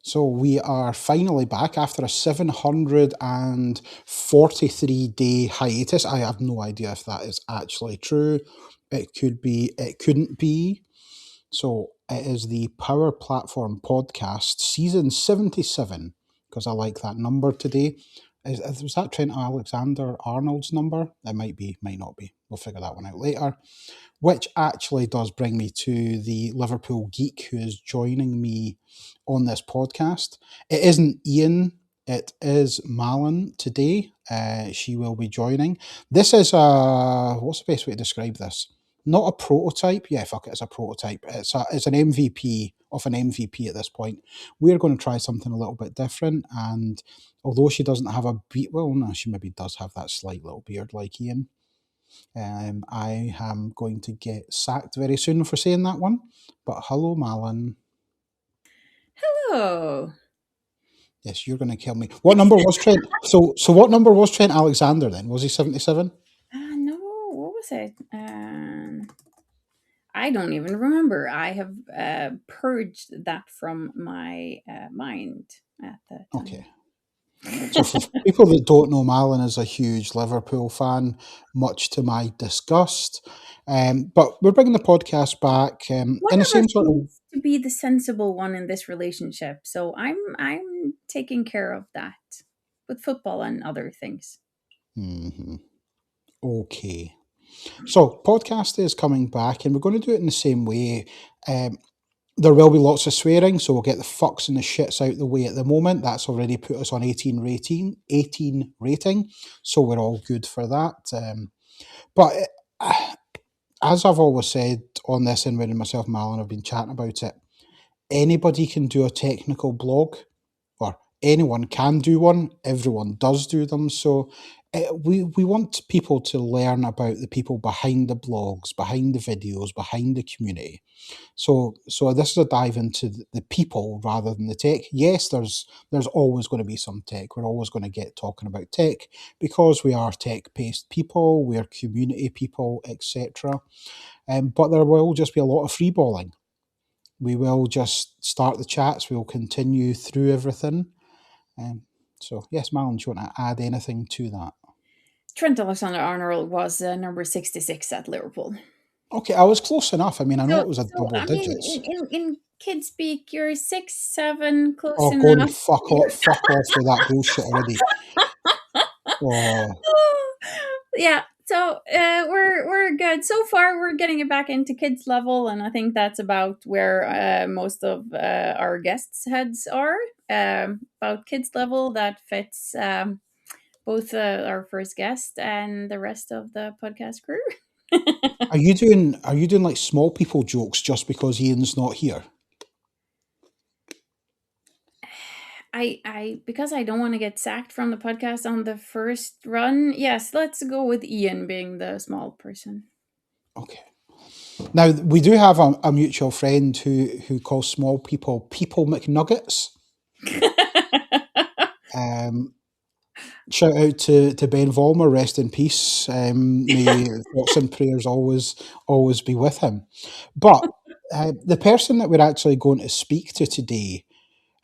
So we are finally back after a 743-day hiatus. I have no idea if that is actually true. It could be, it couldn't be. So it is the Power Platform Podcast, season 77, because I like that number today. Was that Trent Alexander-Arnold's number? It might be, might not be. We'll figure that one out later. Which actually does bring me to the Liverpool geek who is joining me on this podcast. It isn't Ian, it is Malin today. She will be joining. This is what's the best way to describe this? Not a prototype. Yeah, fuck it, it's a prototype. It's an MVP of an MVP at this point. We're going to try something a little bit different. And although she doesn't have a well, no, she maybe does have that slight little beard like Ian. I am going to get sacked very soon for saying that one. But hello, Malin. Hello. Yes, you're going to kill me. What number was Trent? So what number was Trent Alexander then? Was he 77? No, what was it? I don't even remember. I have purged that from my mind at the time. Okay. So for people that don't know, Malin is a huge Liverpool fan, much to my disgust. But we're bringing the podcast back in the same sort of... to be the sensible one in this relationship, so I'm taking care of that with football and other things. Mm-hmm. Okay. So podcast is coming back, and we're going to do it in the same way. There will be lots of swearing, so we'll get the fucks and the shits out the way at the moment. That's already put us on 18 rating, so we're all good for that. But as I've always said on this, and when myself and Malin have been chatting about it, anybody can do a technical blog, or anyone can do one. Everyone does do them. So we want people to learn about the people behind the blogs, behind the videos, behind the community. So this is a dive into the people rather than the tech. Yes, there's always going to be some tech. We're always going to get talking about tech because we are tech-based people, we're community people, etc. But there will just be a lot of freeballing. We will just start the chats. We'll continue through everything. So yes, Malin, do you want to add anything to that? Trent Alexander-Arnold was number 66 at Liverpool. Okay, I was close enough. I mean, I know it was a double digits. In kid speak, you're 6, 7, close enough. Go and fuck off with that bullshit already. Yeah, so we're good. So far, we're getting it back into kids level, and I think that's about where most of our guests' heads are. About kids level, that fits both our first guest and the rest of the podcast crew. Are you doing like small people jokes just because Ian's not here? Because I don't want to get sacked from the podcast on the first run. Yes, let's go with Ian being the small person. Okay. Now we do have a mutual friend who calls small people McNuggets. Shout out to Ben Vollmer, rest in peace. May thoughts and prayers always be with him. But the person that we're actually going to speak to today,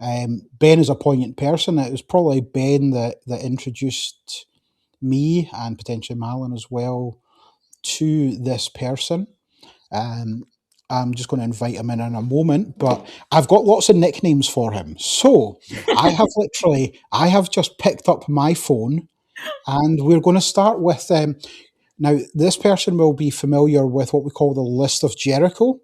Ben is a poignant person. It was probably Ben that introduced me and potentially Malin as well to this person. I'm just going to invite him in a moment, but I've got lots of nicknames for him. So I have just picked up my phone, and we're going to start with now this person will be familiar with what we call the List of Jericho.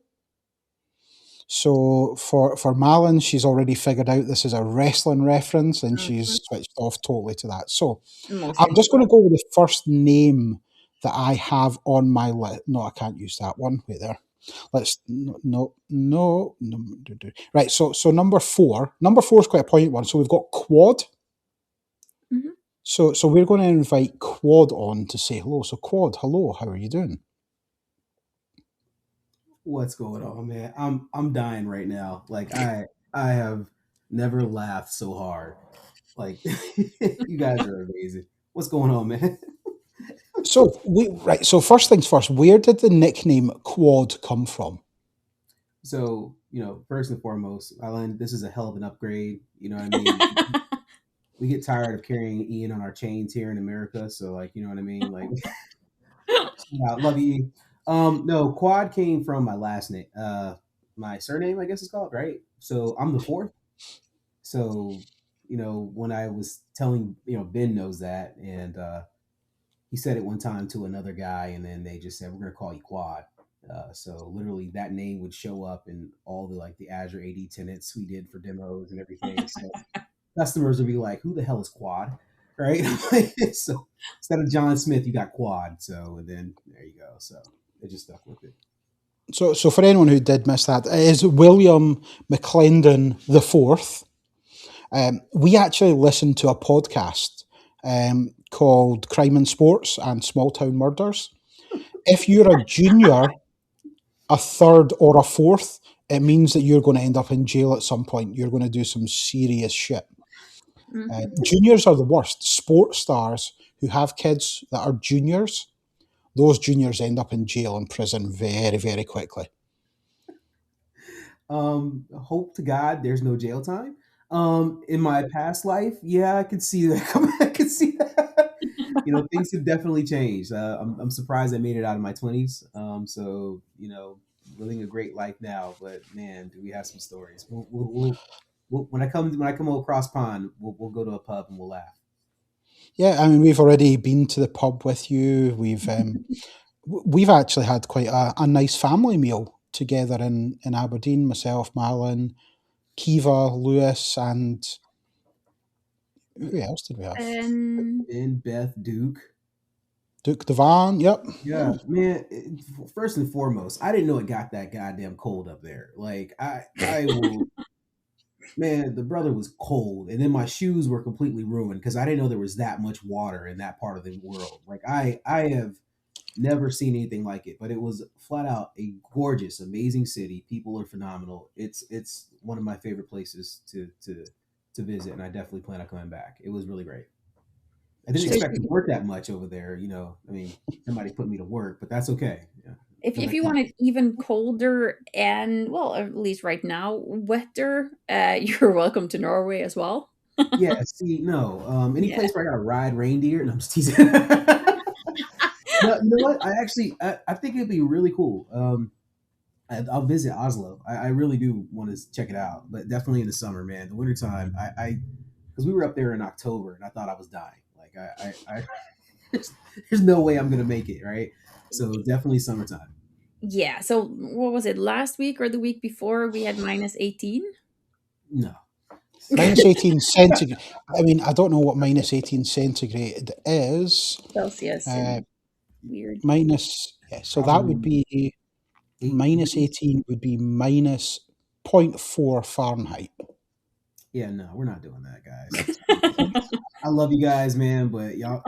So for Malin, she's already figured out this is a wrestling reference, and she's switched off totally to that. So I'm just going to go with the first name that I have on my list. No, I can't use that one. Wait there. Let's no. Right. So number 4 is quite a poignant one. So we've got Quad. Mm-hmm. So we're going to invite Quad on to say hello. So Quad, hello. How are you doing? What's going on, man? I'm dying right now. Like I have never laughed so hard. Like you guys are amazing. What's going on, man? So first things first, where did the nickname Quad come from? So, first and foremost, Alan, this is a hell of an upgrade. You know what I mean? We get tired of carrying Ian on our chains here in America. So, like, you know what I mean? Like, love you, Ian. No, quad came from my last name, my surname, I guess it's called, right? So I'm the fourth. So, when I was telling, Ben knows that, and he said it one time to another guy, and then they just said, "We're gonna call you Quad." So literally, that name would show up in all the the Azure AD tenants we did for demos and everything. So customers would be like, "Who the hell is Quad?" Right? So instead of John Smith, you got Quad. So and then there you go. So they just stuck with it. So for anyone who did miss that, it is William McLendon the Fourth. We actually listened to a podcast called Crime and Sports and Small Town Murders. If you're a junior, a third, or a fourth, it means that you're going to end up in jail at some point. You're going to do some serious shit. Juniors are the worst. Sports stars who have kids that are juniors, those juniors end up in jail and prison very, very quickly. Hope to God there's no jail time. In my past life, yeah, I could see that. I could see that. Things have definitely changed. I'm surprised I made it out of my 20s. So living a great life now. But man, do we have some stories? We'll when I come across pond, we'll go to a pub and we'll laugh. Yeah, I mean, we've already been to the pub with you. We've actually had quite a nice family meal together in Aberdeen. Myself, Malin, Kiva, Lewis, and who else did we have? And Beth, Duke Devan. Yep. Yeah, man. First and foremost, I didn't know it got that goddamn cold up there. Like I will. Man, the brother was cold, and then my shoes were completely ruined because I didn't know there was that much water in that part of the world. Like I have never seen anything like it, but it was flat out a gorgeous, amazing city. People are phenomenal. It's one of my favorite places to visit, and I definitely plan on coming back. It was really great. I didn't expect to work that much over there. I mean, somebody put me to work, but that's okay. Yeah. If you want it even colder and, well, at least right now, wetter, you're welcome to Norway as well. Yeah, see, no. Any place where I gotta ride reindeer? No, I'm just teasing. No, you know what? I think it'd be really cool. I'll visit Oslo. I really do want to check it out, but definitely in the summer, man. The wintertime, because we were up there in October and I thought I was dying. Like I there's no way I'm gonna make it, right? So definitely summertime. Yeah. So what was it? Last week or the week before we had -18? No. -18 centigrade. I mean, I don't know what -18 centigrade is. Celsius. Weird. So that would be -18 would be -0.4 Fahrenheit. Yeah, no, we're not doing that, guys. I love you guys, man, but y'all,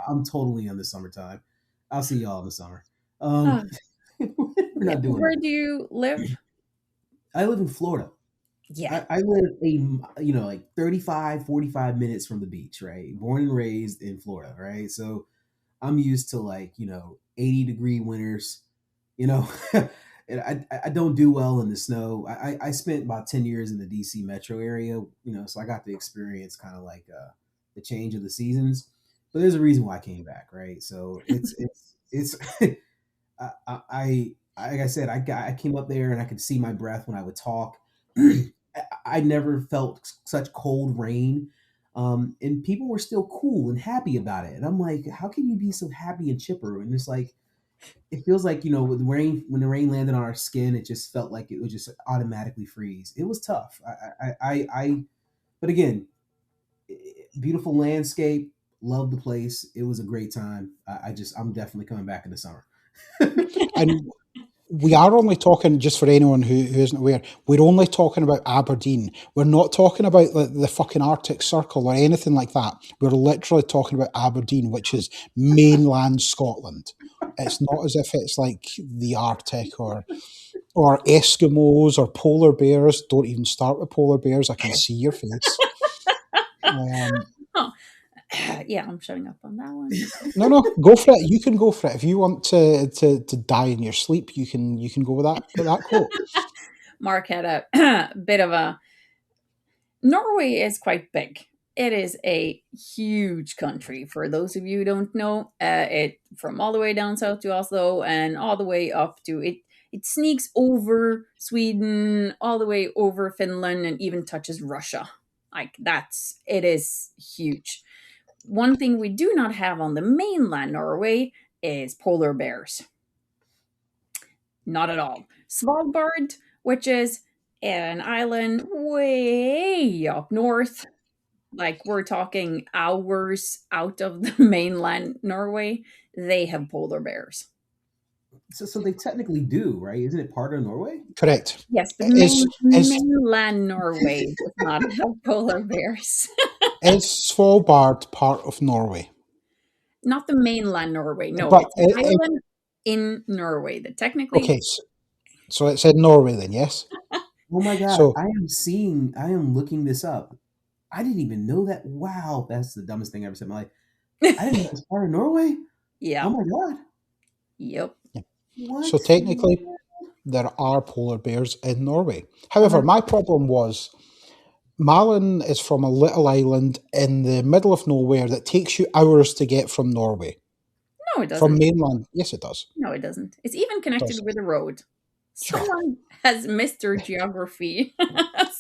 I'm totally in the summertime. I'll see y'all in the summer. We're not doing. Where do you live? I live in Florida. Yeah. I live like 35, 45 minutes from the beach, right? Born and raised in Florida, right? So I'm used to 80-degree winters, and I don't do well in the snow. I spent about 10 years in the DC metro area, so I got to experience kind of the change of the seasons. But there's a reason why I came back, right? So it's I like I said, I came up there and I could see my breath when I would talk. I never felt such cold rain. And people were still cool and happy about it. And I'm like, how can you be so happy and chipper? And it's like, it feels like, when the rain landed on our skin, it just felt like it would just automatically freeze. It was tough. But again, beautiful landscape, love the place. It was a great time. I'm definitely coming back in the summer. And we are only talking, just for anyone who isn't aware, we're only talking about Aberdeen. We're not talking about the fucking Arctic Circle or anything like that. We're literally talking about Aberdeen, which is mainland Scotland. It's not as if it's like the Arctic or Eskimos or polar bears. Don't even start with polar bears. I can see your face. Yeah, I'm showing up on that one. No, go for it. You can go for it. If you want to die in your sleep, you can go with that quote. Mark had a bit of a. Norway is quite big. It is a huge country. For those of you who don't know, it from all the way down south to Oslo and all the way up to it. It sneaks over Sweden, all the way over Finland, and even touches Russia. Like that's it is huge. One thing we do not have on the mainland Norway is polar bears. Not at all. Svalbard, which is an island way up north, like we're talking hours out of the mainland Norway, they have polar bears. So they technically do, right? Isn't it part of Norway? Correct. Yes, but Is mainland Norway does not have polar bears. is Svalbard part of Norway? Not the mainland Norway. No, But it's an island in Norway that technically. okay, so it's in Norway then, yes. Oh my god, So I am looking this up. I didn't even know that. Wow, that's the dumbest thing I ever said in my life. I didn't know it was part of Norway. Yeah. Oh my god. Yep. What? so technically there are polar bears in Norway. However, my problem was Malin is from a little island in the middle of nowhere that takes you hours to get from Norway. No, it From doesn't. mainland, yes, it does. No, it doesn't. It's even connected does. with a road. Sure. Someone has Mr. Geography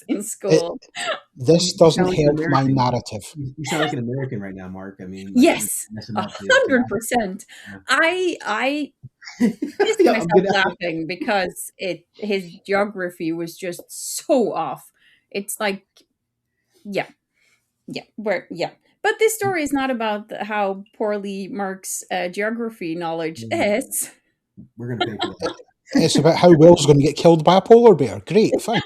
in school. This You doesn't sound like an help my American. narrative. You sound like an American right now, Mark. I mean, like, Yes, you're messing up the 100%. I pissed Yeah, I'm myself gonna- laughing because his geography was just so off. It's like, yeah. But this story is not about how poorly Mark's geography knowledge is. We're gonna pay for that. It's about how Will's going to get killed by a polar bear. Great, fine.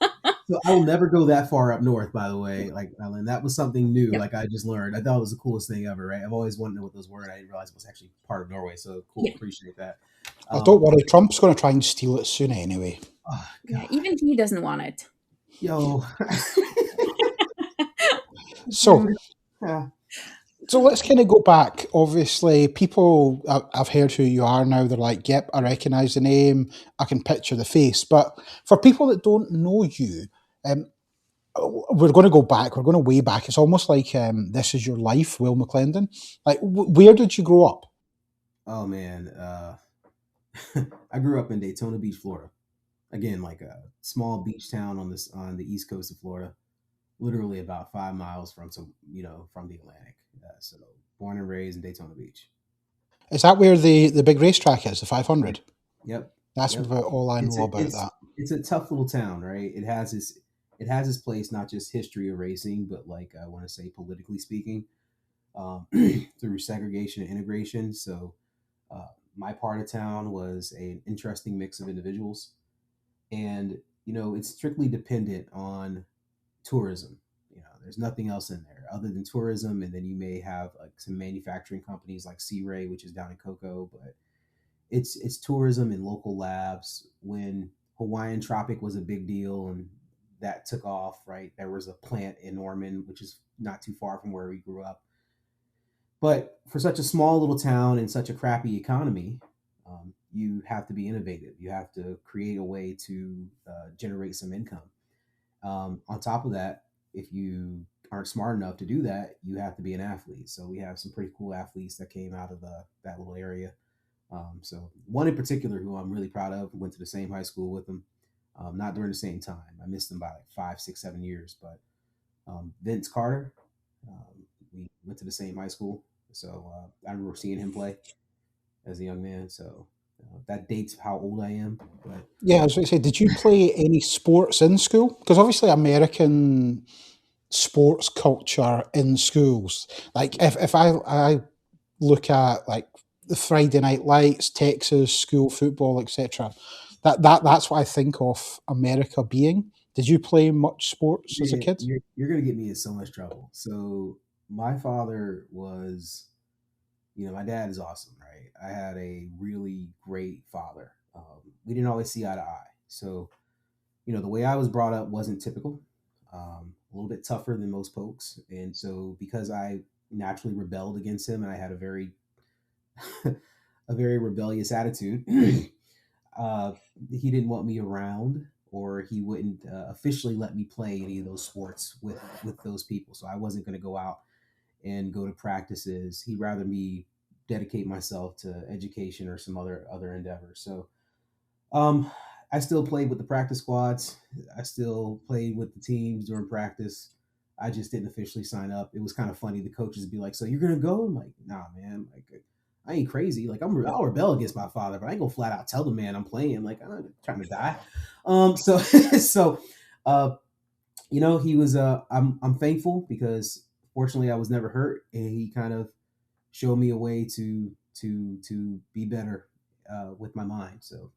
So I will never go that far up north, by the way. Like, Ellen, that was something new. Yep. Like, I just learned. I thought it was the coolest thing ever, right? I've always wanted to know what those were, and I didn't realize it was actually part of Norway. So cool, Yeah. appreciate that. Oh, don't worry, Trump's going to try and steal it soon anyway. Oh, Yeah, God. even he doesn't want it. Yo. So, Yeah. so let's kind of go back. Obviously, people, I've heard who you are now. They're like, yep, I recognize the name. I can picture the face. But for people that don't know you, we're going to go back. We're going to way back. It's almost like This Is Your Life, Will McLendon. Like, where did you grow up? Oh man, I grew up in Daytona Beach, Florida. Again, like a small beach town on the east coast of Florida, literally about 5 miles from from the Atlantic. So born and raised in Daytona Beach. Is that where the big racetrack is, the 500? Yep. That's Yep. about all I know about that. It's a tough little town, right? It has its place, not just history of racing, but like I want to say politically speaking, through segregation and integration. So my part of town was an interesting mix of individuals, and it's strictly dependent on tourism. There's nothing else in there other than tourism, and then you may have like some manufacturing companies like Sea Ray, which is down in Cocoa, but it's tourism and local labs. When Hawaiian Tropic was a big deal and that took off, right? There was a plant in Norman, which is not too far from where we grew up. But for such a small little town and such a crappy economy, you have to be innovative. You have to create a way to generate some income. On top of that, if you aren't smart enough to do that, you have to be an athlete. So we have some pretty cool athletes that came out of that little area. So one in particular who I'm really proud of, went to the same high school with him, not during the same time. I missed him by like 5, 6, 7 years. But Vince Carter, we went to the same high school. So I remember seeing him play as a young man. So that dates how old I am. But Yeah, I was going to say, did you play any sports in school? Because obviously American sports culture in schools, like if I look at like the Friday Night Lights, Texas school football, etc., that's what I think of America being. Did you play much sports as a kid? you're going to get me in so much trouble. So my father was, my dad is awesome, right? I had a really great father. We didn't always see eye to eye. So, the way I was brought up wasn't typical, a little bit tougher than most folks. And so because I naturally rebelled against him and I had a very, a very rebellious attitude, uh, he didn't want me around, or he wouldn't officially let me play any of those sports with those people. So I wasn't going to go out and go to practices. He'd rather me dedicate myself to education or some other endeavors. So um, I still played with the practice squads. I still played with the teams during practice. I just didn't officially sign up. It was kind of funny. The coaches would be like, "So you're gonna go?" I'm like, "Nah, man. Like, I ain't crazy. Like, I'll rebel against my father, but I ain't gonna flat out tell the man I'm playing. Like, I'm not trying to die." So so, uh, he was. I'm thankful because fortunately I was never hurt, and he kind of showed me a way to be better with my mind. So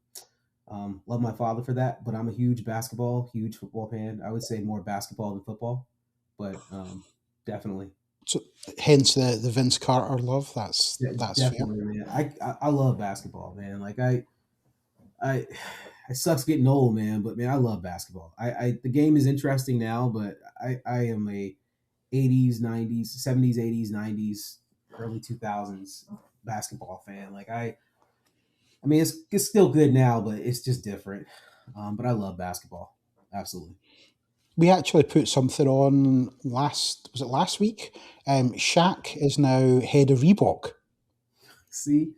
love my father for that, but I'm a huge football fan. I would say more basketball than football, but definitely, So hence the Vince Carter love. That's fair. definitely, man. I love basketball, man. Like I it sucks getting old, man, but man, I love basketball. The game is interesting now, but I am a 80s, 90s, 70s, 80s, 90s, early 2000s basketball fan. Like I mean, it's still good now, but it's just different. But I love basketball. Absolutely. We actually put something on last week? Shaq is now head of Reebok. See?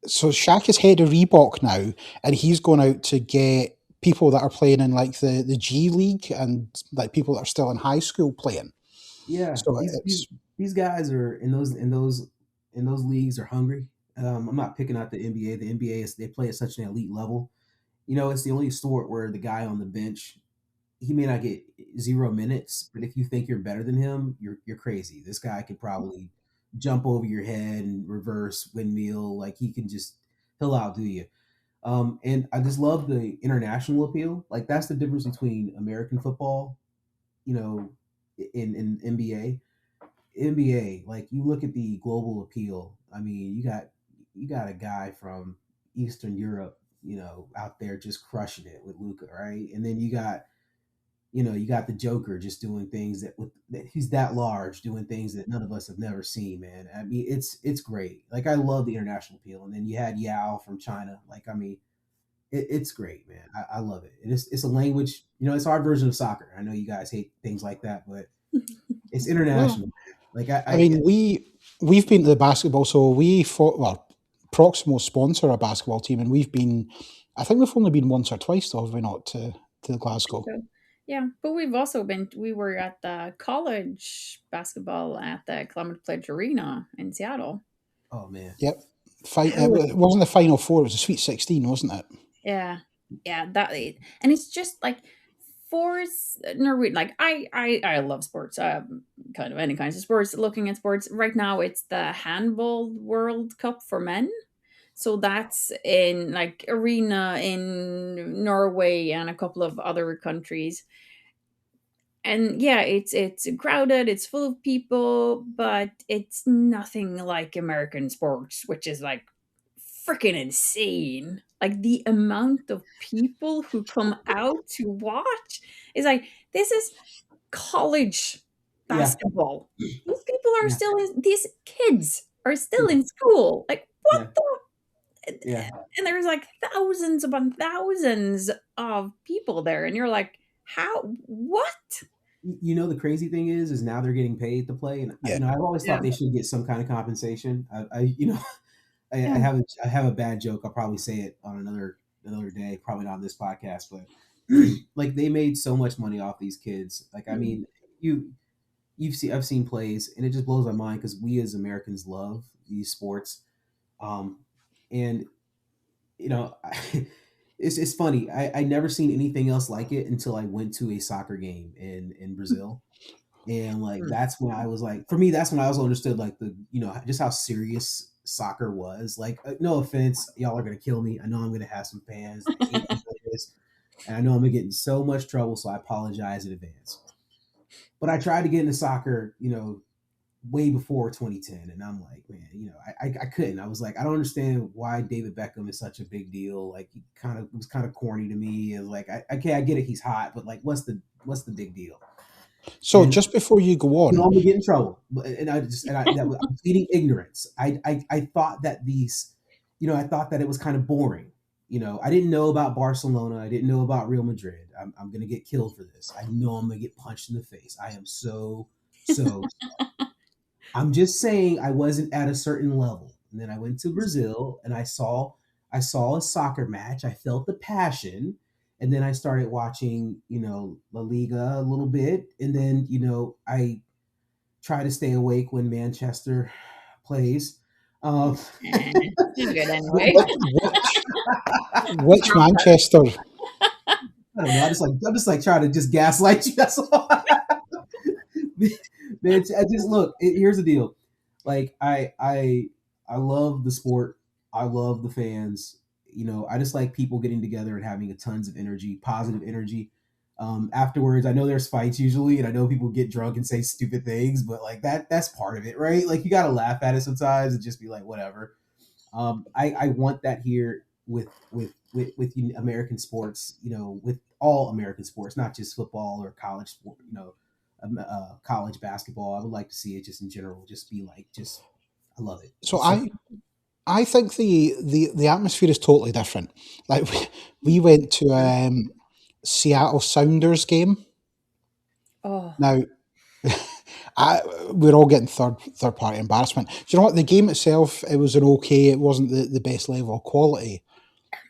So Shaq is head of Reebok now, and he's going out to get people that are playing in like the G League and like people that are still in high school playing. Yeah. So These these it's these guys are in those leagues are hungry. I'm not picking out the NBA. The NBA is they play at such an elite level. It's the only sport where the guy on the bench, he may not get 0 minutes, but if you think you're better than him, you're crazy. This guy could probably jump over your head and reverse windmill. Like he'll outdo you. And I just love the international appeal. Like that's the difference between American football, you know, in NBA. NBA, like you look at the global appeal. I mean, you got a guy from Eastern Europe, out there just crushing it with Luca, right? And then you got the Joker just doing things that he's that large, doing things that none of us have never seen, man. I mean, it's great. Like I love the international appeal. And then you had Yao from China. Like I mean, it's great, man. I love it. It's a language. It's our version of soccer. I know you guys hate things like that, but it's well, international. Like I mean, we've been to the basketball, so we fought. Well, Proximo sponsor a basketball team, and we've been. I think we've only been once or twice, though, have we not, to Glasgow? So, yeah, but we've also we were at the college basketball at the Climate Pledge Arena in Seattle. oh man, Yep. That was, It wasn't the Final Four; it was the Sweet 16, wasn't it? yeah, yeah, and it's just like force Norwegian. Like I love sports, kind of any kinds of sports. Looking at sports right now, it's the handball World Cup for men. So that's in like arena in Norway and a couple of other countries. And yeah, it's crowded, it's full of people, but it's nothing like American sports, which is like freaking insane. Like the amount of people who come out to watch is like this is college yeah, basketball. These people are yeah, still these kids are still yeah, in school. Like what yeah, the, yeah. and there's like thousands upon thousands of people there, and you're like, how, what? The crazy thing is now they're getting paid to play, and Yeah. I've always Yeah, thought they should get some kind of compensation. I yeah. have a bad joke. I'll probably say it on another day, probably not on this podcast, but like they made so much money off these kids. Like I Mm. mean, I've seen plays, and it just blows my mind because we as Americans love these sports. Um, and it's funny. I never seen anything else like it until I went to a soccer game in Brazil, and like Mm. that's when I was like, for me, that's when I also understood like just how serious soccer was. Like, no offense, y'all are gonna kill me. I know I'm gonna have some fans that hate me for this, and I know I'm gonna get in so much trouble, so I apologize in advance. But I tried to get into soccer, way before 2010, and I'm like, man, I couldn't. I was like, I don't understand why David Beckham is such a big deal. Like, he was kind of corny to me. And like, okay, I get it, he's hot, but like, what's the big deal? So And just before you go I'm on, gonna get in trouble. I'm pleading ignorance. I thought that I thought that it was kind of boring. I didn't know about Barcelona. I didn't know about Real Madrid. I'm going to get killed for this. I know I'm going to get punched in the face. I am so. I'm just saying I wasn't at a certain level. And then I went to Brazil and I saw a soccer match. I felt the passion. And then I started watching, La Liga a little bit. And then, I try to stay awake when Manchester plays. Um, She's good anyway. Which Manchester? I don't know. I'm just like trying to just gaslight you. That's all. Man, I just look. Here's the deal. Like I love the sport. I love the fans. I just like people getting together and having a tons of energy, positive energy. Afterwards, I know there's fights usually, and I know people get drunk and say stupid things, but like that's part of it, right? Like you got to laugh at it sometimes and just be like, whatever. I want that here with American sports, with all American sports, not just football or college sport, college basketball. I would like to see it just in general, just be like, just I love it. So It's so I think the atmosphere is totally different. Like we went to Seattle Sounders game. Oh, Now we're all getting third party embarrassment. Do you know what? The game itself, it was an okay. It wasn't the best level of quality.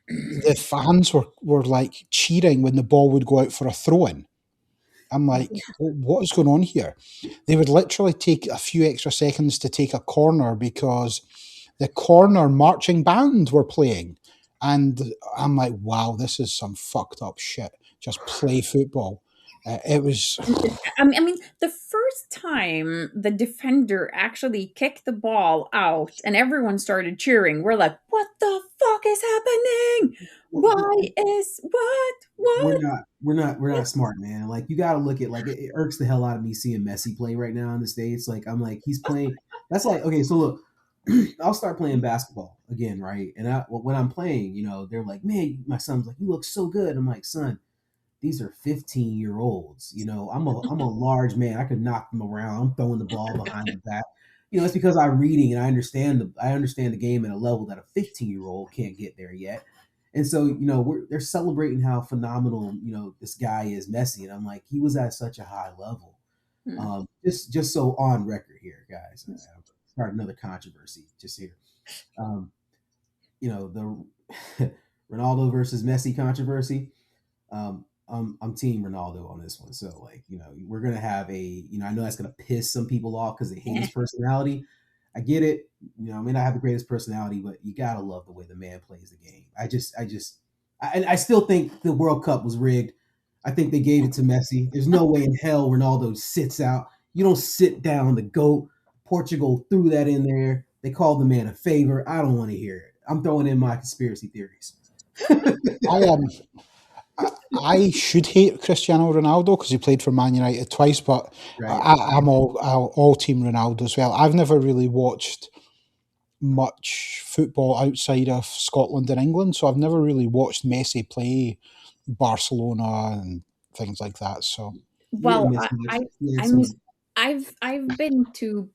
The fans were like cheering when the ball would go out for a throw in. I'm like, what is going on here? They would literally take a few extra seconds to take a corner because the corner marching band were playing. And I'm like, wow, this is some fucked up shit. Just play football. It was. I mean, the first time the defender actually kicked the ball out and everyone started cheering, we're like, "What the fuck is happening? Why is what? we're What?" not we're not smart, man. Like you got to look at, like, it irks the hell out of me seeing Messi play right now in the States. Like I'm like, he's playing. That's like, okay, so look, I'll start playing basketball again, right? And when I'm playing, they're like, man, my son's like, you look so good. I'm like, son, these are 15-year-olds. I'm a large man. I could knock them around. I'm throwing the ball behind the back. It's because I'm reading and I understand the game at a level that a 15-year-old can't get there yet. And so, they're celebrating how phenomenal, this guy is, Messi. And I'm like, he was at such a high level. Hmm. Just so on record here, guys. Start another controversy just here. Um, the Ronaldo versus Messi controversy. I'm team Ronaldo on this one. So like, we're gonna have I know that's gonna piss some people off because they hate his personality. I get it. I may not have the greatest personality, but you gotta love the way the man plays the game. I still think the World Cup was rigged. I think they gave it to Messi. There's no way in hell Ronaldo sits out. You don't sit down the GOAT. Portugal threw that in there. They called the man a favor. I don't want to hear it. I'm throwing in my conspiracy theories. I am. I should hate Cristiano Ronaldo because he played for Man United twice, but Right. I'm all team Ronaldo as well. I've never really watched much football outside of Scotland and England, so I've never really watched Messi play Barcelona and things like that. So You didn't Well, miss I, much. I, He had I'm, some. I've been to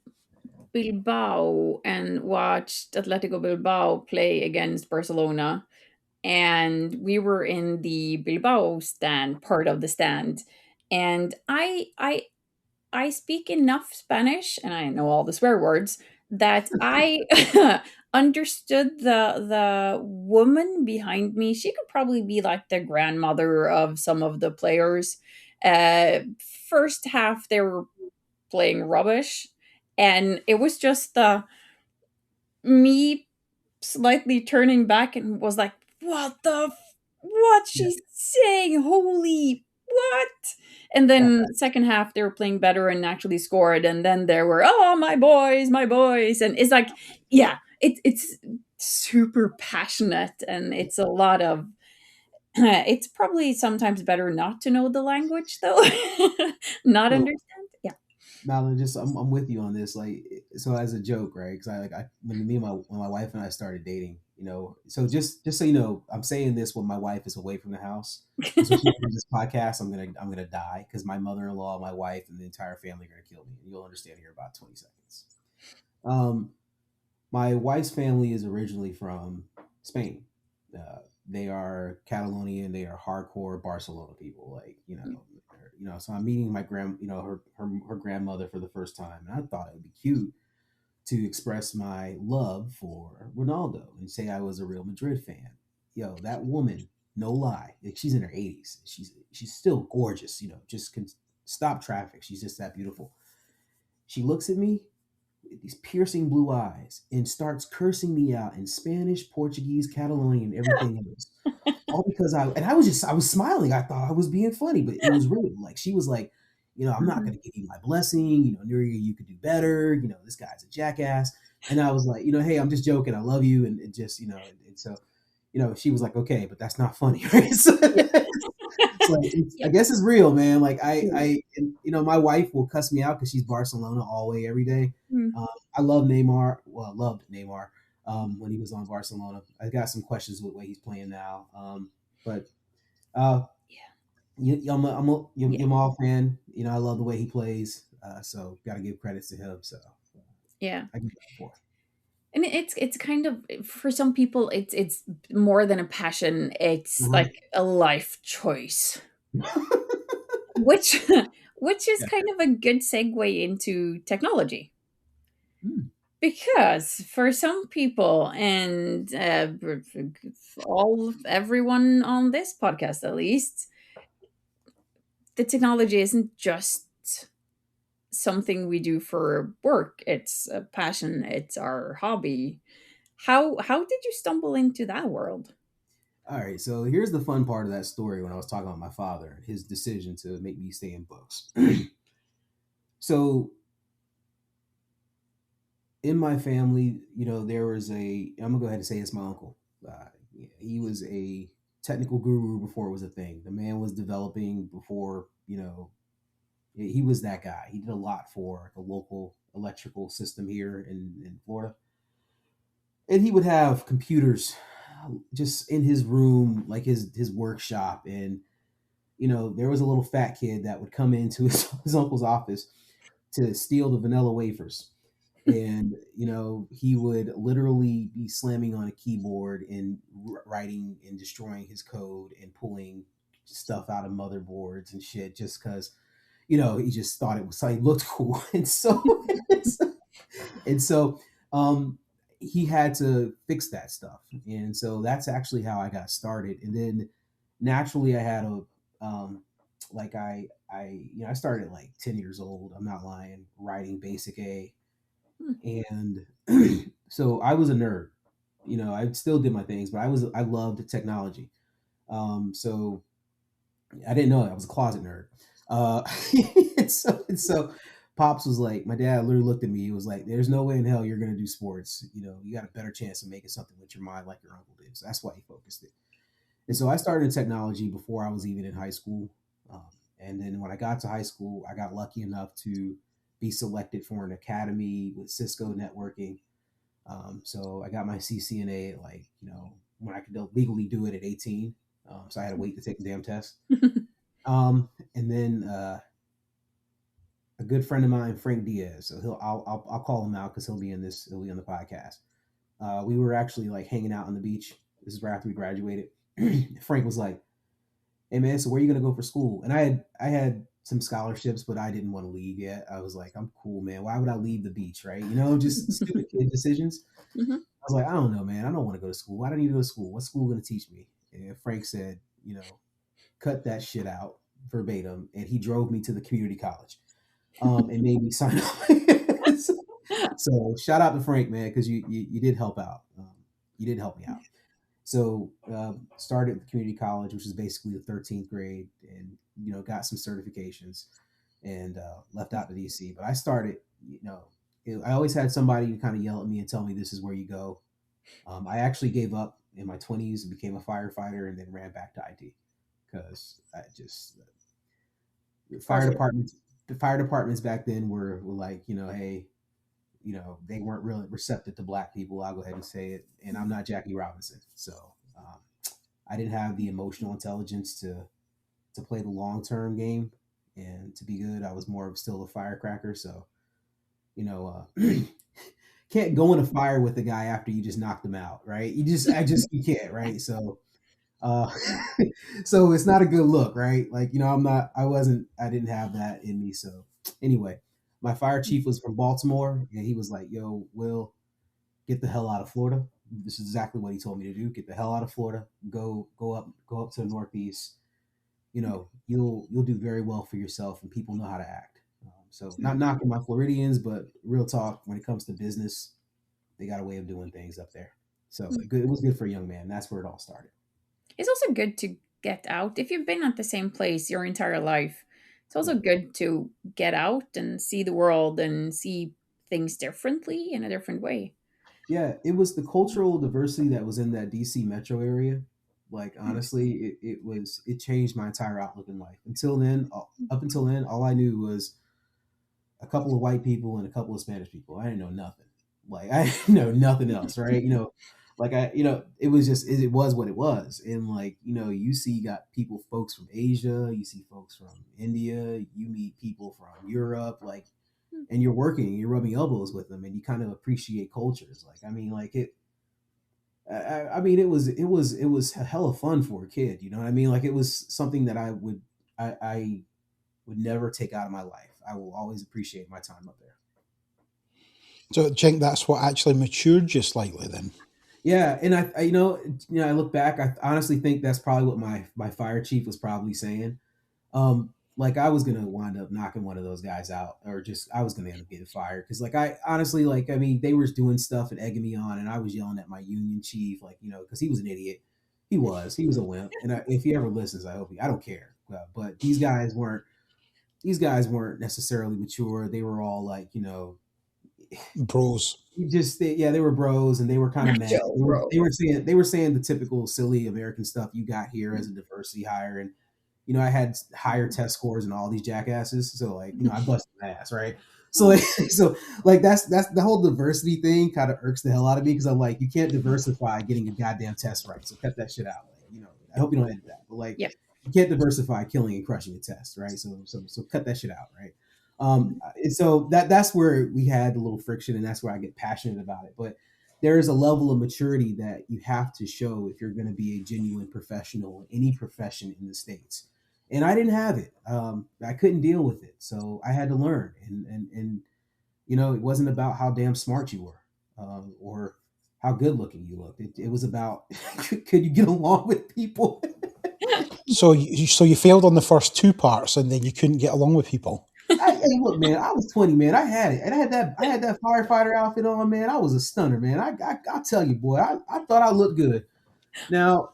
Bilbao and watched Atletico Bilbao play against Barcelona, and we were in the Bilbao stand, part of the stand, and I speak enough Spanish and I know all the swear words that I understood the woman behind me. She could probably be like the grandmother of some of the players. Uh, First half they were playing rubbish, and it was just me slightly turning back and was like, what Yeah, she's saying? Holy what? And yeah. then second half they were playing better and actually scored. And then there were, oh, my boys. And it's like, yeah, it's super passionate and it's a lot of it's probably sometimes better not to know the language though. Not So understand. Yeah. Malin, just I'm with you on this. Like, so as a joke, right? Because when my wife and I started dating, so just so you know, I'm saying this when my wife is away from the house. Because when she hears this podcast, I'm gonna die because my mother-in-law, my wife, and the entire family are gonna kill me. And you'll understand here in about 20 seconds. Um, my wife's family is originally from Spain. they are Catalonian, they are hardcore Barcelona people, like So I'm meeting my her grandmother for the first time, and I thought it would be cute to express my love for Ronaldo and say I was a Real Madrid fan. Yo, that woman, no lie, like, she's in her 80s. She's still gorgeous. Just can stop traffic. She's just that beautiful. She looks at me with these piercing blue eyes and starts cursing me out in Spanish, Portuguese, Catalonian, everything else. All because I was smiling. I thought I was being funny, but it was real. Like, she was like, I'm not going to give you my blessing. Nuria, you could do better. This guy's a jackass. And I was like, hey, I'm just joking. I love you. And just, and so, she was like, okay, but that's not funny. Right? So, I guess it's real, man. Like my wife will cuss me out because she's Barcelona all the way every day. I love Neymar. Well, I loved Neymar when he was on Barcelona. I got some questions with the way he's playing now. But I'm a Yamal fan. I love the way he plays. So got to give credits to him. So Yeah. I give it a 4. And it's kind of, for some people, it's more than a passion. It's like a life choice, which is kind of a good segue into technology. Because for some people, and everyone on this podcast at least, the technology isn't just something we do for work. It's a passion. It's our hobby. How did you stumble into that world? All right, so here's the fun part of that story when I was talking about my father, his decision to make me stay in books. So in my family, there was I'm gonna go ahead and say it's my uncle. He was a technical guru before it was a thing. The man was developing before, he was that guy. He did a lot for the local electrical system here in Florida. And he would have computers just in his room, like his workshop. And, there was a little fat kid that would come into his uncle's office to steal the vanilla wafers. And, he would literally be slamming on a keyboard and writing and destroying his code and pulling stuff out of motherboards and shit just because, he just thought it was, he looked cool. And so, he had to fix that stuff. And so that's actually how I got started. And then naturally I had I started at like 10 years old. I'm not lying, writing basic A. And so I was a nerd. I still did my things, but I loved technology. So I didn't know that. I was a closet nerd. And so Pops was like, my dad literally looked at me. He was like, there's no way in hell you're going to do sports. You got a better chance of making something with your mind like your uncle did. So that's why he focused it. And so I started in technology before I was even in high school. And then when I got to high school, I got lucky enough to be selected for an academy with Cisco networking. So I got my CCNA when I could legally do it at 18. So I had to wait to take the damn test. And then a good friend of mine, Frank Diaz. So I'll call him out because he'll be on the podcast. We were actually like hanging out on the beach. This is right after we graduated. Frank was like, "Hey man, so where are you gonna go for school?" And I had some scholarships, but I didn't want to leave yet. I was like, "I'm cool, man. Why would I leave the beach, right? Just stupid kid decisions." I was like, "I don't know, man. I don't want to go to school. Why do I need to go to school? What's school gonna teach me?" And Frank said, "Cut that shit out," verbatim, and he drove me to the community college, and made me sign up. So shout out to Frank, man, because you did help out. You did help me out. So started at the community college, which is basically the 13th grade, and got some certifications, and left out to DC. But I started, I always had somebody to kind of yell at me and tell me this is where you go. I actually gave up in my 20s and became a firefighter, and then ran back to IT because I just the fire departments back then were like, hey, they weren't really receptive to Black people. I'll go ahead and say it. And I'm not Jackie Robinson. So I didn't have the emotional intelligence to play the long-term game and to be good. I was more of still a firecracker. So, can't go in a fire with a guy after you just knocked him out, right? You can't, right? So Uh, so it's not a good look, right? Like, I didn't have that in me. So anyway, my fire chief was from Baltimore, and he was like, "Yo, Will, get the hell out of Florida." This is exactly what he told me to do. Get the hell out of Florida. Go up to the Northeast. You'll do very well for yourself, and people know how to act. So not knocking my Floridians, but real talk, when it comes to business, they got a way of doing things up there. So it was good for a young man. That's where it all started. It's also good to get out. If you've been at the same place your entire life, it's also Yeah. good to get out and see the world and see things differently in a different way. Yeah, it was the cultural diversity that was in that DC metro area. Like honestly, it changed my entire outlook in life. Up until then, all I knew was a couple of white people and a couple of Spanish people. I didn't know nothing. Like I didn't know nothing else, right? It was just it was what it was. And you see, you got folks from Asia, you see folks from India, you meet people from Europe, and you're rubbing elbows with them, and you kind of appreciate cultures. It was a hell of fun for a kid. You know what I mean? Like it was something that I would never take out of my life. I will always appreciate my time up there. So do you think that's what actually matured you slightly then? Yeah, and I look back. I honestly think that's probably what my fire chief was probably saying. Like I was gonna wind up knocking one of those guys out, or just I was gonna end up getting fired because, I honestly, they were doing stuff and egging me on, and I was yelling at my union chief, because he was an idiot. He was a wimp, and if he ever listens, I don't care. But these guys weren't necessarily mature. They were all Bros. they were bros, and they were kind of mad. Macho bro. They were saying the typical silly American stuff you got here as a diversity hire, and I had higher test scores than all these jackasses, so I busted my ass, right? So that's the whole diversity thing kind of irks the hell out of me, because I'm like, you can't diversify getting a goddamn test right, so cut that shit out. I hope you don't edit that, but Yeah. you can't diversify killing and crushing a test, right? So cut that shit out, right? And so that's where we had a little friction, and that's where I get passionate about it. But there is a level of maturity that you have to show if you're going to be a genuine professional in any profession in the States. And I didn't have it. I couldn't deal with it, so I had to learn. And it wasn't about how damn smart you were, or how good looking you looked. It was about could you get along with people. So you failed on the first two parts, and then you couldn't get along with people. Hey, look, man, I was 20, man. I had it, and I had that firefighter outfit on, man. I was a stunner, man. I'll tell you, boy, I thought I looked good. Now,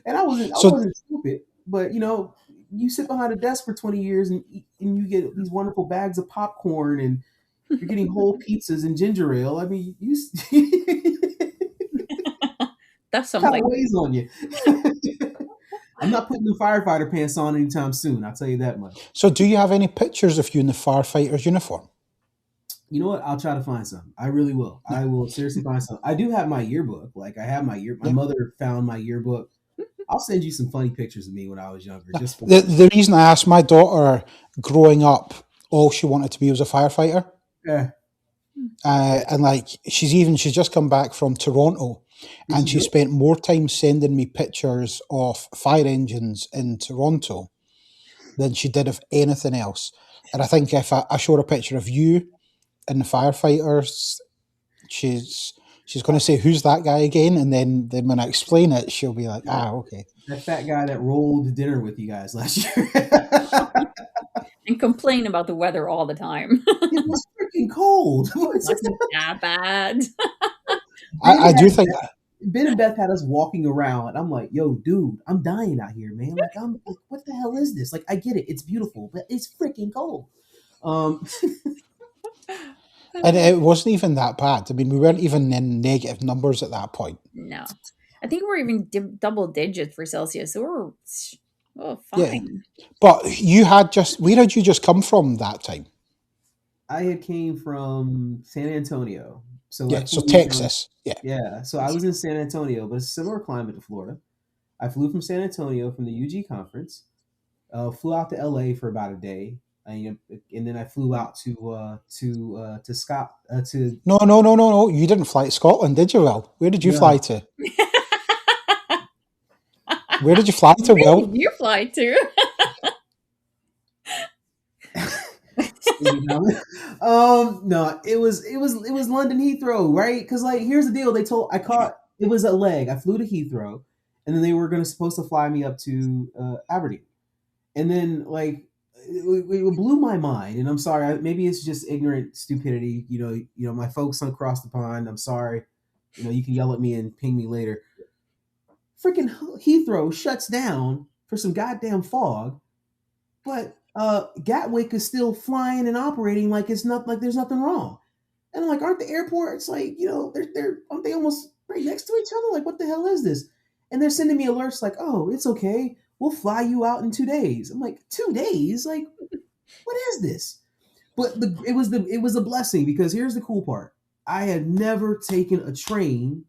and I wasn't stupid, but you sit behind a desk for 20 years, and you get these wonderful bags of popcorn, and you're getting whole pizzas and ginger ale. I mean, That's kind something. of weighs on you. I'm not putting the firefighter pants on anytime soon. I'll tell you that much. So do you have any pictures of you in the firefighter's uniform? You know what? I'll try to find some. I really will. I will seriously find some. I do have my yearbook. My mother found my yearbook. I'll send you some funny pictures of me when I was younger. Just the reason I asked, my daughter growing up, all she wanted to be was a firefighter. Yeah. And she's just come back from Toronto, and she spent more time sending me pictures of fire engines in Toronto than she did of anything else. And I think if I show her a picture of you and the firefighters, she's going to say, "Who's that guy again?" And then when I explain it, she'll be like, okay. That fat guy that rolled dinner with you guys last year. And complain about the weather all the time. It was freaking cold. It wasn't that bad. I do think that. Ben and Beth had us walking around. I'm like, yo, dude, I'm dying out here, man. I'm like, what the hell is this? I get it. It's beautiful, but it's freaking cold. And it wasn't even that bad. I mean, we weren't even in negative numbers at that point. No. I think we're even double digits for Celsius, so we're fine. Yeah. But where had you just come from that time? I had came from San Antonio. So Texas. Yeah. So I was in San Antonio, but it's a similar climate to Florida. I flew from San Antonio from the UG conference, flew out to LA for about a day, and then I flew out to Scott to. No. You didn't fly to Scotland, did you? Will? Where did you fly to? Where did you fly to, Where did Will? you fly to? No, it was London Heathrow, right? Because like here's the deal. I caught it was a leg. I flew to Heathrow, and then they were supposed to fly me up to Aberdeen, and then like it blew my mind. And I'm sorry, maybe it's just ignorant stupidity. My folks across the pond. I'm sorry. You can yell at me and ping me later. Freaking Heathrow shuts down for some goddamn fog, but Gatwick is still flying and operating like it's not like there's nothing wrong. And I'm like, aren't the airports like they're aren't they almost right next to each other? Like, what the hell is this? And they're sending me alerts like, oh, it's okay, we'll fly you out in 2 days. I'm like, 2 days? Like, what is this? But it was a blessing because here's the cool part: I had never taken a train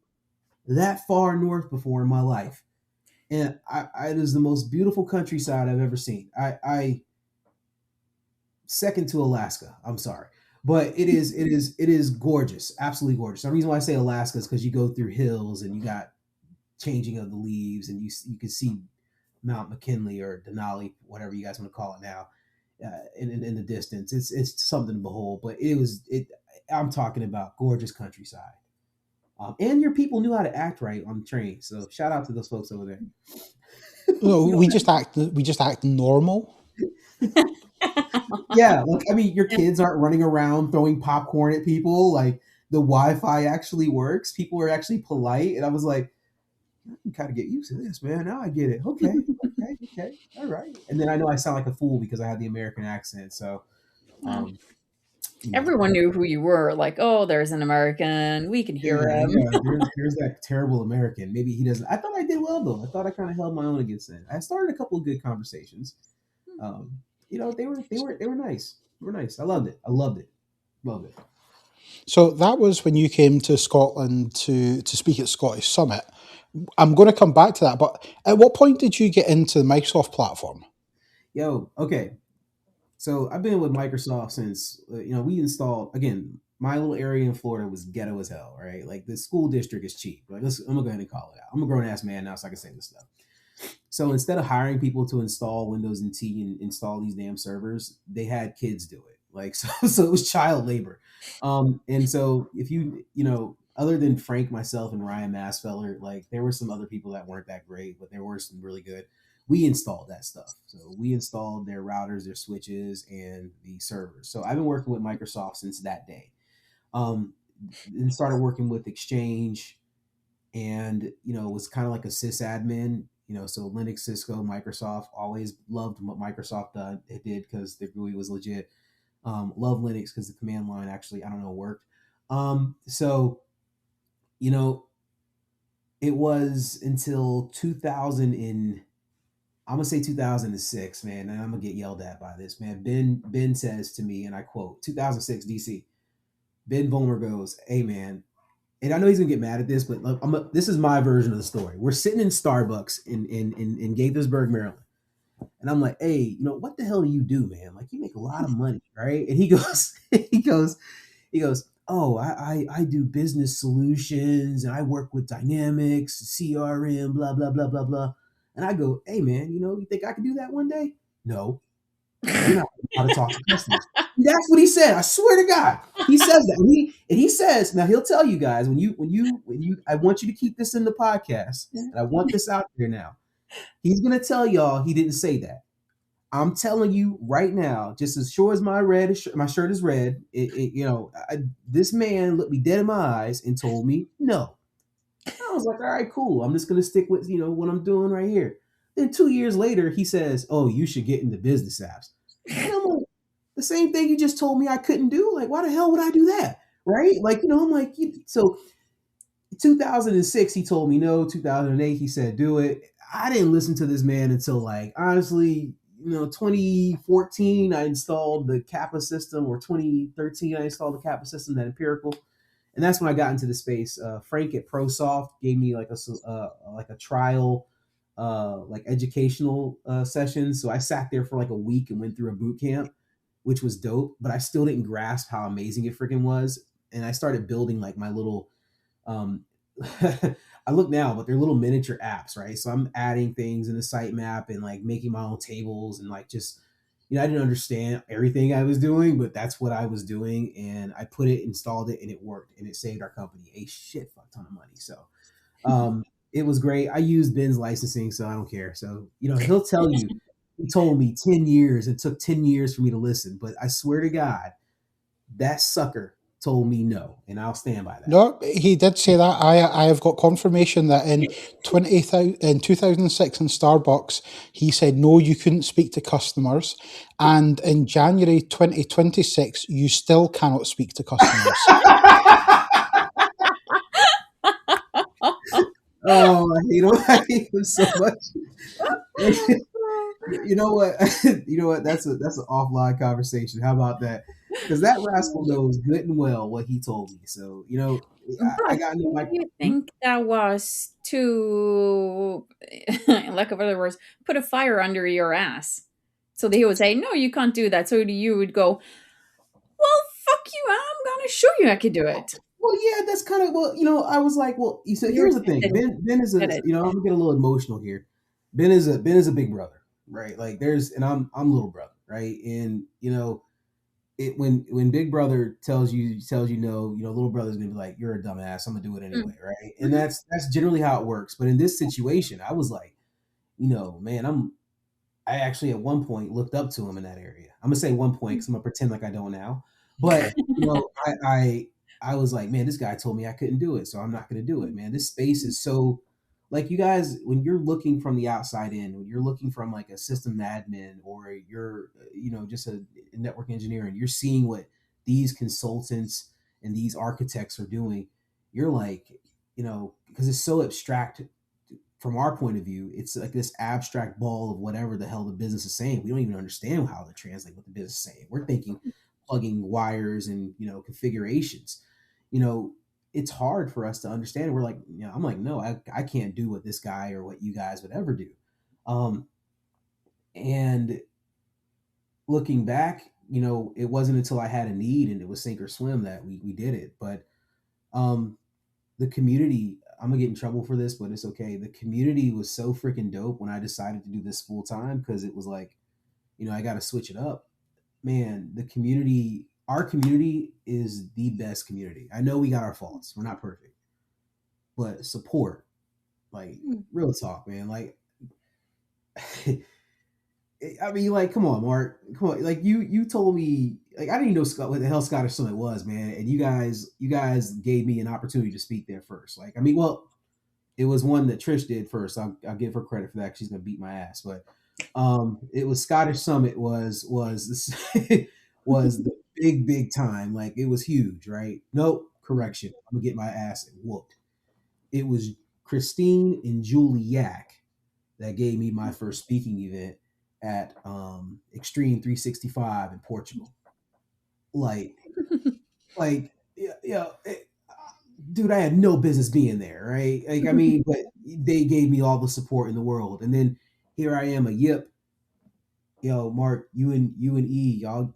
that far north before in my life, and it is the most beautiful countryside I've ever seen. I second to Alaska. I'm sorry, but it is gorgeous, absolutely gorgeous. The reason why I say Alaska is because you go through hills and you got changing of the leaves, and you can see Mount McKinley or Denali, whatever you guys want to call it now, in the distance. It's something to behold. But I'm talking about gorgeous countryside. And your people knew how to act right on the train. So shout out to those folks over there. No, we just act normal. Yeah, like I mean, your kids aren't running around throwing popcorn at people. Like the Wi-Fi actually works. People are actually polite, and I was like, I can kind of get used to this, man. Now I get it. Okay, all right. And then I know I sound like a fool because I have the American accent. So, um, Everyone knew who you were. Like, oh, there's an American. We can hear him. yeah. There's that terrible American. Maybe he doesn't. I thought I did well though. I thought I kind of held my own against it. I started a couple of good conversations. Um, they were nice. They were nice. I loved it. Loved it. So that was when you came to Scotland to speak at Scottish Summit. I'm going to come back to that, but at what point did you get into the Microsoft platform? Yo, okay. So I've been with Microsoft since we installed again. My little area in Florida was ghetto as hell, right? Like the school district is cheap. Like I'm gonna go ahead and call it out. I'm a grown ass man now, so I can say this stuff. So instead of hiring people to install Windows NT and install these damn servers, they had kids do it. Like so it was child labor. And so if other than Frank, myself, and Ryan Masfeller, like there were some other people that weren't that great, but there were some really good. We installed that stuff. So we installed their routers, their switches, and the servers. So I've been working with Microsoft since that day. Um, and started working with Exchange, and was kind of like a sysadmin. So Linux, Cisco, Microsoft. Always loved what Microsoft it did because the GUI was legit. Love Linux because the command line actually, I don't know, worked. So you know it was until 2000 in I'm gonna say 2006, man, and I'm gonna get yelled at by this, man. Ben says to me, and I quote, 2006 DC. Ben Vollmer goes, "Hey, man," and I know he's gonna get mad at this, but look, this is my version of the story. We're sitting in Starbucks in Gaithersburg, Maryland, and I'm like, "Hey, what the hell do you do, man? Like, you make a lot of money, right?" And he goes, he goes, "Oh, I do business solutions, and I work with Dynamics, CRM, blah blah blah blah blah." And I go, "Hey, man, you think I can do that one day?" "No, you're not how to talk to customers." That's what he said. I swear to God, he says that. And he says, now he'll tell you guys when you. I want you to keep this in the podcast, and I want this out there now. He's gonna tell y'all he didn't say that. I'm telling you right now, just as sure as my shirt is red. This man looked me dead in my eyes and told me no. I was like, all right, cool. I'm just gonna stick with what I'm doing right here. Then 2 years later, he says, "Oh, you should get into business apps." And I'm like, the same thing you just told me I couldn't do. Like, why the hell would I do that? Right? Like, I'm like, so 2006, he told me no. 2008, he said do it. I didn't listen to this man until like honestly, 2014. I installed the Kappa system, or 2013, I installed the Kappa system, that empirical, and that's when I got into the space. Frank at ProSoft gave me like a trial, like educational session. So I sat there for like a week and went through a boot camp, which was dope. But I still didn't grasp how amazing it freaking was, and I started building like my little. Um, I look now, but they're little miniature apps, right? So I'm adding things in the sitemap and like making my own tables and like just, I didn't understand everything I was doing, but that's what I was doing. And I put it, installed it, and it worked, and it saved our company a shit fuck ton of money. So it was great. I used Ben's licensing, so I don't care. So, he'll tell you, he told me 10 years. It took 10 years for me to listen, but I swear to God, that sucker told me no, and I'll stand by that. No, he did say that. I have got confirmation that in 2006 in Starbucks, he said no, you couldn't speak to customers, and in January 2026, you still cannot speak to customers. Oh, I hate him so much. You know what? You know what? That's an offline conversation. How about that? Because that rascal knows good and well what he told me. So I But got into do my. you think that was to, lack of other words, put a fire under your ass? So he would say, "No, you can't do that." So you would go, "Well, fuck you! I'm gonna show you I can do it." Well, yeah, that's kind of I was like, well, so You're here's the thing. didn't Ben is a get it. I'm gonna get a little emotional here. Ben is a big brother, right? Like and I'm little brother, right? And it when Big Brother tells you no, little brother's gonna be like, you're a dumbass. I'm gonna do it anyway, right? And Mhm. that's generally how it works. But in this situation, I was like, man, I actually at one point looked up to him in that area. I'm gonna say one point because I'm gonna pretend like I don't now. But I was like, man, this guy told me I couldn't do it, so I'm not gonna do it, man. This space is so like you guys when you're looking from the outside in, when you're looking from like a system admin or you're just a network engineer and you're seeing what these consultants and these architects are doing, you're like, because it's so abstract from our point of view, it's like this abstract ball of whatever the hell the business is saying. We don't even understand how to translate what the business is saying. We're thinking plugging wires and configurations. You know, it's hard for us to understand. We're like, I'm like, no, I can't do what this guy or what you guys would ever do. And looking back, it wasn't until I had a need and it was sink or swim that we did it. But the community, I'm gonna get in trouble for this, but it's okay. The community was so freaking dope when I decided to do this full time because it was like, I got to switch it up. Man, our community is the best community. I know we got our faults. We're not perfect, but support, like real talk, man. Like, I mean, like, come on, Mark, come on. Like, you told me, like, I didn't even know what the hell Scottish Summit was, man. And you guys gave me an opportunity to speak there first. Like, I mean, well, it was one that Trish did first. I'll give her credit for that. She's gonna beat my ass, but it was Scottish Summit was this was the big time. Like it was huge, right? Nope, correction. I'm gonna get my ass whooped. It was Christine and Julie Yak that gave me my first speaking event at Extreme 365 in Portugal. Like, yeah, dude, I had no business being there, right? Like, I mean, but they gave me all the support in the world, and then here I am, a yip. Mark, you and E, y'all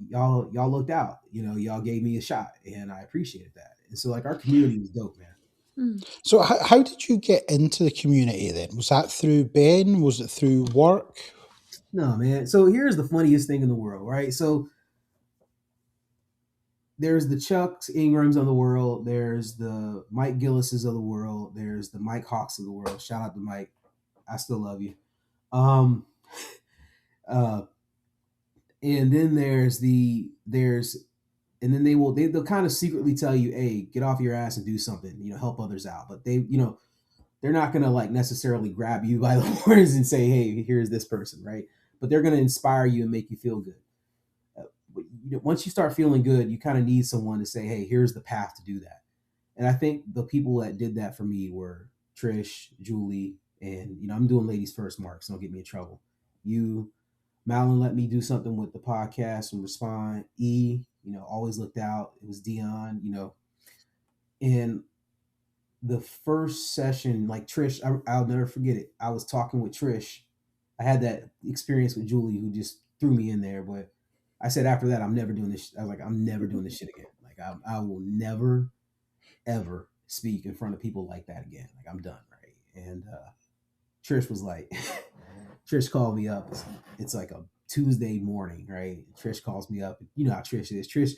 looked out. Y'all gave me a shot, and I appreciated that. And so, like, our community was dope, man. So, how did you get into the community then? Was that through Ben? Was it through work? No, man. So here's the funniest thing in the world, right? So there's the Chucks Ingrams of the world. There's the Mike Gillises of the world. There's the Mike Hawks of the world. Shout out to Mike. I still love you. Um, uh, and then and then they'll kind of secretly tell you, hey, get off your ass and do something, help others out. But they're not gonna like necessarily grab you by the horns and say, hey, here's this person, right? But they're gonna inspire you and make you feel good. But, once you start feeling good, you kind of need someone to say, hey, here's the path to do that. And I think the people that did that for me were Trish, Julie, and I'm doing ladies first, Mark, so don't get me in trouble. You, Malin let me do something with the podcast and respond. E, always looked out. It was Dion, and the first session, like Trish, I'll never forget it. I was talking with Trish. I had that experience with Julie, who just threw me in there. But I said after that, I'm never doing this. I was like, I'm never doing this shit again. Like I will never, ever speak in front of people like that again. Like I'm done, and Trish was like, Trish called me up. It's like a Tuesday morning, right? Trish calls me up. You know how Trish is. Trish,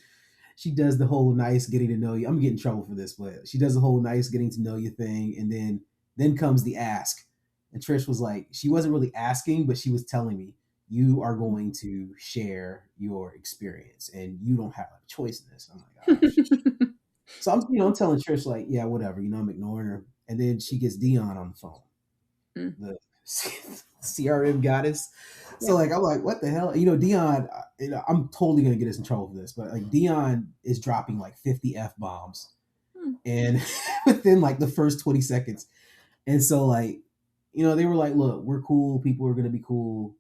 she does the whole nice getting to know you. I'm getting in trouble for this, but she does the whole nice getting to know you thing, and then comes the ask. And Trish was like, she wasn't really asking, but she was telling me, you are going to share your experience, and you don't have a choice in this. I'm like, oh shit. So I'm telling Trish like, yeah, whatever. I'm ignoring her, and then she gets Dion on the phone, Mm. the CRM goddess. So Yeah. like I'm like, what the hell? Dion. I'm totally gonna get us in trouble for this, but like Dion is dropping like 50 f bombs, Hmm. and within like the first 20 seconds, and so like, they were like, look, we're cool. People are gonna be cool.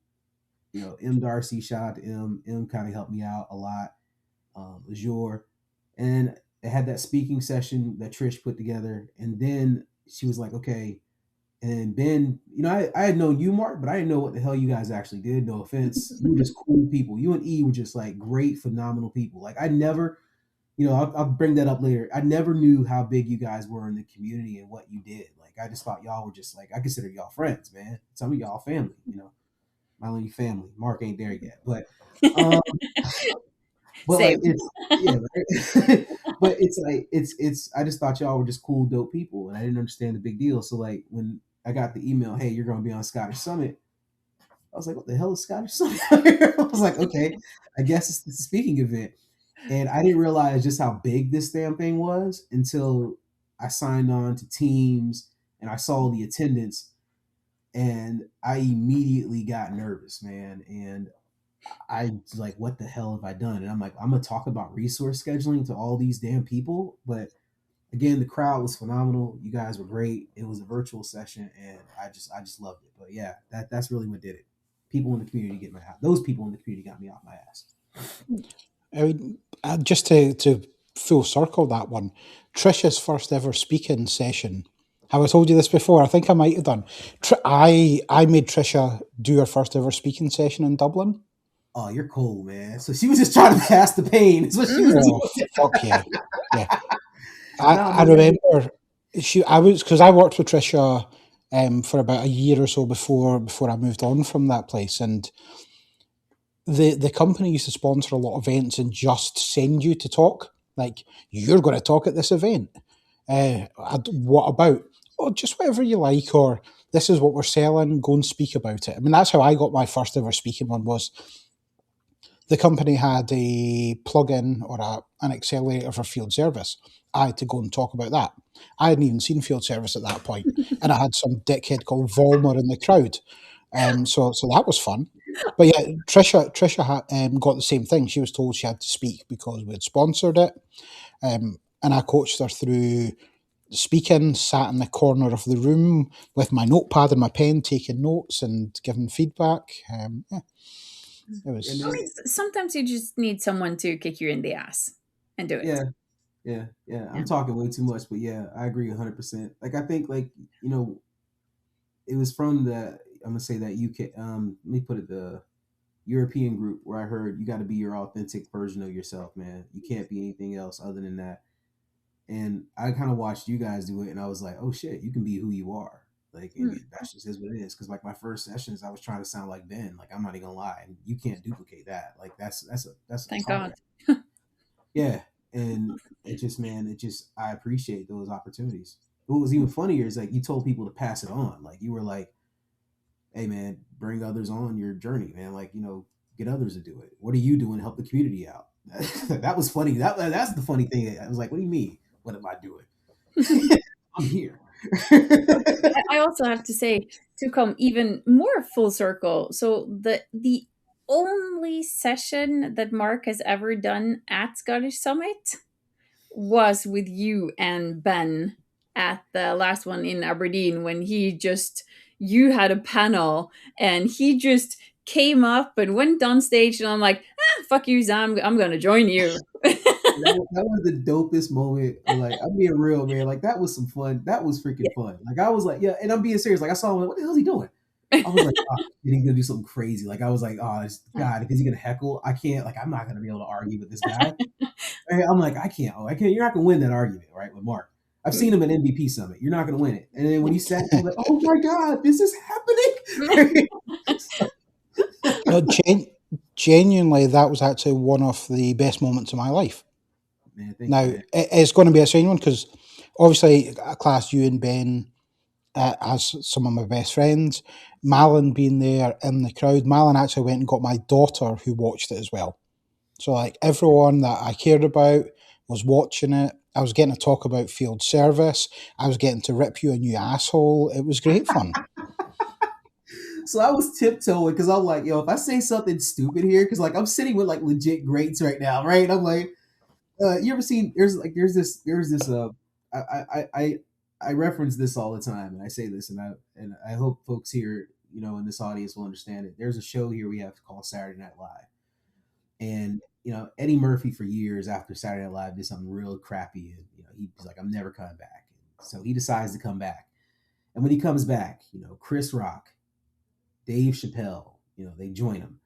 M Darcy, shout out to M. M kind of helped me out a lot. Azure, and they had that speaking session that Trish put together, and then she was like, okay. And Ben, I had known you, Mark, but I didn't know what the hell you guys actually did. No offense. You were just cool people. You and E were just like great, phenomenal people. Like I never, I'll bring that up later. I never knew how big you guys were in the community and what you did. Like I just thought y'all were just like, I consider y'all friends, man. Some of y'all family, my only family. Mark ain't there yet, um, but like Same. it's yeah, right? But it's like it's I just thought y'all were just cool, dope people, and I didn't understand the big deal. So like when I got the email, hey, you're gonna be on Scottish Summit, I was like, what the hell is Scottish Summit? I was like, okay, I guess it's the speaking event. And I didn't realize just how big this damn thing was until I signed on to Teams and I saw the attendance, and I immediately got nervous, man. And I was like, what the hell have I done? And I'm like, I'm gonna talk about resource scheduling to all these damn people. But again, the crowd was phenomenal. You guys were great. It was a virtual session, and I just loved it. But yeah, that's really what did it. People in the community get my ass. Those people in the community got me off my ass. I mean, just to full circle that one, Trisha's first ever speaking session. Have I told you this before? I think I might have done. I made Trisha do her first ever speaking session in Dublin. Oh, you're cold, man. So she was just trying to pass the pain. Is what she was Oh, doing. fuck yeah. Yeah. No, I man. remember because I worked with Trisha for about a year or so before I moved on from that place, and the company used to sponsor a lot of events and just send you to talk. Like, you're going to talk at this event. What about? Oh, just whatever you like, or this is what we're selling. Go and speak about it. I mean, that's how I got my first ever speaking one. Was the company had a plug-in or an accelerator for field service. I had to go and talk about that. I hadn't even seen field service at that point, and I had some dickhead called Volmer in the crowd. So that was fun. But yeah, Trisha got the same thing. She was told she had to speak because we'd sponsored it, and I coached her through speaking. Sat in the corner of the room with my notepad and my pen, taking notes and giving feedback. Yeah, it was. And I then, mean, sometimes you just need someone to kick you in the ass and do it. yeah, yeah. I'm Yeah. talking way too much, but yeah, I agree 100%. Like I think like it was from the I'm gonna say that UK. Let me put it the European group where I heard you got to be your authentic version of yourself, man. You can't be anything else other than that. And I kind of watched you guys do it, and I was like, oh shit, you can be who you are. Like, and Mm. that just is what it is. Because like my first sessions, I was trying to sound like Ben. Like I'm not even gonna lie, and you can't duplicate that. Like that's a Thank target. God. Yeah, and it just I appreciate those opportunities. What was even funnier is like you told people to pass it on. Like you were like, hey man, bring others on your journey, man. Like get others to do it. What are you doing to help the community out? That was funny. That's the funny thing. I was like, what do you mean? What am I doing? I'm here. I also have to say, to come even more full circle. So the only session that Mark has ever done at Scottish Summit was with you and Ben at the last one in Aberdeen, when you had a panel and he just came up and went on stage, and I'm like, fuck you, Sam, I'm gonna join you. That was the dopest moment. Like I'm being real, man. Like that was some fun. That was freaking fun. Like I was like, yeah, and I'm being serious. Like I saw him, like, what the hell is he doing? I was like, oh, he's gonna do something crazy. Like I was like, oh God, is he gonna heckle? I can't. Like I'm not gonna be able to argue with this guy. I'm like, I can't. You're not gonna win that argument, right, with Mark. I've seen him at MVP Summit. You're not going to win it. And then when he sat there, I'm like, oh my God, this is happening. No, genuinely, that was actually one of the best moments of my life. Man, thank Now, you, man. it's going to be a strange one because obviously, a class you and Ben as some of my best friends, Malin being there in the crowd. Malin actually went and got my daughter who watched it as well. So, like, everyone that I cared about was watching it. I was getting to talk about field service. I was getting to rip you a new asshole. It was great fun. So I was tiptoeing because I'm like, yo, if I say something stupid here, because like I'm sitting with like legit greats right now, right? I'm like, you ever seen? There's this. I reference this all the time, and I say this, and I hope folks here, in this audience will understand it. There's a show here we have called Saturday Night Live, and Eddie Murphy for years after Saturday Night Live did something real crappy, and he's like, I'm never coming back. So he decides to come back, and when he comes back, Chris Rock, Dave Chappelle, they join him,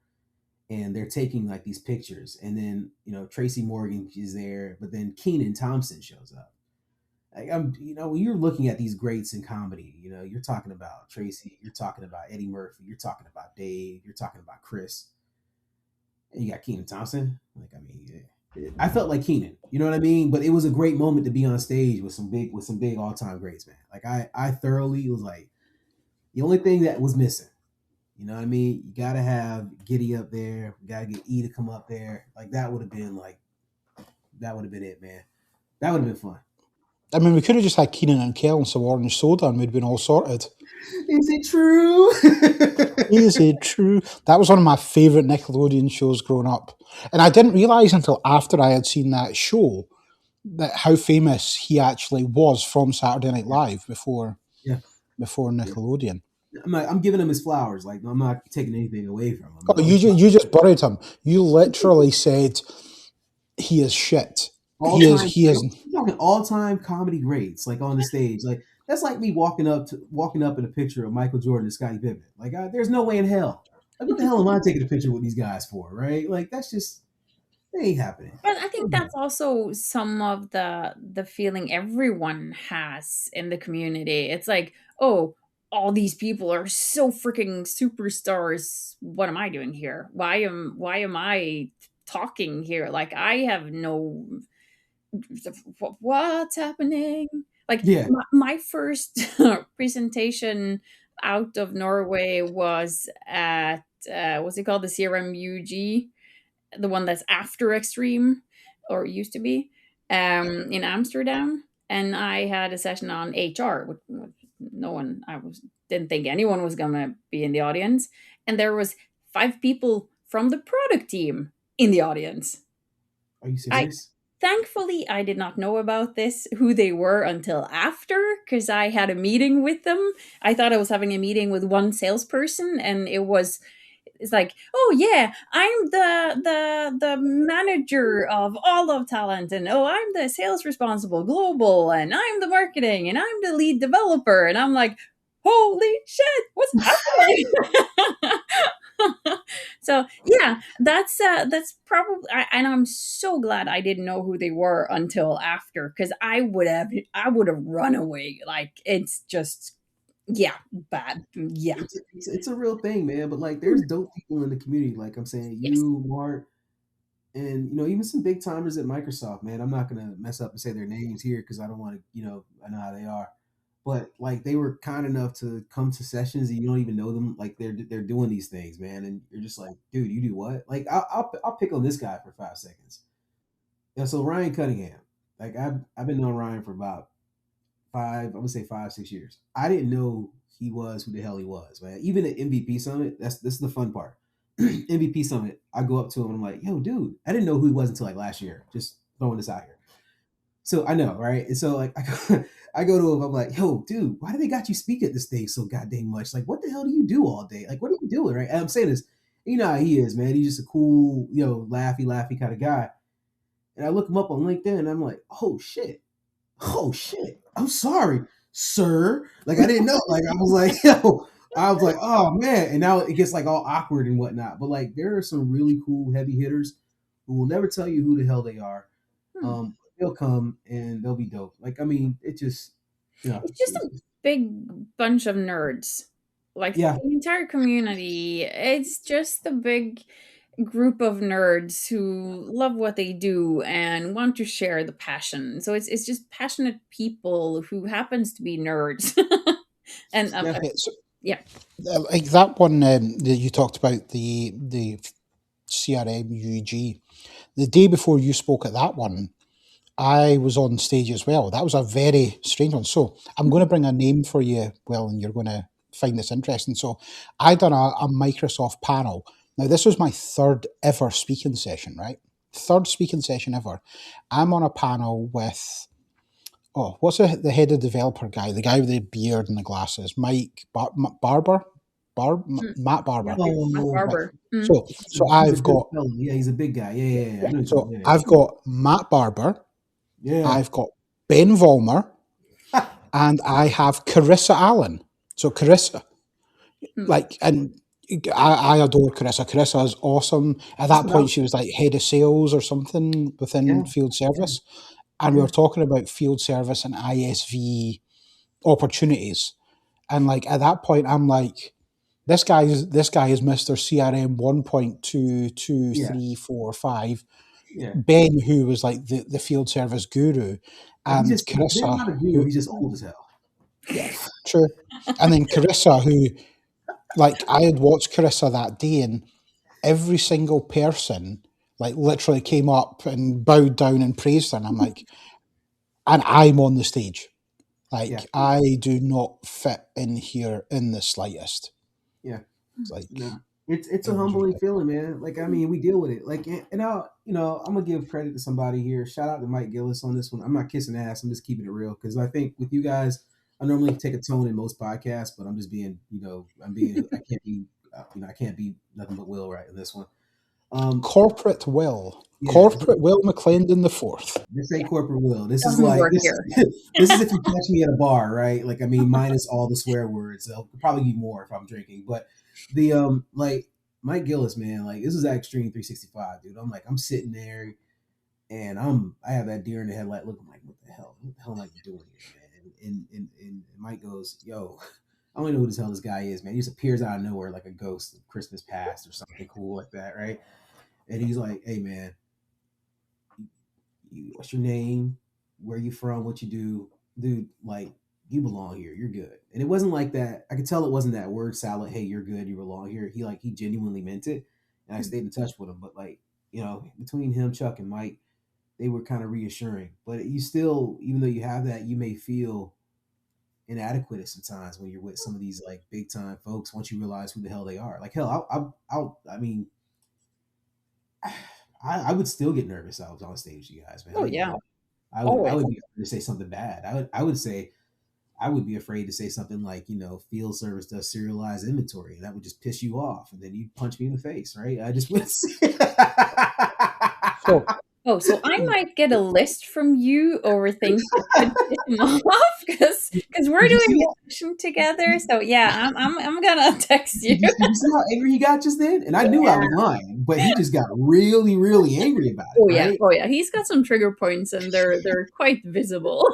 and they're taking like these pictures, and then Tracy Morgan is there, but then Kenan Thompson shows up. Like, when you're looking at these greats in comedy, you're talking about Tracy, you're talking about Eddie Murphy, you're talking about Dave, you're talking about Chris, and you got Kenan Thompson. Like, I mean, yeah. I felt like Kenan, you know what I mean? But it was a great moment to be on stage with some big all time greats, man. Like, I thoroughly was like, the only thing that was missing. You know what I mean? You got to have Giddy up there. You got to get E to come up there. Like, that would have been it, man. That would have been fun. I mean, we could have just had Keenan and Kel and some orange soda and we'd been all sorted. Is it true? Is it true? That was one of my favourite Nickelodeon shows growing up. And I didn't realise until after I had seen that show that how famous he actually was from Saturday Night Live before Nickelodeon. I'm giving him his flowers. Like, I'm not taking anything away from him. Oh, you just buried him. You literally said he is shit. He is. I'm talking all-time comedy greats, like on the stage. Like, that's like me walking up in a picture of Michael Jordan and Scottie Pippen. Like, there's no way in hell. Like, what the hell am I taking a picture with these guys for, right? Like, that's just, that ain't happening. But I think that's also some of the feeling everyone has in the community. It's like, oh, all these people are so freaking superstars. What am I doing here? Why am I talking here? Like, I have no, what's happening? Like, my first presentation out of Norway was at what's it called, the CRMUG, the one that's after Extreme, or used to be, in Amsterdam. And I had a session on HR with no one. Didn't think anyone was gonna be in the audience, and there was 5 people from the product team in the audience. Are you serious? Thankfully, I did not know about who they were, until after, because I had a meeting with them. I thought I was having a meeting with one salesperson, and it's like, oh yeah, I'm the manager of all of talent, and oh, I'm the sales responsible global, and I'm the marketing, and I'm the lead developer, and I'm like, holy shit, what's happening? So yeah, that's probably, and I'm so glad I didn't know who they were until after, because I would have run away. Like, it's just, yeah, bad. Yeah, it's a real thing, man. But like, there's dope people in the community. Like I'm saying, you, Mark, and even some big timers at Microsoft, man. I'm not gonna mess up and say their names here because I don't want to, I know how they are. But like, they were kind enough to come to sessions and you don't even know them. Like, they're doing these things, man, and you're just like, dude, you do what? Like, I'll pick on this guy for 5 seconds. Yeah, so Ryan Cunningham, like I've been knowing Ryan for about 5, 6 years. I didn't know he was who the hell he was, man. Even at MVP Summit, this is the fun part. MVP Summit, I go up to him and I'm like, yo, dude, I didn't know who he was until like last year. Just throwing this out here. So I know, right? And so like I go to him, I'm like, yo, dude, why do they got you speak at this thing so goddamn much? Like, what the hell do you do all day? Like, what are you doing, right? And I'm saying this, you know how he is, man. He's just a cool, laughy kind of guy. And I look him up on LinkedIn and I'm like, oh shit. I'm sorry, sir. Like, I didn't know. Like, I was like, yo, oh man. And now it gets like all awkward and whatnot. But like, there are some really cool heavy hitters who will never tell you who the hell they are. they'll come and they'll be dope. Like I mean, it just It's just a big bunch of nerds. Like yeah, the entire community, it's just a big group of nerds who love what they do and want to share the passion. So it's just passionate people who happens to be nerds. And yeah, It's yeah. like that one that you talked about, the CRM UG. The day before you spoke at that one, I was on stage as well. That was a very strange one. So I'm going to bring a name for you, Will, and you're going to find this interesting. So I done a Microsoft panel. Now this was my third ever speaking session, right? Third speaking session ever. I'm on a panel with what's the head of developer guy, the guy with the beard and the glasses, Mike Barber, Mm. Matt Barber. Matt oh, Right. Barber. Mm. So he's a I've good got fellow. Yeah, he's a big guy. Yeah, yeah, yeah. I know what you're so talking. I've got Matt Barber, Yeah, I've got Ben Vollmer, yeah. and I have Carissa Allen. So Carissa, Mm. like, and I adore Carissa. Carissa is awesome. At That's that what point, she was like head of sales or something yeah, within field yeah, service, and we yeah. were talking about field service and ISV opportunities. And like at that point, I'm like, this guy is Mr. CRM 1.22345. Yeah. Ben, who was like the field service guru, He's and just Ben's Carissa, not a guru. who He's just old as hell. yeah, true. And then Carissa, who like I had watched Carissa that day, and every single person like literally came up and bowed down and praised her. And I'm like, and I'm on the stage. Yeah, Like I do not fit in here in the slightest. yeah. It's like No, it's it a was humbling ridiculous. feeling, man. Like I mean, we deal with it. Like, and I'll, I'm gonna give credit to somebody here. Shout out to Mike Gillis on this one. I'm not kissing ass. I'm just keeping it real because I think with you guys, I normally take a tone in most podcasts, but I'm just being, I can't be, I can't be nothing but Will right in this one. Yeah, Corporate Will McLendon the fourth. this ain't corporate Will. This is Doesn't like work this. here. This is if you catch me at a bar, right? Like I mean, minus all the swear words. There'll probably be more if I'm drinking. But the like Mike Gillis, man, like this is at Extreme 365, dude. I'm sitting there and I have that deer in the headlight look. I'm like, what the hell? What the hell am I doing here, man? And Mike goes, yo, I don't know who the hell this guy is, man. He just appears out of nowhere like a ghost of Christmas past or something cool like that, right? And he's like, hey, man, what's your name? Where you from? What you do? Dude, like, you belong here. You're good. And it wasn't like that. I could tell it wasn't that word salad. Hey, you're good. You belong here. He genuinely meant it. And I stayed in touch with him. But like, between him, Chuck, and Mike, they were kind of reassuring. But you still, even though you have that, you may feel inadequate at sometimes when you're with some of these like big time folks. Once you realize who the hell they are, like hell, I mean, I would still get nervous. I was on stage, with you guys, man. Oh yeah. I Always. would be afraid to say something bad. I would say I would be afraid to say something like, field service does serialized inventory. And that would just piss you off. And then you'd punch me in the face, right? I just wouldn't say So Oh, so I might get a list from you over things that could piss him off because we're Did you see doing that? a session together. So yeah, I'm gonna text you. Did you see how angry he got just then? And I knew I was lying, but he just got really, really angry about it, Oh yeah, right? oh yeah. He's got some trigger points, and they're quite visible.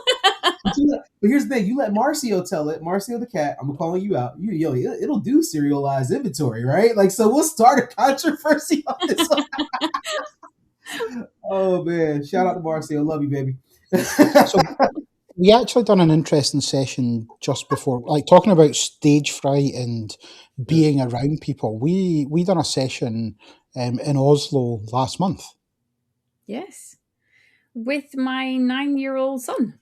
But here's the thing: you let Marcio tell it. Marcio the cat. I'm calling you out. It'll do serialized inventory, right? Like, so we'll start a controversy on this one. Oh man! Shout out to Marcio. Love you, baby. so we actually done an interesting session just before, like talking about stage fright and being around people. We done a session in Oslo last month. Yes, with my 9-year-old son.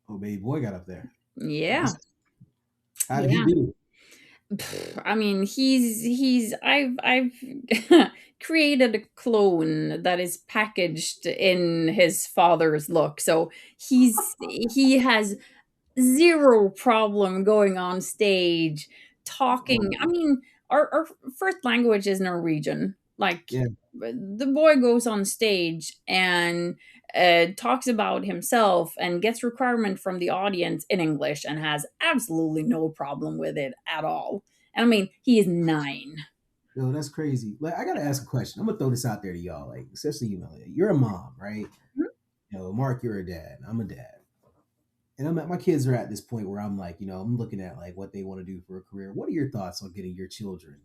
Oh, baby boy got up there. Yeah, How did he do? I mean, I've created a clone that is packaged in his father's look. So he has zero problem going on stage talking. I mean, our first language is Norwegian. Like Yeah. the boy goes on stage and talks about himself and gets requirement from the audience in English and has absolutely no problem with it at all. And I mean, he is 9. Yo, that's crazy. Like, I gotta ask a question. I'm gonna throw this out there to y'all. Like, especially you're a mom, right? Mark, you're a dad. I'm a dad. And my kids are at this point where I'm like, I'm looking at like what they want to do for a career. What are your thoughts on getting your children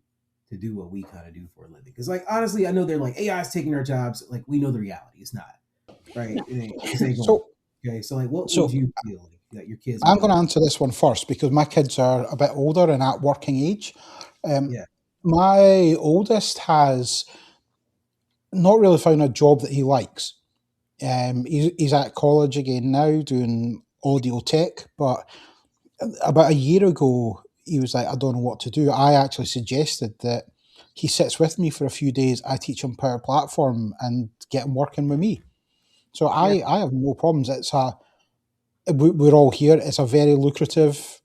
to do what we kind of do for a living? Because like honestly, I know they're like AI is taking our jobs. Like we know the reality. It's not right. No. It ain't going. So, Okay, so like, what would so you feel like that your kids would I'm go? going to answer this one first because my kids are a bit older and at working age. Um, Yeah, my oldest has not really found a job that he likes. He's at college again now doing audio tech, but about a year ago, he was like, I don't know what to do. I actually suggested that he sits with me for a few days. I teach him Power Platform and get him working with me. So yeah. I have no problems. We're all here. It's a very lucrative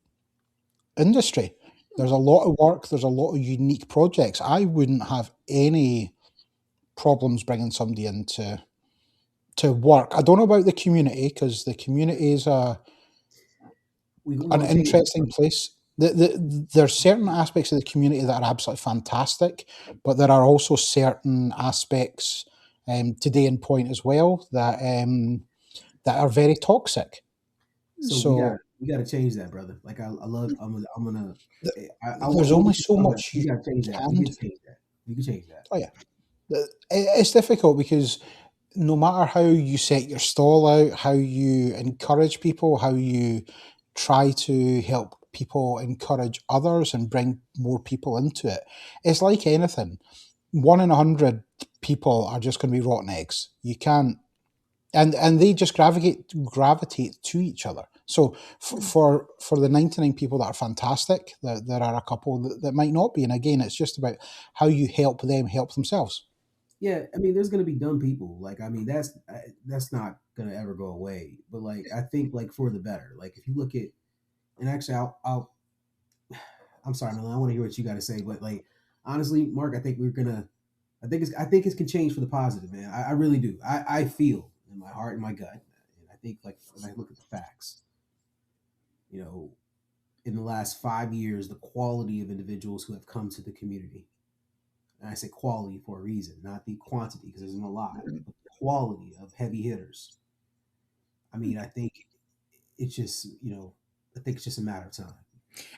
industry. There's a lot of work. There's a lot of unique projects. I wouldn't have any problems bringing somebody into to work. I don't know about the community because the community is We're an gonna change that, interesting brother. place. There's certain aspects of the community that are absolutely fantastic, but there are also certain aspects, today in point as well, that are very toxic. So So we gotta change that, brother. Like I love. I'm gonna. th- I want. there's I only want you so to know that much we you gotta change that. We can can do. change that. We can change that. Oh yeah, it's difficult because no matter how you set your stall out, how you encourage people, how you try to help people encourage others and bring more people into it, it's like anything. 1 in 100 people are just going to be rotten eggs. You can't, and they just gravitate to each other. So for the 99 people that are fantastic, there are a couple that might not be. And again, it's just about how you help them help themselves. Yeah, I mean, there's gonna be dumb people. Like, I mean, that's not gonna ever go away. But like, I think like for the better. Like, if you look at, and actually, I'm sorry, Malin, I want to hear what you got to say. But like, honestly, Mark, I think we're gonna. I think it can change for the positive, man. I really do. I feel in my heart and my gut, and I think like when I look at the facts, you know, in the last 5 years, the quality of individuals who have come to the community, and I say quality for a reason, not the quantity, because there's a lot, but the quality of heavy hitters. I mean, I think it's just, I think it's just a matter of time.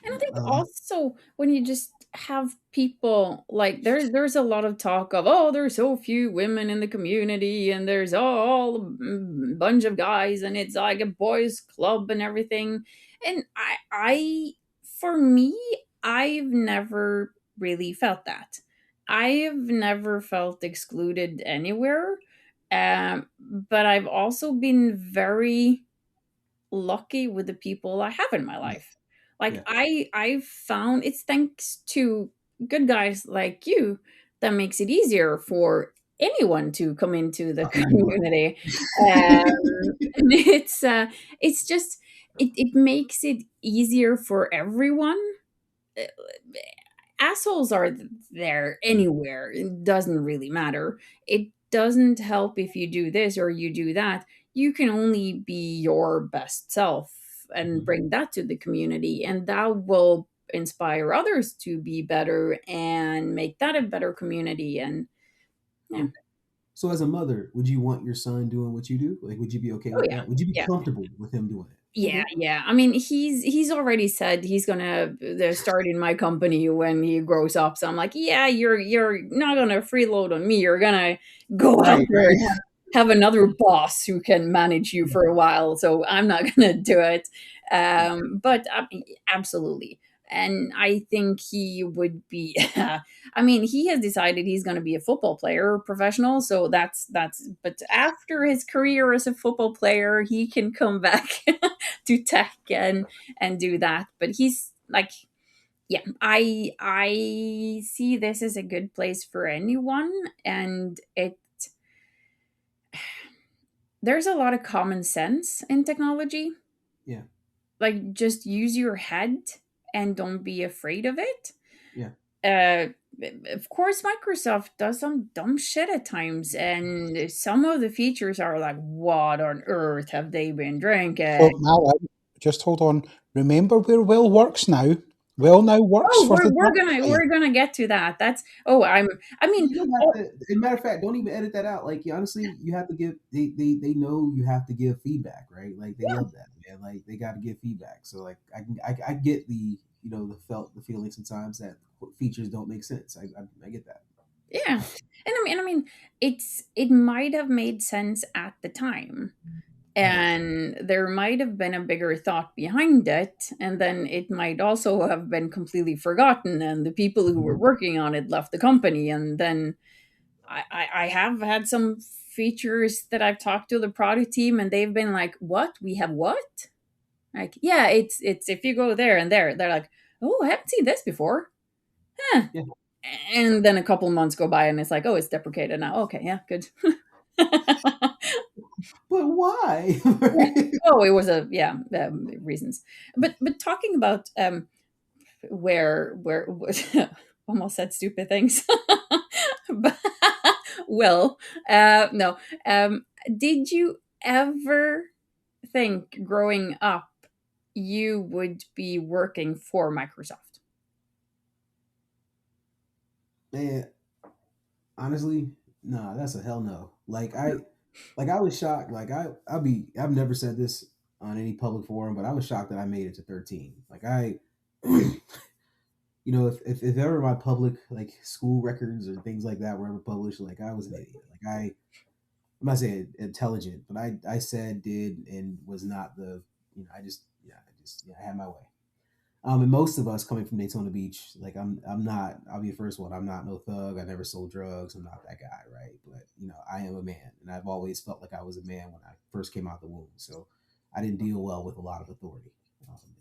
And I think Um, also when you just have people like there's a lot of talk of, oh, there's so few women in the community and there's all a bunch of guys and it's like a boys club and everything. And I for me, I've never really felt that. I've never felt excluded anywhere. But I've also been very lucky with the people I have in my yeah, life. Like yeah, I've found it's thanks to good guys like you that makes it easier for anyone to come into the I know, right? community. And it's just it makes it easier for everyone. Uh, Assholes are there Yeah. anywhere. It doesn't really matter. It doesn't help if you do this or you do that. You can only be your best self and Mhm. bring that to the community, and that will inspire others to be better and make that a better community. And yeah, Yeah. So, as a mother, would you want your son doing what you do? Like, would you be okay oh with yeah, that? Would you be yeah. comfortable with him doing it? Yeah, Okay. yeah. I mean, he's already said he's gonna start in my company when he grows up. So I'm like, yeah, you're not gonna freeload on me. You're gonna go out Right. there and have another boss who can manage you Right. for a while. So I'm not gonna do it. Yeah. But absolutely, and I think he would be. I mean, he has decided he's going to be a football player, professional. So that's. But after his career as a football player, he can come back to tech and do that. But he's like, yeah, I see this as a good place for anyone, and there's a lot of common sense in technology. Yeah. Like, just use your head and don't be afraid of it. Yeah. uh of course Microsoft does some dumb shit at times, and some of the features are like, what on earth have they been drinking? So, Malin, just hold on. Remember where Will works now. Well, now works Oh, for the we're gonna get to that. That's oh, I mean, You don't have oh, to. As a matter of fact, don't even edit that out. Like, honestly, you have to give. They know you have to give feedback, right? Like, they love that, man. Like, they got to give feedback. So, like, I get the the feeling sometimes that features don't make sense. I get that. yeah, and I mean, it might have made sense at the time, Right. and there might have been a bigger thought behind it, and then it might also have been completely forgotten, and the people who were Mhm. working on it left the company, and then I have had some features that I've talked to the product team, and they've been like, "What? We have what?" Like, yeah, it's if you go there and there, they're like, "Oh, I haven't seen this before." Huh. Yeah. And then a couple months go by, and it's like, "Oh, it's deprecated now." Okay, yeah, good. But why? Yeah. Oh, it was a yeah reasons. But talking about where almost said stupid things. But, well, no. Did you ever think growing up you would be working for Microsoft? Man, honestly, nah, that's a hell no. Like I was shocked. I've never said this on any public forum, but I was shocked that I made it to 13. Like I, if ever my public like school records or things like that were ever published, like I was an idiot. I'm not saying intelligent, but I said, did, and was not the, I had my way. And most of us coming from Daytona Beach, like I'm not. I'll be the first one. I'm not no thug. I never sold drugs. I'm not that guy, right? But I am a man, and I've always felt like I was a man when I first came out the womb. So I didn't deal well with a lot of authority,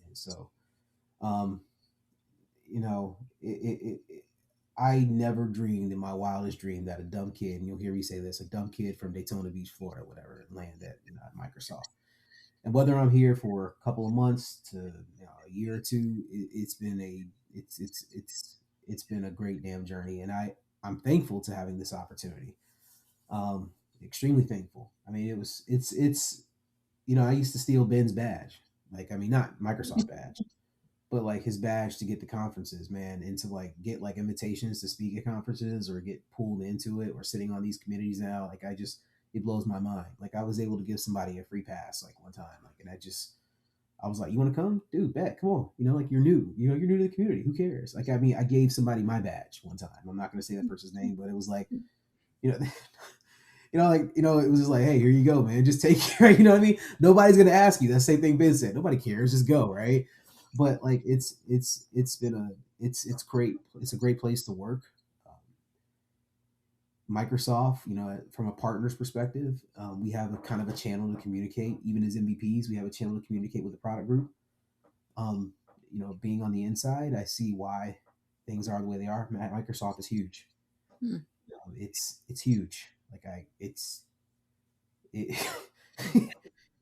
and so um, I never dreamed in my wildest dream that a dumb kid, and you'll hear me say this, a dumb kid from Daytona Beach, Florida, whatever, land at Microsoft. And whether I'm here for a couple of months to a year or two, it's been a great damn journey, and I'm thankful to having this opportunity. Um, Extremely thankful. I mean, it's I used to steal Ben's badge, like I mean not Microsoft badge, but like his badge to get to conferences, man, and to like get like invitations to speak at conferences or get pulled into it or sitting on these committees now. Like it blows my mind. Like I was able to give somebody a free pass like one time, like, and I was like, you want to come, dude? Bet, come on. Like you're new. You're new to the community. Who cares? Like I mean, I gave somebody my badge one time. I'm not going to say that person's name, but it was like, you know. It was just like, hey, here you go, man. Just take it, right? You know what I mean? Nobody's gonna ask you. That same thing Ben said. Nobody cares. Just go, right? But like, it's been it's great. It's a great place to work. Um, Microsoft, from a partner's perspective, we have a kind of a channel to communicate. Even as MVPs, we have a channel to communicate with the product group. Um, Being on the inside, I see why things are the way they are. Microsoft is huge. Hmm. It's huge. Like I, it,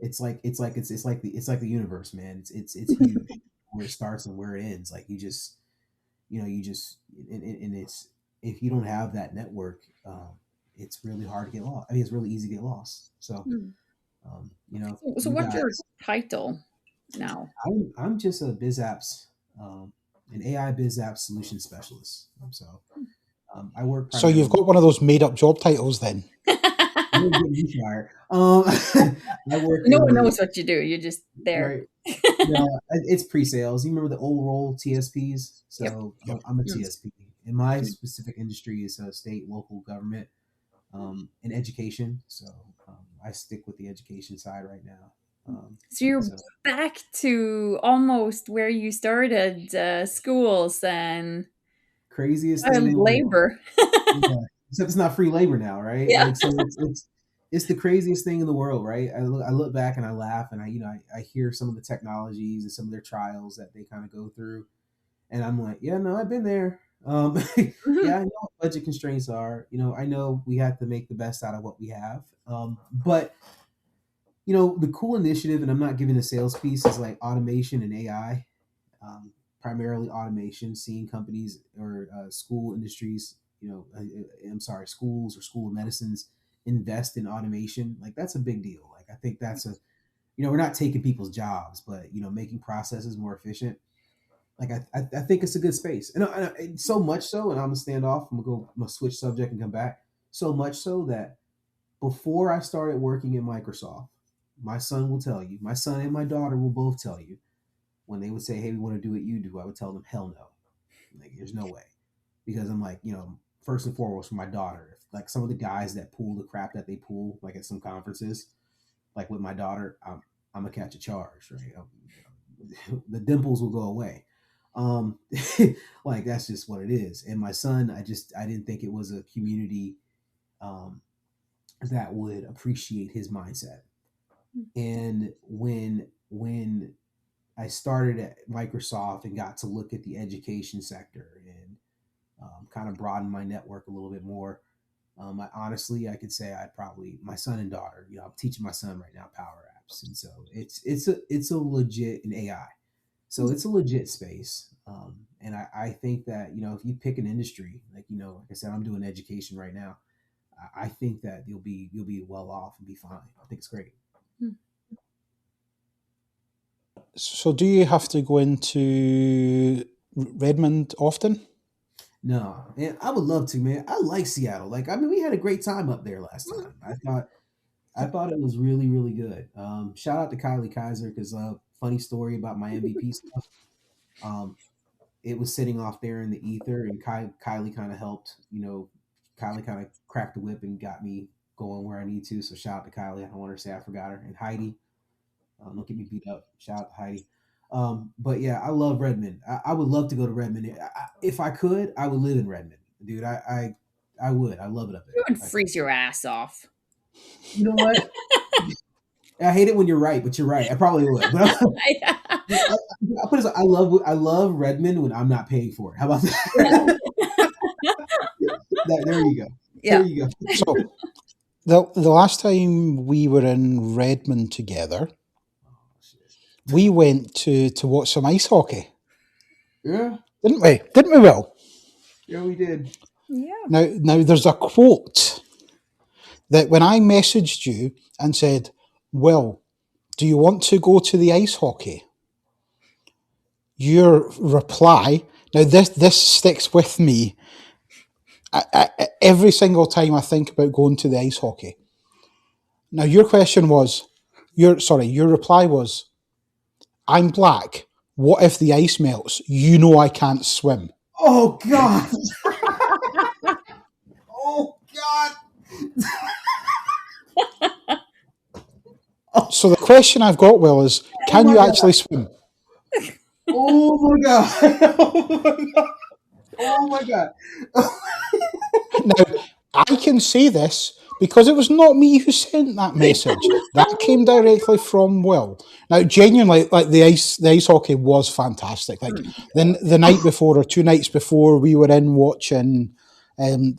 it's like the universe, man. It's huge where it starts and where it ends. Like you just and it's if you don't have that network, it's really hard to get lost. I mean, it's really easy to get lost. So, Hmm. So you what's your guys, title now? I'm just a biz apps, an AI biz apps solution specialist. So, I work So you've primarily. got one of those made up job titles then. You ain't getting me fired. I work No in one the knows what you do. You're just there. right. No, it's pre-sales. You remember the old role TSPs? Yep. So Yep. I'm a Yes. TSP. And my specific industry is state, local government, and education. So I stick with the education side right now. So you're So back to almost where you started, schools and craziest thing in child the world. labor. Yeah. Except it's not free labor now, right? Yeah. Like so it's the craziest thing in the world, right? I look back and I laugh and I hear some of the technologies and some of their trials that they kind of go through. And I'm like, yeah, no, I've been there. Mhm. Yeah, I know what budget constraints are. I know we have to make the best out of what we have. But the cool initiative, and I'm not giving a sales piece, is like automation and AI. Primarily automation, seeing companies or school industries, I'm sorry, schools or school of medicines invest in automation. Like that's a big deal. Like I think that's we're not taking people's jobs, but making processes more efficient. like I think it's a good space, and so much so, and I'm gonna stand off. I'm gonna switch subject and come back. So much so that before I started working at Microsoft, my son will tell you, my son and my daughter will both tell you, when they would say, "Hey, we want to do what you do," I would tell them, "Hell no, like there's no way," because I'm like, first and foremost for my daughter, like some of the guys that pull the crap that they pull, like at some conferences, like with my daughter, I'm gonna catch a charge, right? The dimples will go away. Um, like that's just what it is. And my son, I didn't think it was a community um, that would appreciate his mindset. And when I started at Microsoft and got to look at the education sector and kind of broaden my network a little bit more, I could say I probably my son and daughter. I'm teaching my son right now Power Apps, and so it's a legit an AI. So it's a legit space. And I think that, if you pick an industry, like I said, I'm doing education right now. I think that you'll be well off and be fine. I think it's great. So do you have to go into Redmond often? No, and I would love to, man. I like Seattle. We had a great time up there last time. I thought it was really, really good. Shout out to Kylie Kaiser because funny story about my MVP stuff. Um, it was sitting off there in the ether, and Kylie kind of helped. Kylie kind of cracked the whip and got me going where I need to. So shout out to Kylie. I don't want her to say I forgot her. And Heidi, don't get me beat up. Shout out to Heidi. But yeah, I love Redmond. I would love to go to Redmond. If I could, I would live in Redmond, dude. I would. I love it up there. You would freeze your ass off. You know what? I hate it when you're right, but you're right. I probably would. But I love Redmond when I'm not paying for it. How about that? There you go. Yeah. There you go. So the last time we were in Redmond together, we went to watch some ice hockey. Yeah. Didn't we? Didn't we, Will? Yeah, we did. Yeah. Now there's a quote that when I messaged you and said, "Will, do you want to go to the ice hockey?" Your reply, now this sticks with me every single time I think about going to the ice hockey. Now your reply was, "I'm black. What if the ice melts? You know I can't swim." Oh God. Oh God. So the question I've got, Will, is can you actually swim? Oh my God. Oh my God. Now, I can say this because it was not me who sent that message. That came directly from Will. Now, genuinely, like the ice hockey was fantastic. Like the night before or 2 nights before, we were in watching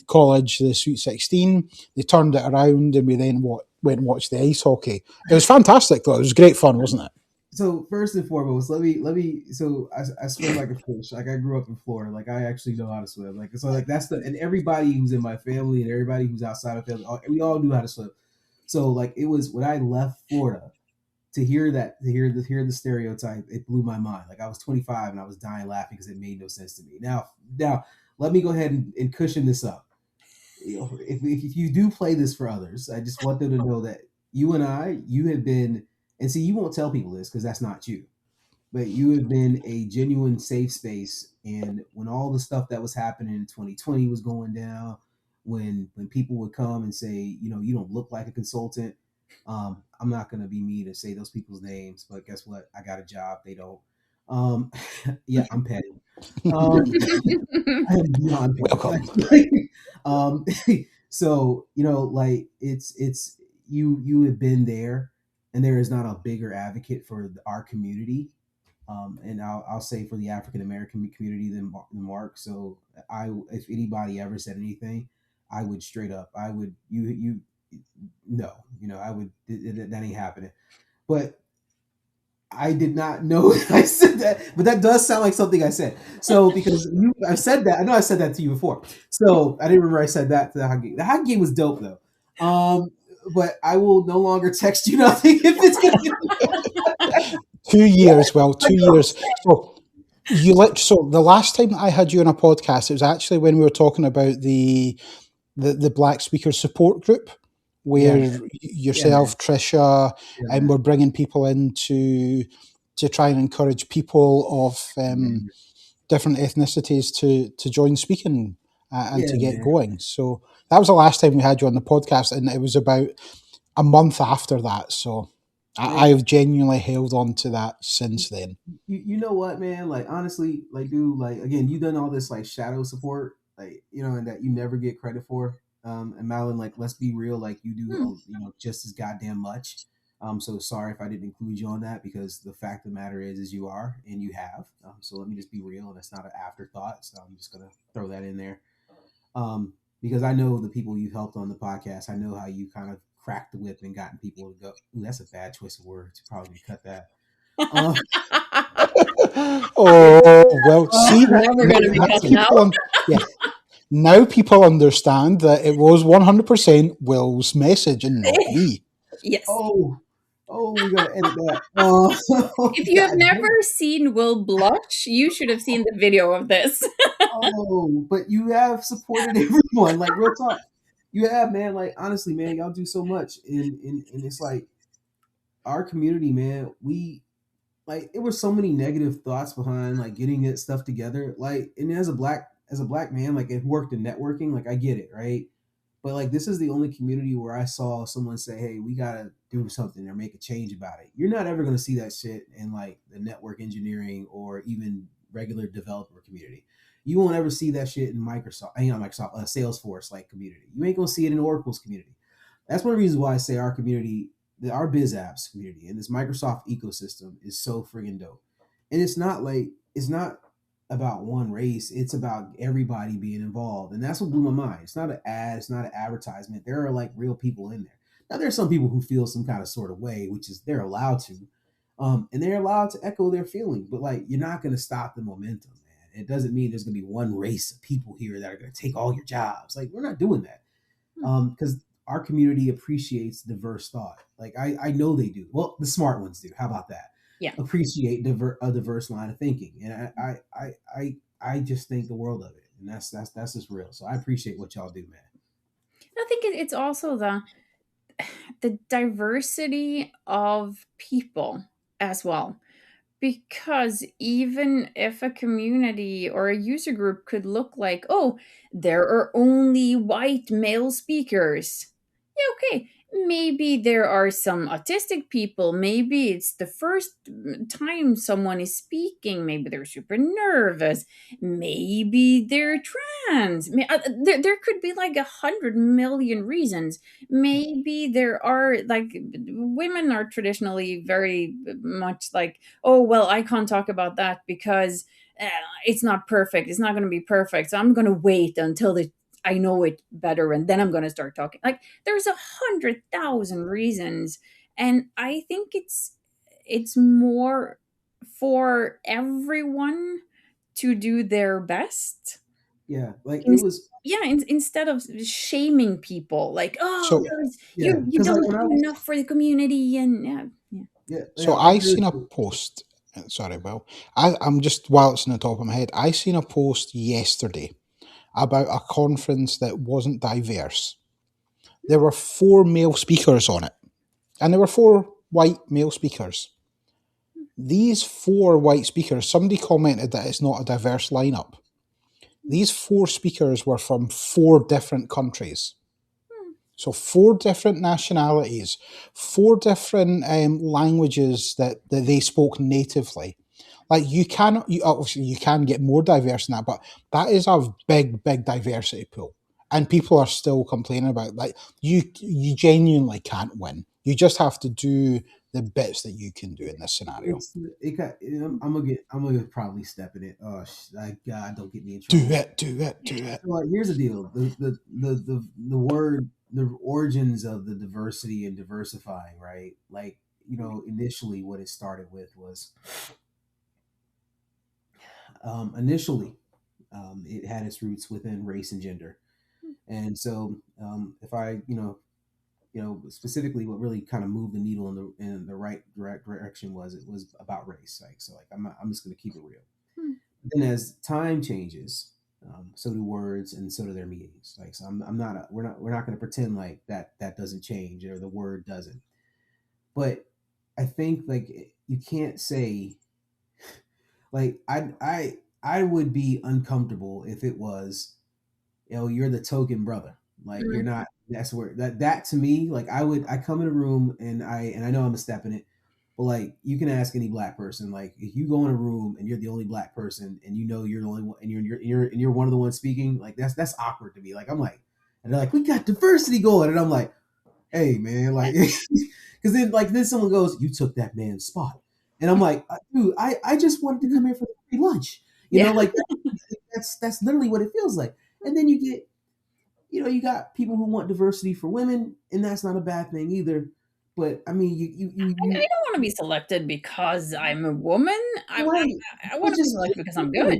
college, the Sweet 16. They turned it around, and we then went and watched the ice hockey. It was fantastic, though. It was great fun, wasn't it? So first and foremost, let me. So I swim like a fish. Like I grew up in Florida. Like I actually know how to swim. That's and everybody who's in my family and everybody who's outside of family, we all knew how to swim. So it was when I left Florida to hear the stereotype, it blew my mind. Like I was 25 and I was dying laughing because it made no sense to me. Now let me go ahead and cushion this up. If you do play this for others, I just want them to know that you have been. And see, you won't tell people this because that's not you, but you have been a genuine safe space. And when all the stuff that was happening in 2020 was going down, when people would come and say, you don't look like a consultant, I'm not going to be me to say those people's names, but guess what? I got a job. They don't. Yeah, I'm petty. I am beyond petty. So, it's you have been there. And there is not a bigger advocate for our community, and I'll say for the African American community than Mark. So if anybody ever said anything, I would straight up, I would I would that ain't happening. But I did not know I said that, but that does sound like something I said. So because I said that, I know I said that to you before. So I didn't remember I said that to the hockey game. The hockey game was dope though. But I will no longer text you nothing if it's going to be 2 years. Well, 2 years. So So the last time I had you on a podcast, it was actually when we were talking about the Black Speakers support group, where Yeah, yeah, man. yourself, Trisha, Yeah, and man. we're bringing people in to try and encourage people of Man. different ethnicities to join speaking and Yeah, to get man. going. So that was the last time we had you on the podcast, and it was about a month after that. So Man, I've genuinely held on to that since then. you know what, man? Like honestly, like dude, like again, you done all this like shadow support, like and that you never get credit for. And Malin, like let's be real, like you do, Hmm. just as goddamn much. So sorry if I didn't include you on that because the fact of the matter is you are and you have. So let me just be real, and it's not an afterthought. So I'm just gonna throw that in there. Because I know the people you've helped on the podcast. I know how you kind of cracked the whip and gotten people to go. Ooh, that's a bad choice of words. Probably cut that. Uh, Oh well, That's see never now, going to be now cut now. people yeah, now people understand that it was 100% Will's message and not me. Yes. oh, we gotta edit that. If you have God never damn. seen Will blush, you should have seen the video of this. Oh, but you have supported everyone. Like real talk, you have, man. Like honestly, man, y'all do so much, and it's like our community, man. We like there were so many negative thoughts behind like getting it stuff together. Like, and as a black man, like it worked in networking. Like I get it, right? But like this is the only community where I saw someone say, "Hey, we gotta do something or make a change about it." You're not ever gonna see that shit in like the network engineering or even regular developer community. You won't ever see that shit in Salesforce like community. You ain't gonna see it in Oracle's community. That's one of the reasons why I say our community, our biz apps community and this Microsoft ecosystem is so friggin' dope. And it's not about one race. It's about everybody being involved, and that's what blew my mind. It's not an ad. It's not an advertisement. There are like real people in there. Now there's some people who feel some kind of sort of way, which is they're allowed to, and they're allowed to echo their feeling. But like you're not going to stop the momentum, man. It doesn't mean there's going to be one race of people here that are going to take all your jobs. Like we're not doing that because our community appreciates diverse thought. Like I know they do. Well, the smart ones do. How about that? Yeah. Appreciate a diverse line of thinking, and I just think the world of it, and that's just real. So I appreciate what y'all do, man. I think it's also the diversity of people as well. Because even if a community or a user group could look like, oh, there are only white male speakers. Yeah, okay. Maybe there are some autistic people. Maybe it's the first time someone is speaking. Maybe they're super nervous. Maybe they're trans. There could be like 100 million reasons. Maybe there are like women are traditionally very much like, oh, well, I can't talk about that because uh, it's not perfect. It's not going to be perfect. So I'm going to wait until I know it better and then I'm going to start talking. Like there's 100,000 reasons. And I think it's more for everyone to do their best. Yeah, like it In, was. yeah, instead of shaming people like, oh, So Yeah, you because like don't when I do was. enough for the community. And yeah. Yeah, so yeah, I like seen a seriously. post. Sorry, Will. I'm just while it's in the top of my head. I seen a post yesterday about a conference that wasn't diverse. There were 4 male speakers on it, and there were 4 white male speakers. These 4 white speakers, somebody commented that it's not a diverse lineup. These 4 speakers were from 4 different countries. So 4 different nationalities, 4 different languages that they spoke natively. Like you obviously you can get more diverse than that, but that is a big diversity pool, and people are still complaining about like you genuinely can't win. You just have to do the bits that you can do in this scenario. It got. I'm gonna probably step in it. Oh, like God, don't get me in Do trouble. it, do it, do it. So, like, here's the deal: the word, the origins of the diversity and diversifying, right? Like, initially what it started with was, initially, it had its roots within race and gender, and so, if I, specifically what really kind of moved the needle in the right direction was it was about race. Like, so, like, I'm just gonna keep it real. then as time changes, so do words and so do their meanings. Like, so I'm not, we're not going to pretend like that doesn't change or the word doesn't. But I think like you can't say like I would be uncomfortable if it was, you're the token brother. Like you're Mm, not. That's where that to me, like I come in a room and I know I'm a step in it, but like you can ask any black person, like if you go in a room and you're the only black person and you know you're the only one and you're one of the ones speaking, like that's awkward to me. Like I'm like, and they're like, we got diversity going, and I'm like, hey man, like, because then someone goes, you took that man's spot, and I'm like, dude, I just wanted to come here for the free lunch, yeah. like that's literally what it feels like. And then you get, you got people who want diversity for women, and that's not a bad thing either. But I mean, I don't want to be selected because I'm a woman. right, I but want to be just selected because I'm good.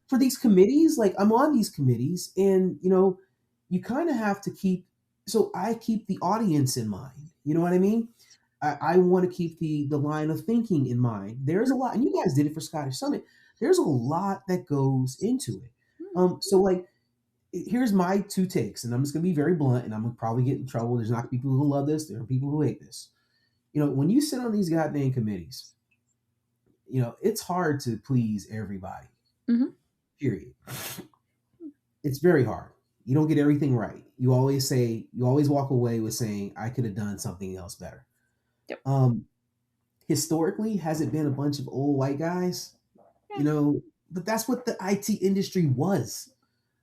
for these committees, like I'm on these committees, and you kind of have to keep. So I keep the audience in mind. You know what I mean? I want to keep the line of thinking in mind. There's a lot, and you guys did it for Scottish Summit. There's a lot that goes into it. So like, here's my two takes, and I'm just gonna be very blunt, and I'm gonna probably get in trouble. There's not people who love this. There are people who hate this. When you sit on these goddamn committees, it's hard to please everybody. Hmm. Period. It's very hard. You don't get everything right. You always walk away with saying, I could have done something else better. Yep. Um, Historically, has it been a bunch of old white guys? Yeah. You know, but that's what the IT industry was.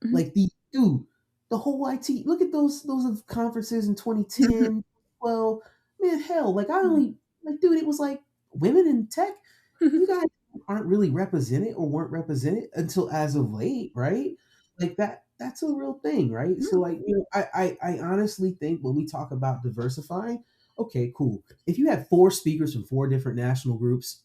Mhm. Like the whole IT. Look at those conferences in 2010, well, man, hell, like I only like, dude, it was like women in tech. You guys aren't really represented or weren't represented until as of late, right? Like that's a real thing, right? So like, I honestly think when we talk about diversifying, okay, cool. If you had four speakers from four different national groups,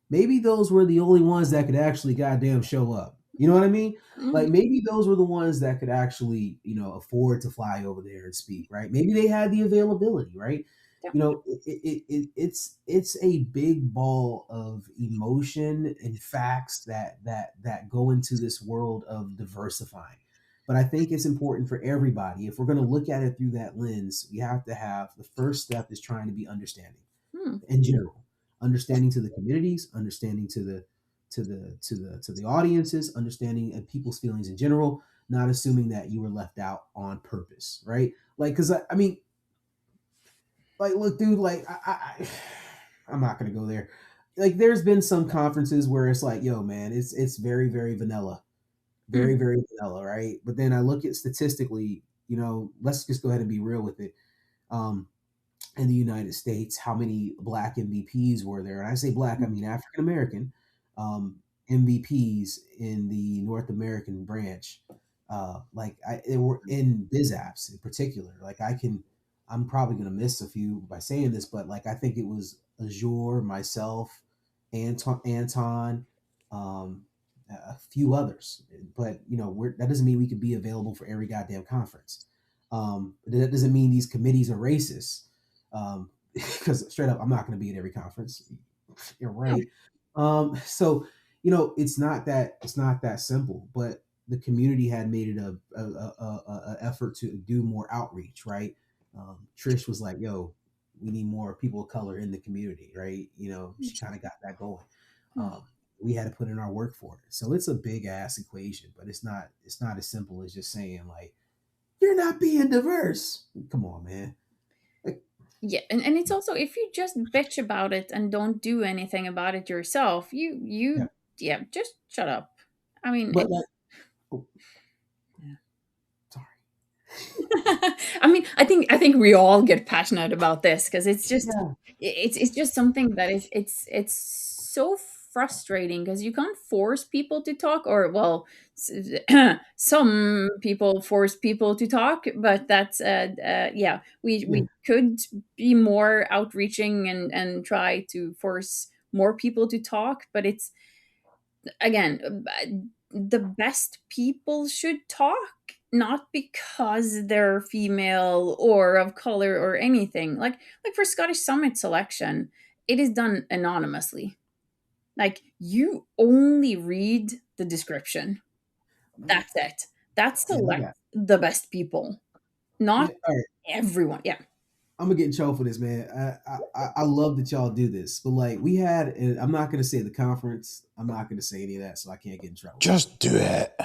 maybe those were the only ones that could actually goddamn show up. You know what I mean? Like Mhm. maybe those were the ones that could actually, afford to fly over there and speak, right? Maybe they had the availability, right? Yep. It's a big ball of emotion and facts that go into this world of diversifying. But I think it's important for everybody. If we're going to look at it through that lens, we have to have the first step is trying to be understanding Hmm. in general, understanding to the communities, understanding to the audiences, understanding of people's feelings in general, not assuming that you were left out on purpose, right? Like, because I mean, like, look, dude, like, I'm not gonna go there. Like, there's been some conferences where it's like, yo, man, it's very very vanilla, Hmm. very very vanilla, right? But then I look at statistically, let's just go ahead and be real with it. Um, in the United States, how many black MVPs were there? And I say black, I mean African American um, MVPs in the North American branch. They were in biz apps in particular. I'm probably going to miss a few by saying this, but like I think it was Azure, myself, Anton, um, a few others. But that doesn't mean we could be available for every goddamn conference. That doesn't mean these committees are racist, because straight up, I'm not going to be at every conference. You're Yeah. right. So it's not that simple. But the community had made it a effort to do more outreach, right? Trish was like, "Yo, we need more people of color in the community," right? She kind of got that going. Hmm. We had to put in our work for it. So it's a big ass equation, but it's not as simple as just saying like, "You're not being diverse." Come on, man. Like, Yeah, and it's also if you just bitch about it and don't do anything about it yourself, yeah, yeah, just shut up. I mean, but like, oh, yeah. sorry. I mean, I think we all get passionate about this because it's just Yeah, it's just something that is it's so frustrating because you can't force people to talk or well some people force people to talk but that's yeah yeah, we could be more outreaching and try to force more people to talk but it's again, the best people should talk, not because they're female or of color or anything. Like for Scottish Summit selection, it is done anonymously. Like you only read the description. That's it. That Man, we selects got the best people, not man, all right. everyone. Yeah. I'm gonna get in trouble for this, man. I love that y'all do this, but like we had, and I'm not gonna say the conference. I'm not gonna say any of that, so I can't get in trouble. Just do it.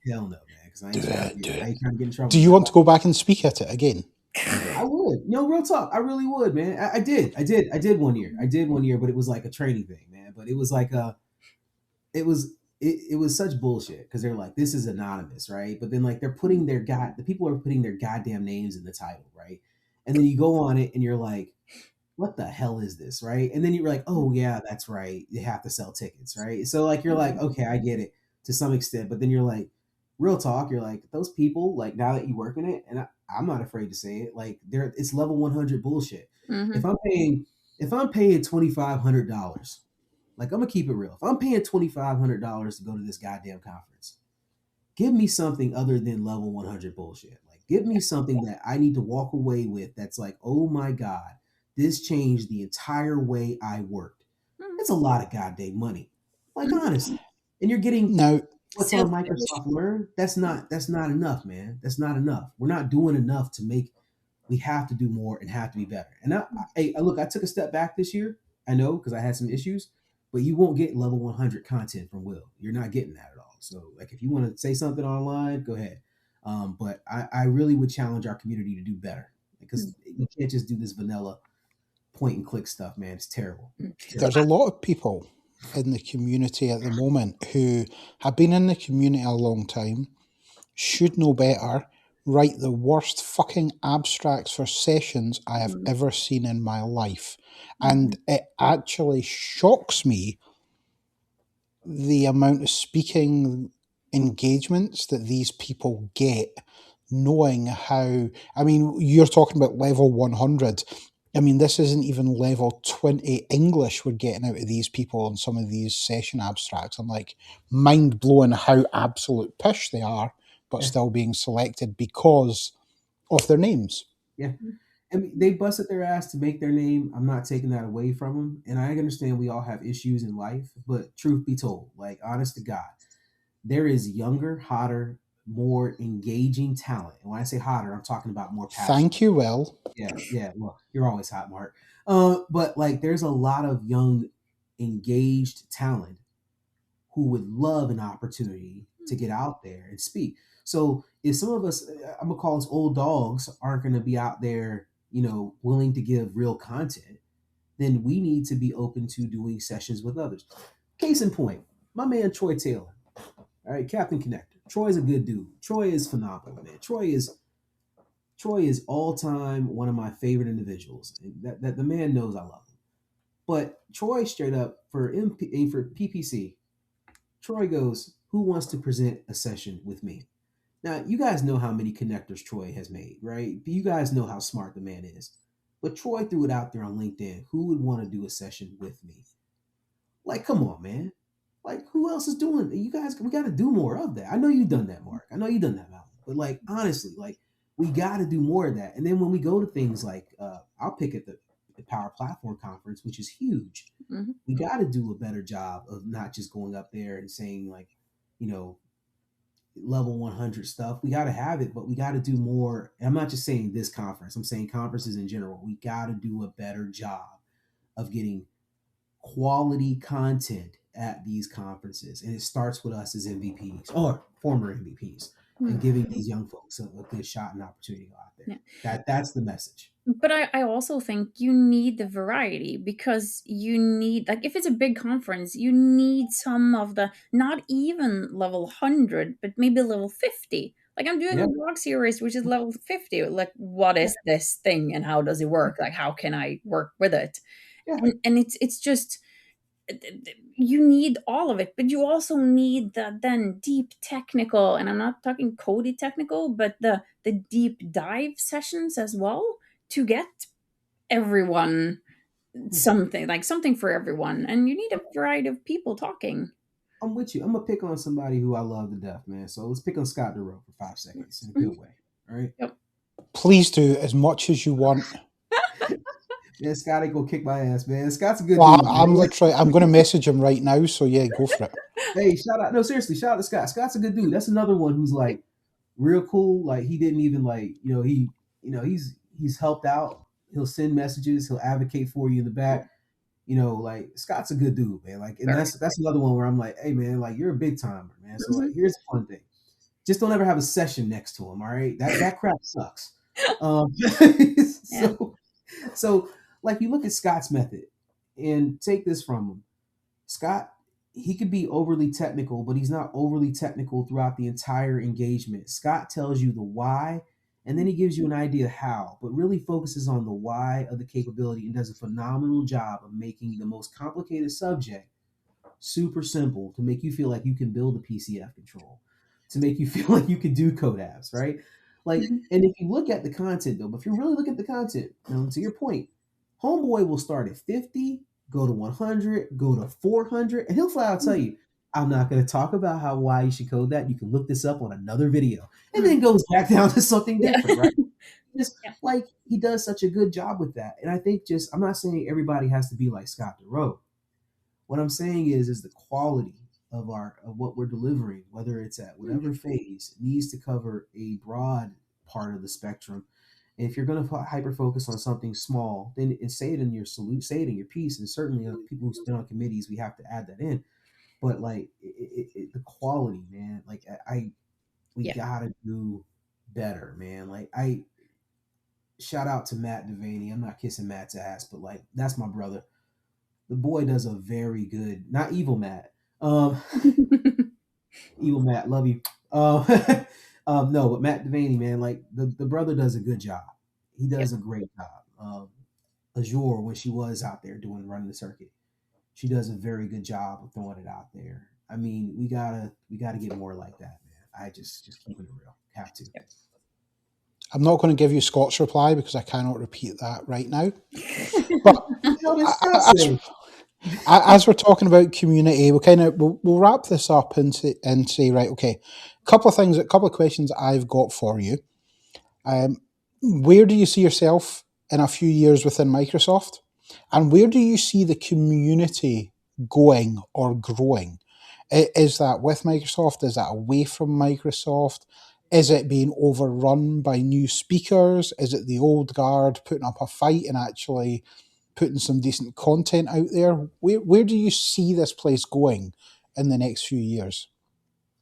Hell no, man, because I Do ain't trying it. to Do get, I it. ain't trying to get in trouble. Do you want to go back and speak at it again? I would. Real talk. I really would, man. I did 1 year. I did 1 year, but it was like a training thing, man. But it was like it was such bullshit because they're like, this is anonymous, right? But then like they're putting the people are putting their goddamn names in the title, right? And then you go on it and you're like, what the hell is this, right? And then you're like, oh yeah, that's right. You have to sell tickets, right? So like you're like, okay, I get it to some extent, but then you're like, real talk, you're like, those people, like now that you work in it, and I'm not afraid to say it, like it's level 100 bullshit. Mhm. If I'm paying $2,500, like I'm gonna keep it real. If I'm paying $2,500 to go to this goddamn conference, give me something other than level 100 bullshit. Like, give me something that I need to walk away with that's like, oh my God, this changed the entire way I worked. That's a lot of goddamn money. Like, honestly. And you're getting Now, what's on Microsoft Learn. That's not enough, man. That's not enough. We're not doing enough to make, we have to do more and have to be better. And I look, I took a step back this year. I know because I had some issues, but you won't get level 100 content from Will. You're not getting that at all. So like, if you want to say something online, go ahead. But I really would challenge our community to do better because you can't just do this vanilla point and click stuff, man. It's terrible. there's a lot of people in the community at the moment who have been in the community a long time, should know better, write the worst fucking abstracts for sessions I have ever seen in my life. And it actually shocks me the amount of speaking engagements that these people get, knowing how, I mean, you're talking about level 100. I mean, this isn't even level 20 English we're getting out of these people on some of these session abstracts. I'm like, mind blowing how absolute pish they are, but still being selected because of their names. Yeah. I mean, they busted their ass to make their name. I'm not taking that away from them. And I understand we all have issues in life, but truth be told, like honest to God, there is younger, hotter, more engaging talent. And when I say hotter, I'm talking about more passionate. Thank you, Will. Yeah. Well, you're always hot, Mark. But like, there's a lot of young, engaged talent who would love an opportunity to get out there and speak. So if some of us, I'm gonna call us old dogs, aren't gonna be out there, willing to give real content, then we need to be open to doing sessions with others. Case in point, my man Troy Taylor. All right, Captain Connector. Troy's a good dude. Troy is phenomenal, man. Troy is all time one of my favorite individuals. That the man knows I love him. But Troy straight up for PPC, Troy goes, who wants to present a session with me? Now, you guys know how many connectors Troy has made, right? You guys know how smart the man is. But Troy threw it out there on LinkedIn. Who would want to do a session with me? Like, come on, man. Like, who else is doing it? You guys, we got to do more of that. I know you've done that, Mark. I know you've done that, Malin. But, like, honestly, like, we got to do more of that. And then when we go to things like, I'll pick at the Power Platform Conference, which is huge. We got to do a better job of not just going up there and saying, like, level 100 stuff. We got to have it, but we got to do more. And I'm not just saying this conference. I'm saying conferences in general. We got to do a better job of getting quality content at these conferences. And it starts with us as MVPs or former MVPs and giving these young folks a good shot and opportunity to go out there. Yeah. That's the message. But I also think you need the variety because you need, like, if it's a big conference, you need some of the, not even level 100, but maybe level 50. Like, I'm doing a blog series, which is level 50. Like, what is this thing and how does it work? Like, how can I work with it? Yeah. And it's just, you need all of it, but you also need the then deep technical, and I'm not talking Cody technical, but the deep dive sessions as well, to get everyone something for everyone. And you need a variety of people talking. I'm with you. I'm gonna pick on somebody who I love to death, man. So let's pick on Scott DeRoe for 5 seconds in a good way. All right. Please do as much as you want. Yeah, Scott ain't gonna kick my ass, man. Scott's a good Well, dude, I'm man. literally, I'm going to message him right now. So yeah, go for it. Hey, shout out. No, seriously, shout out to Scott. Scott's a good dude. That's another one who's like real cool. Like he didn't even like, he's helped out. He'll send messages. He'll advocate for you in the back. Like Scott's a good dude, man. Like, and Very. that's another one where I'm like, hey, man, like you're a big timer, man. So like, Mhm. here's the fun thing: just don't ever have a session next to him. All right, that crap sucks. Yeah. So like you look at Scott's method and take this from him. Scott, he could be overly technical, but he's not overly technical throughout the entire engagement. Scott tells you the why, and then he gives you an idea how, but really focuses on the why of the capability and does a phenomenal job of making the most complicated subject super simple to make you feel like you can build a PCF control, to make you feel like you can do code apps, right? Like, Mhm. and if you look at the content though, but if you really look at the content, to your point, Homeboy will start at 50, go to 100, go to 400, and he'll flat out tell you, I'm not going to talk about why you should code that. You can look this up on another video, and then goes back down to something Yeah. different, right? Just Yeah. like he does such a good job with that. And I think I'm not saying everybody has to be like Scott DeRoe. What I'm saying is the quality of what we're delivering, whether it's at whatever phase, needs to cover a broad part of the spectrum. And if you're going to hyper focus on something small, then say it in your salute, say it in your piece, and certainly people who sit on committees, we have to add that in. But like the quality, man, like we Yeah. gotta do better, man. Like I shout out to Matt Devaney. I'm not kissing Matt's ass, but like that's my brother. The boy does a very good, not evil Matt. Um, evil Matt, love you. No, but Matt Devaney, man, like the brother does a good job. He Yeah. does a great job. Azure, when she was out there running the circuit, she does a very good job of throwing it out there. I mean, we gotta get more like that, man. I just keeping it real. Have to. I'm not going to give you Scott's reply because I cannot repeat that right now. But How did Scott as, say? as we're talking about community, we'll wrap this up and say right, okay, a couple of questions I've got for you. Where do you see yourself in a few years within Microsoft, and where do you see the community going or growing? Is that with Microsoft? Is that away from Microsoft? Is it being overrun by new speakers? Is it the old guard putting up a fight and actually putting some decent content out there? Where do you see this place going in the next few years?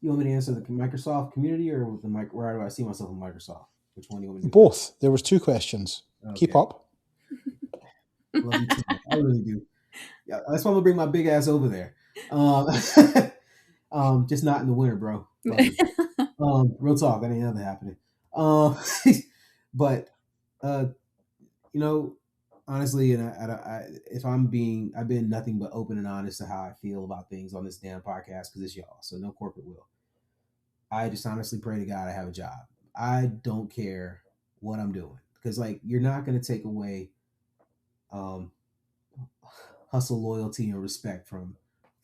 You want me to answer the Microsoft community or the where do I see myself in Microsoft? Which one do you want me to do first? Both. There was two questions. Keep Okay. up. Love you too. I really do. Yeah, that's why I'm gonna bring my big ass over there. Just not in the winter, bro. Real talk, that ain't never happening. Um, but you know, honestly, and if I've been nothing but open and honest to how I feel about things on this damn podcast because it's y'all, so no corporate will. I just honestly pray to God I have a job. I don't care what I'm doing because like you're not gonna take away um hustle, loyalty, and respect from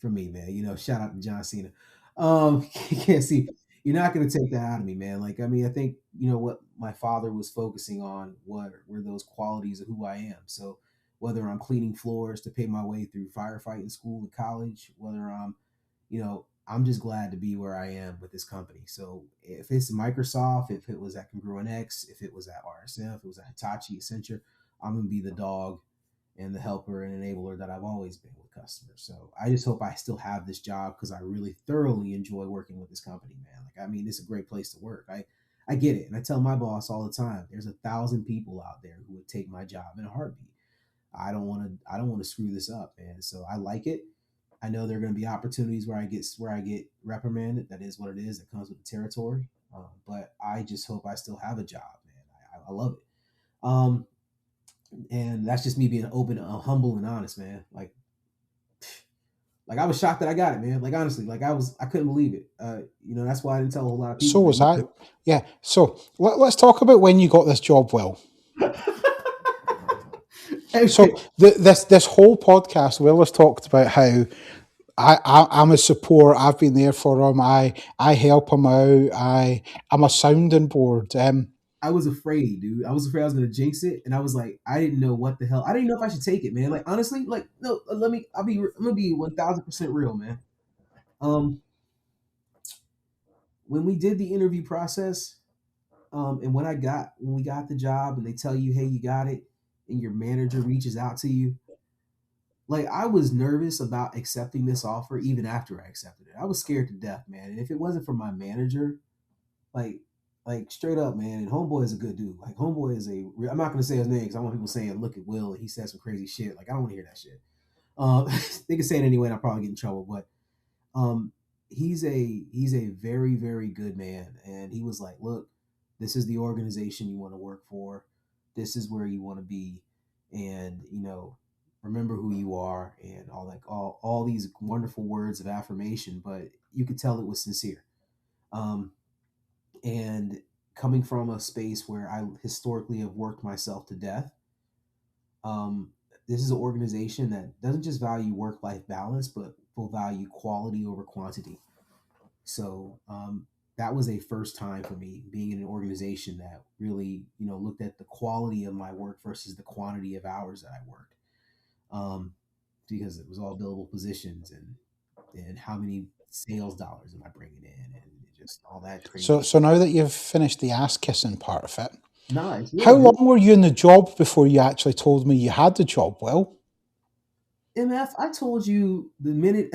me, man. Shout out to John Cena. You can't see. You're not gonna take that out of me, man. Like, I mean, I think what my father was focusing on were those qualities of who I am. So whether I'm cleaning floors to pay my way through firefighting school and college, whether I'm just glad to be where I am with this company. So if it's Microsoft, if it was at Congruent X, if it was at RSF, if it was at Hitachi, Accenture, I'm gonna be the dog and the helper and enabler that I've always been with customers. So I just hope I still have this job because I really thoroughly enjoy working with this company, man. Like, I mean, it's a great place to work. I get it. And I tell my boss all the time, there's 1,000 people out there who would take my job in a heartbeat. I don't want to screw this up, man. So I like it. I know there are going to be opportunities where I get reprimanded. That is what it is. That comes with the territory. But I just hope I still have a job, man. I love it. And that's just me being open, humble, and honest, man. Like I was shocked that I got it, man. Like honestly, like I couldn't believe it. That's why I didn't tell a whole lot of So people. was I. Yeah. So let's talk about when you got this job, Will. So this whole podcast, Will has talked about how I'm a support. I've been there for him. I help him out. I'm a sounding board. I was afraid, dude. I was afraid I was gonna jinx it, and I was like, I didn't know what the hell. I didn't know if I should take it, man. Like honestly, like no, I'm gonna be 1,000% real, man. Um, when we did the interview process, and when we got the job, and they tell you, hey, you got it, and your manager reaches out to you, like I was nervous about accepting this offer even after I accepted it. I was scared to death, man. And if it wasn't for my manager, like straight up, man. And Homeboy is a good dude. Like Homeboy is I'm not gonna say his name because I want people saying, "Look at Will," and he said some crazy shit. Like I don't want to hear that shit. They can say it anyway, and I'll probably get in trouble. But um, he's a very very good man, and he was like, "Look, this is the organization you want to work for. This is where you want to be, and remember who you are, and all these wonderful words of affirmation." But you could tell it was sincere. Um, and coming from a space where I historically have worked myself to death, um, this is an organization that doesn't just value work life balance, but will value quality over quantity. So that was a first time for me being in an organization that really, looked at the quality of my work versus the quantity of hours that I worked, because it was all billable positions and how many sales dollars am I bringing in and just all that crazy. So now that you've finished the ass kissing part of it, Nice. how long were you in the job before you actually told me you had the job? Well, MF, I told you the minute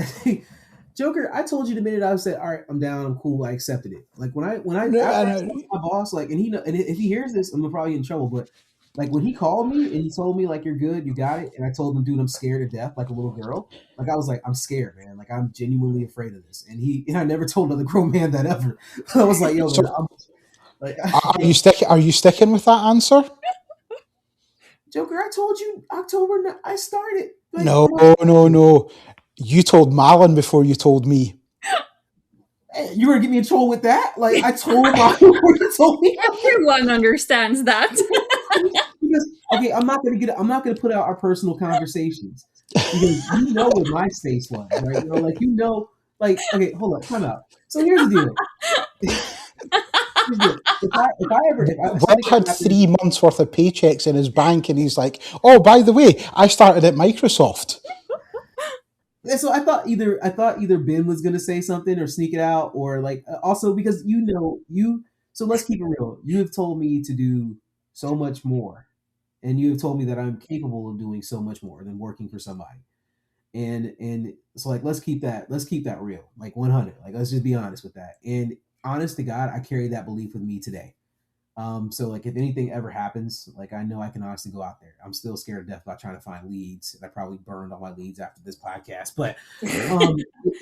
Joker, I told you the minute I said, "All right, I'm down, I'm cool, I accepted it." Like when I after I told my boss, like, and if he hears this, I'm probably in trouble. But like when he called me and he told me like, "You're good, you got it," and I told him, "Dude, I'm scared to death, like a little girl." Like I was like, "I'm scared, man. Like I'm genuinely afraid of this." And I never told another grown man that ever. I was like, "Yo, man, are you sticking with that answer?" Joker, I told you October. I started. Like, no. You told Malin before you told me. Hey, you were gonna get me in trouble with that? Like I told Malin before you told me. Everyone understands that. Because okay, I'm not gonna put out our personal conversations because you know what my space was, right? Like okay, hold on, time out. So here's the deal. Will had 3 months worth of paychecks in his bank, and he's like, "Oh, by the way, I started at Microsoft." And so I thought either Ben was gonna say something or sneak it out, or like also because So let's keep it real. You have told me to do so much more, and you have told me that I'm capable of doing so much more than working for somebody. And so like let's keep that real, like 100. Like let's just be honest with that. And honest to God, I carry that belief with me today. So like if anything ever happens, like I know I can honestly go out there. I'm still scared to death about trying to find leads, and I probably burned all my leads after this podcast. But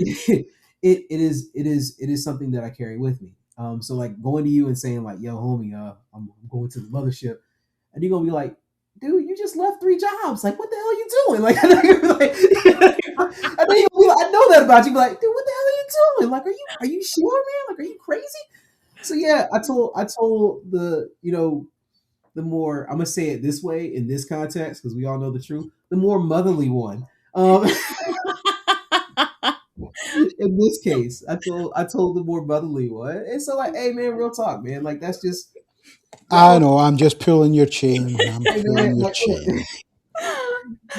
it is something that I carry with me. So like going to you and saying like, "Yo, homie, I'm going to the mothership," and you're gonna be like, "Dude, you just left 3 jobs. Like, what the hell are you doing?" Like, I know I know that about you. Be like, "Dude, what the hell are you doing? Like, are you sure, man? Like, are you crazy?" So yeah, I told the the more, I'm gonna say it this way in this context because we all know the truth, the more motherly one. In this case, I told the more motherly one, and so like, hey man, real talk, man. Like that's just. I know. I'm just pulling your chain. I'm pulling your chain.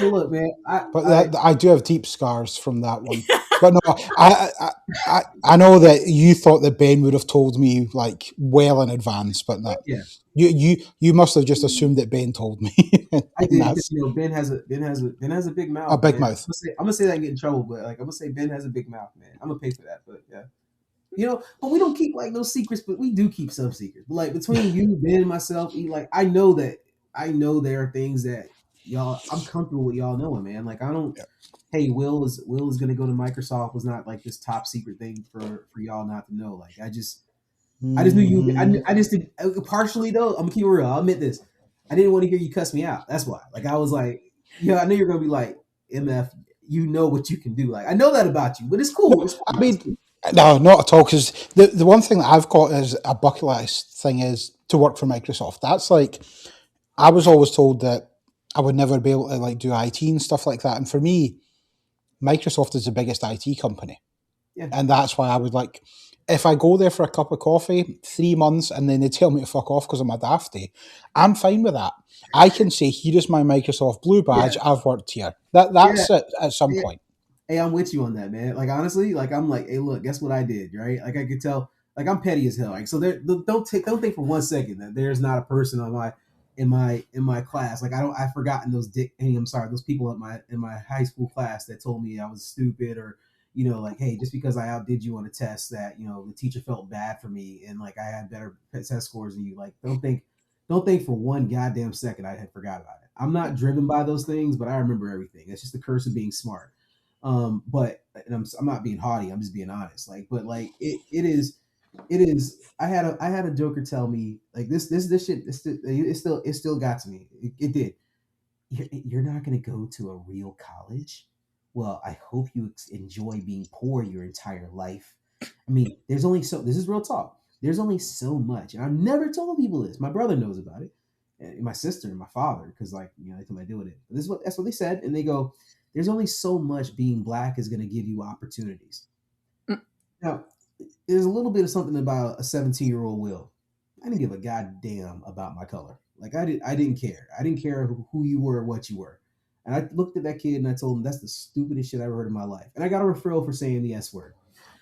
Look, man. I do have deep scars from that one. But no, I know that you thought that Ben would have told me like well in advance, but no. Yeah. You must have just assumed that Ben told me. I did because Ben has a big mouth. A big mouth. I'm gonna say that and get in trouble, but like I'm gonna say Ben has a big mouth, man. I'm gonna pay for that, but yeah. But we don't keep like no secrets, but we do keep some secrets. But like between you, Ben, and myself, like I know there are things that y'all I'm comfortable with y'all knowing, man. Like I don't. Yeah. Hey, Will is gonna go to Microsoft was not like this top secret thing for y'all not to know. Like I just knew you. I just did partially though. I'm gonna keep it real. I'll admit this. I didn't want to hear you cuss me out. That's why. Like I was like, I know you're gonna be like, MF, you know what you can do. Like I know that about you, but it's cool. It's cool. I mean, no, not at all. Because the one thing that I've got as a bucket list thing is to work for Microsoft. That's like, I was always told that I would never be able to like do IT and stuff like that. And for me, Microsoft is the biggest IT company. Yeah. And that's why I would like, if I go there for a cup of coffee, 3 months, and then they tell me to fuck off because I'm a dafty, I'm fine with that. I can say, here is my Microsoft Blue Yeah, badge. I've worked here. yeah, That's it at some yeah. point. Hey, I'm with you on that, man. Like honestly, like I'm like, hey, look, guess what I did, right? Like I could tell, like I'm petty as hell. Like so, there, don't think for 1 second that there's not a person on my in my class. Like I've forgotten those hey, I'm sorry, those people in my high school class that told me I was stupid or like hey, just because I outdid you on a test that the teacher felt bad for me and like I had better test scores than you. Like don't think for one goddamn second I had forgot about it. I'm not driven by those things, but I remember everything. It's just the curse of being smart. But and I'm not being haughty. I'm just being honest. Like, but like it is. I had a joker tell me like this shit. It still got to me. It did. You're not going to go to a real college. Well, I hope you enjoy being poor your entire life. I mean, there's only so. This is real talk. There's only so much, and I've never told people this. My brother knows about it, and my sister and my father, because like they told me I deal with it. But that's what they said, and they go, "There's only so much being black is going to give you opportunities." Mm. Now, there's a little bit of something about a 17-year-old will. I didn't give a goddamn about my color. Like I didn't care. I didn't care who you were, or what you were. And I looked at that kid and I told him that's the stupidest shit I ever heard in my life. And I got a referral for saying the S word.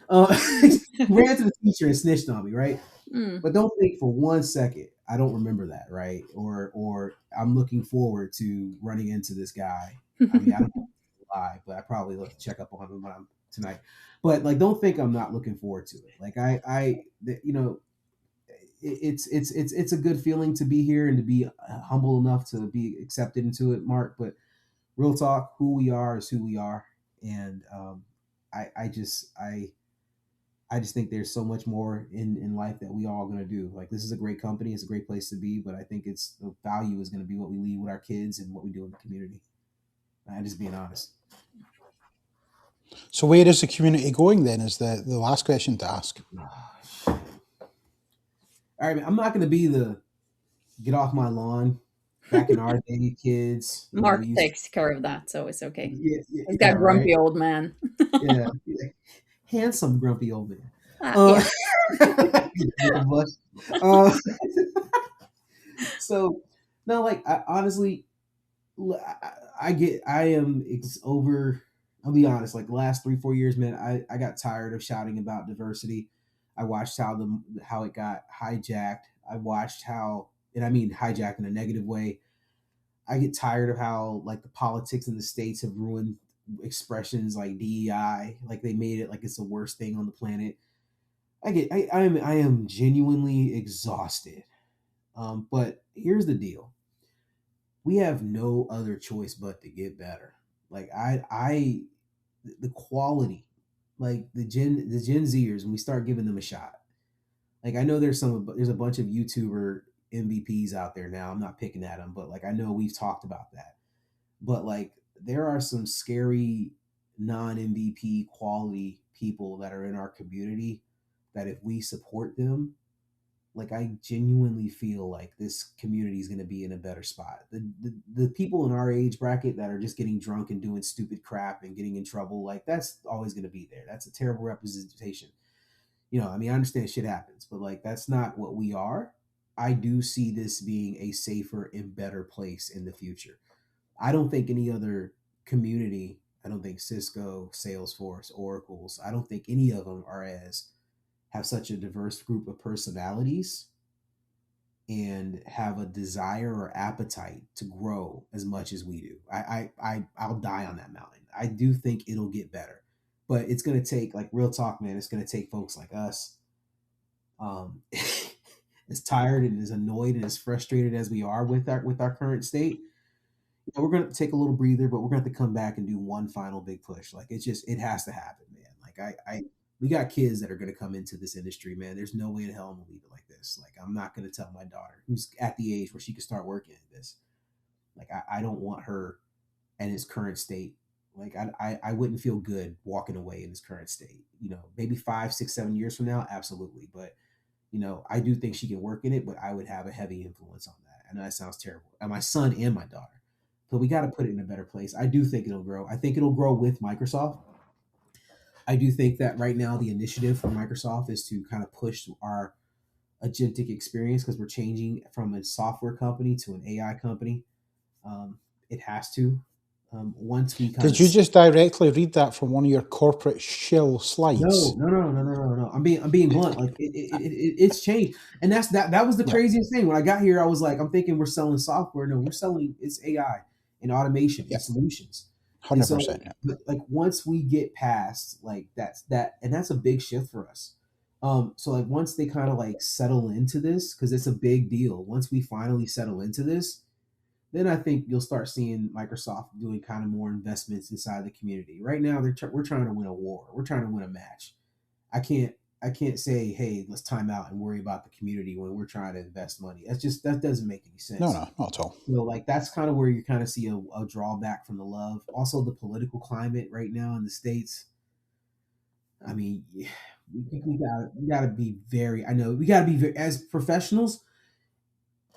Ran to the teacher and snitched on me, right? Mm. But don't think for 1 second I don't remember that, right? Or I'm looking forward to running into this guy. I mean, I don't lie, but I probably look to check up on him when I'm tonight. But like, don't think I'm not looking forward to it. Like it's a good feeling to be here and to be humble enough to be accepted into it, Mark. But real talk, who we are is who we are, and I I just I I just think there's so much more in life that we all gonna do. Like this is a great company, it's a great place to be, but I think it's the value is gonna be what we leave with our kids and what we do in the community. I'm just being honest. So where is the community going then? Is the last question to ask. All right, man, I'm not gonna be the get off my lawn. Back in our day, kids, we Mark used takes care of that, so it's okay. yeah, yeah, He's yeah, got right, grumpy old man. yeah, yeah. Handsome, grumpy old man. Yeah. uh, so no, like I, honestly, I am over. I'll be honest. Like the last 3 4 years, man, I got tired of shouting about diversity. I watched how it got hijacked. I watched how, and I mean hijacked in a negative way. I get tired of how like the politics in the states have ruined expressions like DEI. Like they made it like it's the worst thing on the planet. I am genuinely exhausted. But here's the deal: we have no other choice but to get better. Like the quality, like the Gen Zers, when we start giving them a shot. Like I know there's a bunch of YouTuber MVPs out there now. I'm not picking at them, but like I know we've talked about that. But like there are some scary non MVP quality people that are in our community that if we support them, like I genuinely feel like this community is going to be in a better spot. The people in our age bracket that are just getting drunk and doing stupid crap and getting in trouble, like that's always going to be there. That's a terrible representation. I mean, I understand shit happens, but like that's not what we are. I do see this being a safer and better place in the future. I don't think any other community, I don't think Cisco, Salesforce, Oracle's, I don't think any of them have such a diverse group of personalities and have a desire or appetite to grow as much as we do. I'll die on that mountain. I do think it'll get better, but it's gonna take like real talk, man. It's gonna take folks like us, as tired and as annoyed and as frustrated as we are with our current state. We're gonna take a little breather, but we're gonna have to come back and do one final big push. Like it has to happen, man. Like we got kids that are gonna come into this industry, man. There's no way in hell I'm gonna leave it like this. Like I'm not gonna tell my daughter who's at the age where she can start working at this. Like I don't want her in his current state. Like I wouldn't feel good walking away in his current state. Maybe 5 6 7 years from now, absolutely. But I do think she can work in it, but I would have a heavy influence on that. I know that sounds terrible. And my son and my daughter. So we got to put it in a better place. I do think it'll grow. I think it'll grow with Microsoft. I do think that right now the initiative for Microsoft is to kind of push our agentic experience because we're changing from a software company to an AI company. It has to. Once we kind Did of you just directly read that from one of your corporate shill no, slides? no, no, no, no, no, no. I'm being blunt. Like it's changed, and that was the Yeah, craziest thing. When I got here, I was like, I'm thinking we're selling software. No, we're selling it's AI and automation yeah, and solutions. And so, 100%. Yeah. but like once we get past like that's a big shift for us. So like once they kind of like settle into this, because it's a big deal. Once we finally settle into this, then I think you'll start seeing Microsoft doing kind of more investments inside the community. Right now, we're trying to win a war. We're trying to win a match. I can't I can't say, hey, let's time out and worry about the community when we're trying to invest money. That doesn't make any No, sense. no, not at all. Like that's kind of where you kind of see a drawback from the love. Also, the political climate right now in the states. I mean, we gotta be very. I know we gotta be very, as professionals.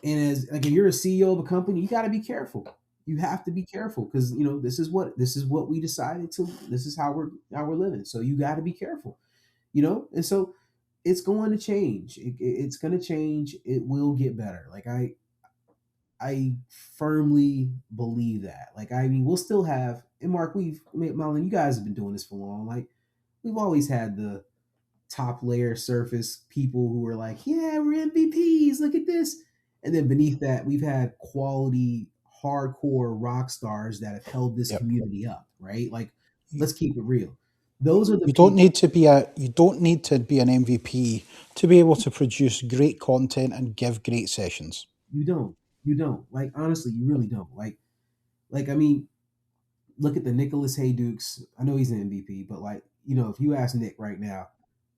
And as like if you're a CEO of a company, you got to be careful. You have to be careful because this is what we decided to. This is how we're living. So you got to be careful. And so it's going to change. It's going to change. It will get better. Like I firmly believe that. Like I mean, we'll still have. And Mark, Malin, you guys have been doing this for long. Like we've always had the top layer surface people who are like, yeah, we're MVPs. Look at this. And then beneath that, we've had quality, hardcore rock stars that have held this Yep. community up, right? Like, You, let's keep it real. Those are the you don't people need to be a you don't need to be an MVP to be able to produce great content and give great sessions. you don't. You don't. Like, honestly, you really don't. Like I mean, look at the Nicholas Haydukes. I know he's an MVP, but like, if you ask Nick right now,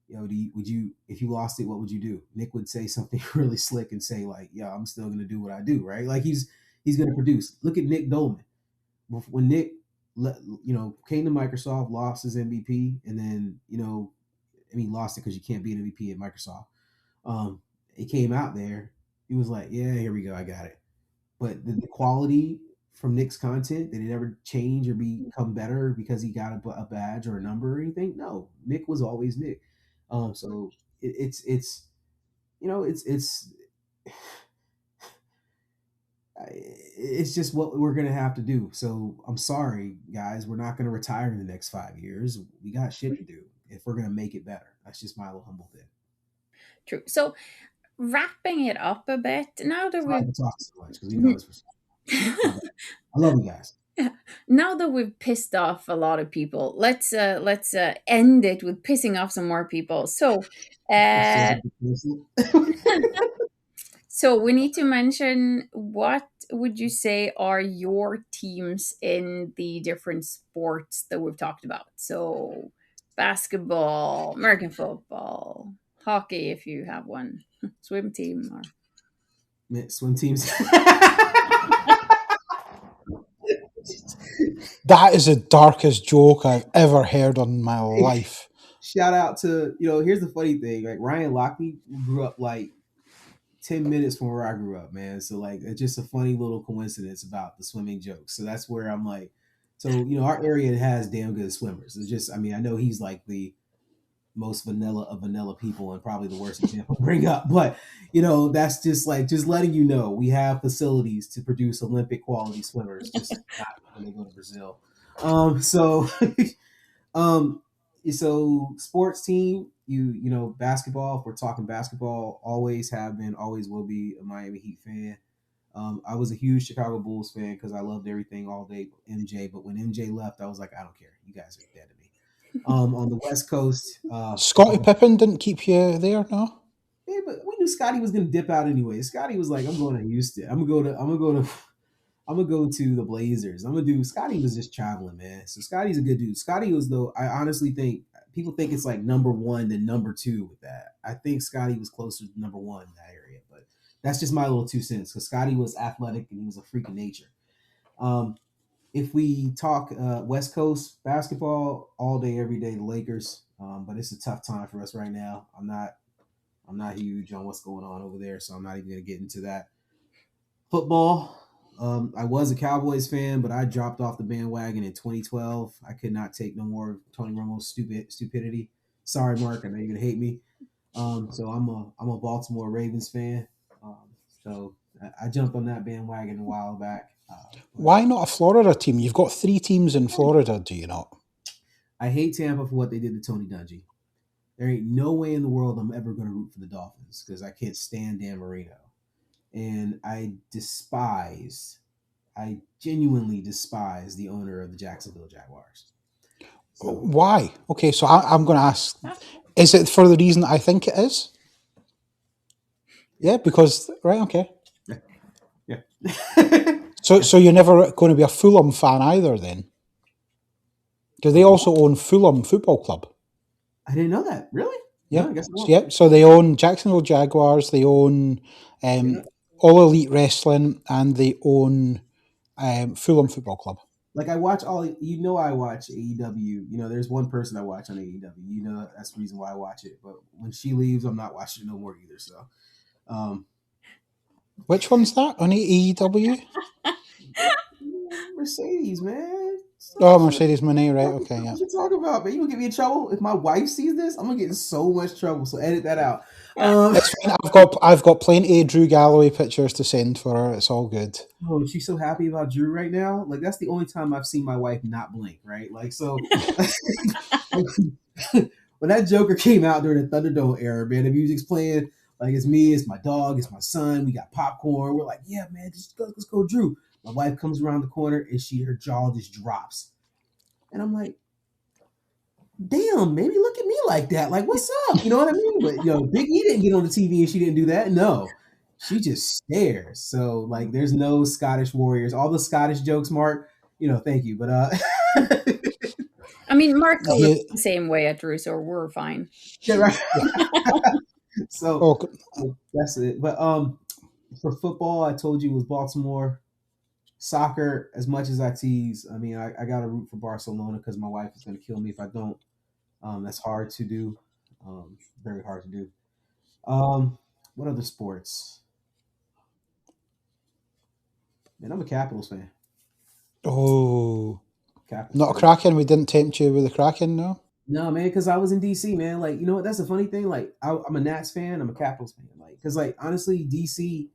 would you if you lost it, what would you do? Nick would say something really slick and say like, "Yeah, I'm still gonna do what I do," right? Like he's gonna produce. Look at Nick Dolman. When Nick, came to Microsoft, lost his MVP, and then I mean, lost it because you can't be an MVP at Microsoft. He came out there. He was like, "Yeah, here we go, I got it." But the quality from Nick's content, did it ever change or become better because he got a badge or a number or anything? No, Nick was always Nick. So it's it's just what we're gonna have to do. So I'm sorry, guys, we're not gonna retire in the next 5 years. We got shit to do if we're gonna make it better. That's just my little humble thing. True. So wrapping it up a bit now that Sorry we've for talking so much because we know this was my bad. I love you guys. now that we've pissed off a lot of people, let's end it with pissing off some more people. So That's so uh ridiculous. so we need to mention, what would you say are your teams in the different sports that we've talked about? So basketball, American football, hockey if you have one, swim team, or Man, swim teams. That is the darkest joke I've ever heard in my life. Shout out to here's the funny thing, like Ryan Lochte grew up like 10 minutes from where I grew up, man. So like it's just a funny little coincidence about the swimming jokes. So that's where I'm like, so our area has damn good swimmers. It's just, I mean, I know he's like the most vanilla of vanilla people and probably the worst example to bring up, but that's just like just letting we have facilities to produce Olympic quality swimmers, just not when they go to Brazil. So Um, so sports team, basketball. If we're talking basketball, always have been, always will be a Miami Heat fan. I was a huge Chicago Bulls fan because I loved everything all day MJ. But when MJ left, I was like, I don't care. You guys are dead to me. On the West Coast, Scottie Pippen didn't keep you there, no? yeah, but we knew Scotty was gonna dip out anyway. Scotty was like, I'm going to Houston. I'm gonna go to the Blazers. I'm gonna do. Scotty was just traveling, man. So Scotty's a good dude. Scotty was though. I honestly think people think it's like number one then number two with that. I think Scotty was closer to number one in that area, but that's just my little 2 cents because Scotty was athletic and he was a freak of nature. Um, if we talk West Coast basketball all day, every day, the Lakers. But it's a tough time for us right now. I'm not huge on what's going on over there, so I'm not even gonna get into that. Football. I was a Cowboys fan, but I dropped off the bandwagon in 2012. I could not take no more of Tony Romo's stupidity. Sorry, Mark. I know you're gonna hate me. So I'm a Baltimore Ravens fan. Um, so I jumped on that bandwagon a while back. But Why not a Florida team? You've got 3 teams in Florida, do you not? I hate Tampa for what they did to Tony Dungy. There ain't no way in the world I'm ever gonna root for the Dolphins because I can't stand Dan Marino, and I genuinely despise the owner of the Jacksonville Jaguars. So Why? Okay, so I'm going to ask, is it for the reason I think it is? Yeah, because, right, okay. yeah. So you're never going to be a Fulham fan either then? Do they also own Fulham Football Club? I didn't know that. Really? Yeah. No, I guess I won't. Yeah. So they own Jacksonville Jaguars, they own All Elite Wrestling, and they own Fulham Football Club. Like I watch I watch AEW. There's one person I watch on AEW. That's the reason why I watch it. But when she leaves, I'm not watching it no more either. So, which one's that on AEW? Mercedes, man. Oh, Mercedes Moné, right? Okay, yeah. What you talking about, man? You gonna get me in trouble if my wife sees this? I'm gonna get in so much trouble. So edit that out. It's fine. I've got plenty of Drew Galloway pictures to send for her. It's all good. Oh, she's so happy about Drew right now. Like that's the only time I've seen my wife not blink. Right? Like so. When that Joker came out during the Thunderdome era, man, the music's playing. Like it's me, it's my dog, it's my son. We got popcorn. We're like, yeah, man, let's go, Drew. My wife comes around the corner and her jaw just drops, and I'm like, damn, maybe look at me like that. Like, what's up? You know what I mean? But Big E didn't get on the TV and she didn't do that. No, she just stares. So like, there's no Scottish warriors. All the Scottish jokes, Mark. Thank you, but I mean, Mark looks the same way at Drew, so we're fine. Yeah, right. So that's it. But for football, I told you it was Baltimore. Soccer, as much as I tease, I mean, I got to root for Barcelona because my wife is going to kill me if I don't. That's hard to do. Very hard to do. What other sports? Man, I'm a Capitals fan. Oh. Capitals Not a Kraken? We didn't tempt you with the Kraken, no? No, man, because I was in DC, man. Like, you know what? That's the funny thing. Like, I'm a Nats fan. I'm a Capitals fan. Like, because, like, honestly, DC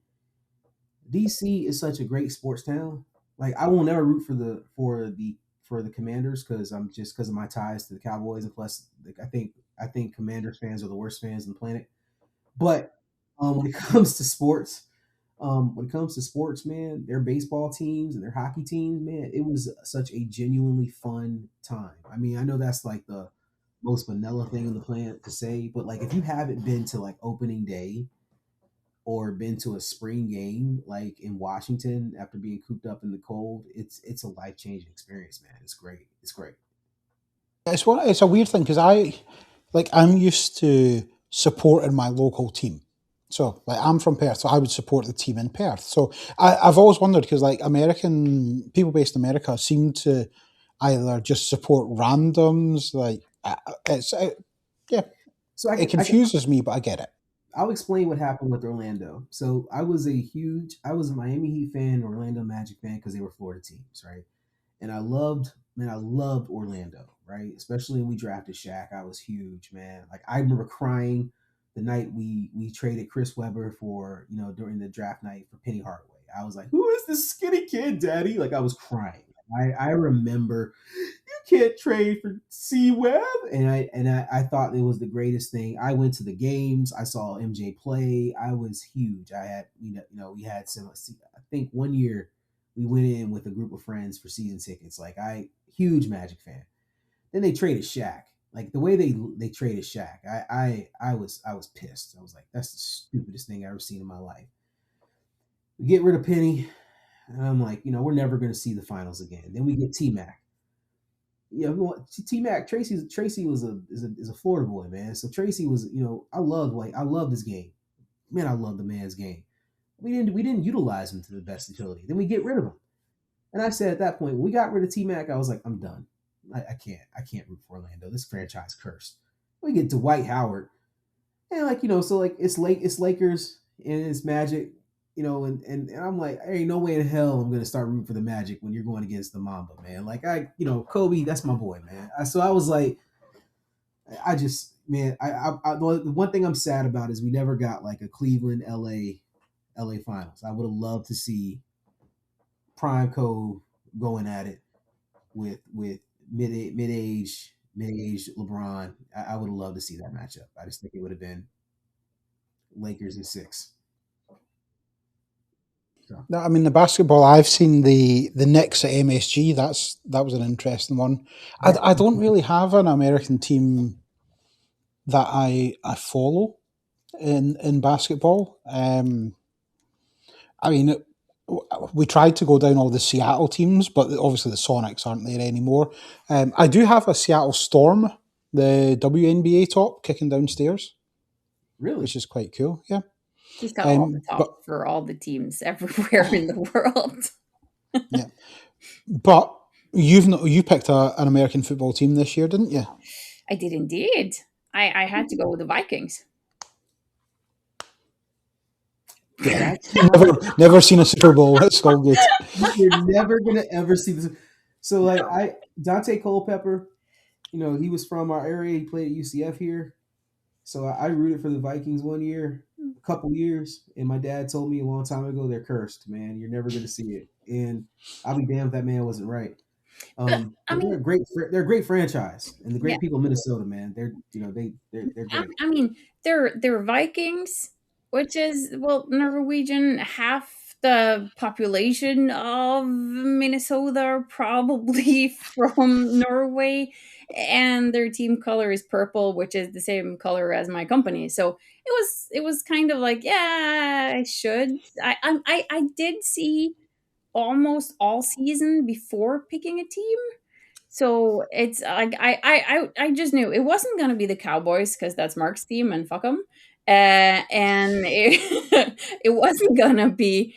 is such a great sports town. Like, I will never root for the Commanders because of my ties to the Cowboys, and plus, like, I think Commanders fans are the worst fans on the planet. But when it comes to sports, man, their baseball teams and their hockey teams, man, it was such a genuinely fun time. I mean, I know that's like the most vanilla thing on the planet to say, but like if you haven't been to like opening day or been to a spring game like in Washington after being cooped up in the cold, it's a life-changing experience, man. It's great. It's great. It's a weird thing because I'm used to supporting my local team. So like I'm from Perth, so I would support the team in Perth. So I've always wondered because like American people based in America seem to either just support randoms, like yeah. So it confuses me, but I get it. I'll explain what happened with Orlando. So I was a Miami Heat fan, Orlando Magic fan because they were Florida teams, right? And I loved Orlando, right? Especially when we drafted Shaq. I was huge, man. Like I remember crying the night we traded Chris Webber for, during the draft night for Penny Hardaway. I was like, who is this skinny kid, daddy? Like I was crying. I remember you can't trade for C Web, and I thought it was the greatest thing. I went to the games. I saw MJ play. I was huge. I had we had some. I think one year we went in with a group of friends for season tickets. Like huge Magic fan. Then they traded Shaq. Like the way they traded Shaq, I was pissed. I was like, that's the stupidest thing I've ever seen in my life. We get rid of Penny, and I'm like, we're never going to see the finals again. Then we get T Mac. T Mac Tracy is a Florida boy, man. So Tracy was, I loved his game. Man, I love the man's game. We didn't utilize him to the best utility. Then we get rid of him. And I said at that point, when we got rid of T Mac, I was like, I'm done. I can't root for Orlando. This franchise cursed. We get Dwight Howard. And so it's Lakers and it's Magic. and I'm like, there ain't no way in hell I'm gonna start rooting for the Magic when you're going against the Mamba, man. Like Kobe, that's my boy, man. So I was like, I just, man, the one thing I'm sad about is we never got like a Cleveland, LA finals. I would have loved to see Prime Cove going at it with mid age LeBron. I would have loved to see that matchup. I just think it would have been Lakers in 6. So. No, I mean the basketball. I've seen the Knicks at MSG. That was an interesting one. I don't really have an American team that I follow in basketball. I mean, we tried to go down all the Seattle teams, but obviously the Sonics aren't there anymore. I do have a Seattle Storm, the WNBA top, kicking downstairs, Really? which is quite cool. Yeah. He's got all the top for all the teams everywhere in the world. Yeah, but you picked an American football team this year, didn't you? I did indeed. I had to go with the Vikings. Yeah, never seen a Super Bowl. That's all good. You're never gonna ever see this. So like Dante Culpepper, he was from our area. He played at UCF here. So I rooted for the Vikings one year, a couple years, and my dad told me a long time ago they're cursed, man. You're never going to see it, and I'll be damned if that man wasn't right. They're a great franchise, and the great people of Minnesota, man. They're great. I mean, they're Vikings, which is Norwegian. Half the population of Minnesota are probably from Norway, and their team color is purple, which is the same color as my company. So it was kind of like, yeah, I should. I did see almost all season before picking a team. So it's like I just knew it wasn't gonna be the Cowboys because that's Mark's team and fuck them, and it wasn't gonna be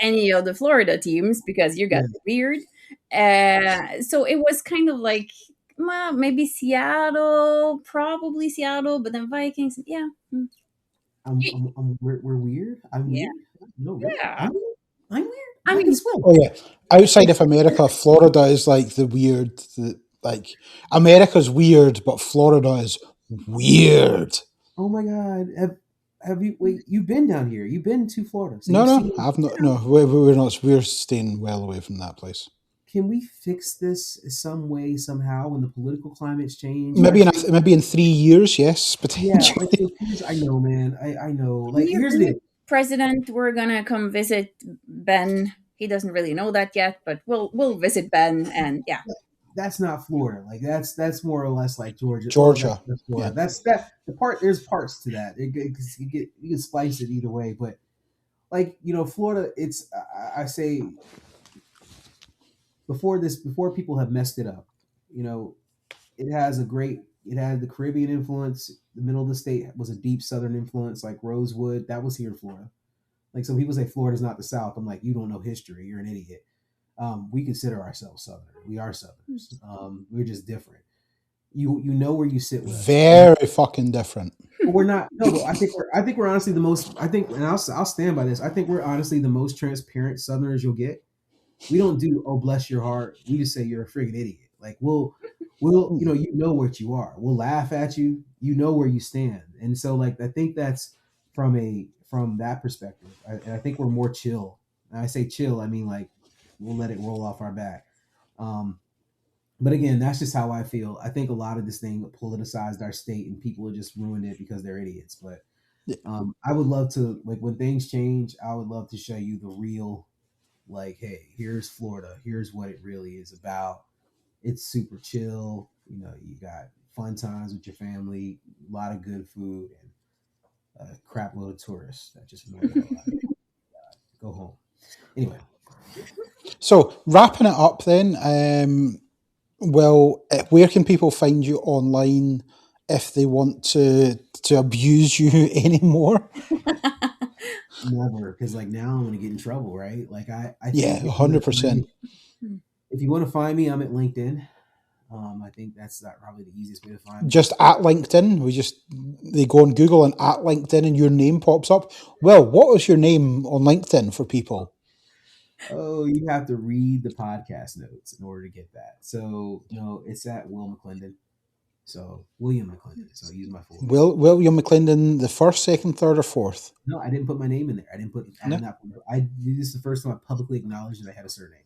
any of the Florida teams because you got the beard. So it was kind of like, well, maybe Seattle, probably Seattle, but then Vikings, yeah. We're weird. I'm weird. No, really? Yeah. I'm weird. I mean, oh yeah. Outside of America, Florida is like the weird. Like America's weird, but Florida is weird. Oh my God! Have you? Wait, you've been down here? You've been to Florida? So no, I've not. No, we're not. We're staying well away from that place. Can we fix this some way, somehow, when the political climate's changed? Maybe in 3 years, yes, potentially. Yeah, I know, man. I know. Like, here's the deal. President, we're gonna come visit Ben. He doesn't really know that yet, but we'll visit Ben, and yeah. That's not Florida. Like that's more or less like Georgia. That's Florida. Yeah. That's that. There's parts to that. You can splice it either way, but like Florida. It's I say before people have messed it up. It had the Caribbean influence. The middle of the state was a deep Southern influence, like Rosewood. That was here in Florida. Like some people say Florida's not the South. I'm like, you don't know history. You're an idiot. We consider ourselves Southern. We are Southerners. We're just different. You know where you sit with us. Very fucking different. But we're not. No, but I think we're honestly the most. I think, and I'll stand by this. I think we're honestly the most transparent Southerners you'll get. We don't do oh bless your heart. We just say you're a friggin' idiot. Like we'll you know what you are. We'll laugh at you. You know where you stand. And so like I think that's from that perspective. I think we're more chill. And I say chill, I mean like we'll let it roll off our back. But again, that's just how I feel. I think a lot of this thing politicized our state and people have just ruined it because they're idiots. But I would love to, like when things change, I would love to show you the real, like, hey, here's Florida. Here's what it really is about. It's super chill. You got fun times with your family, a lot of good food, and a crap load of tourists that just annoy the hell out of you. Go home. Anyway. So wrapping it up then, where can people find you online if they want to abuse you anymore? Never, because like now I'm gonna get in trouble, right? Like I yeah, 100%. If you want to find me, I'm at LinkedIn. I think that's probably the easiest way to find me. Just at LinkedIn. They go on Google and at LinkedIn and your name pops up. Well, what was your name on LinkedIn for people? Oh, you have to read the podcast notes in order to get that. So no, it's at Will McLendon. So William McLendon. So use my full name. William McLendon, the first, second, third, or fourth? No, I didn't put my name in there. I didn't put. I No. have not. This is the first time I publicly acknowledged that I had a surname.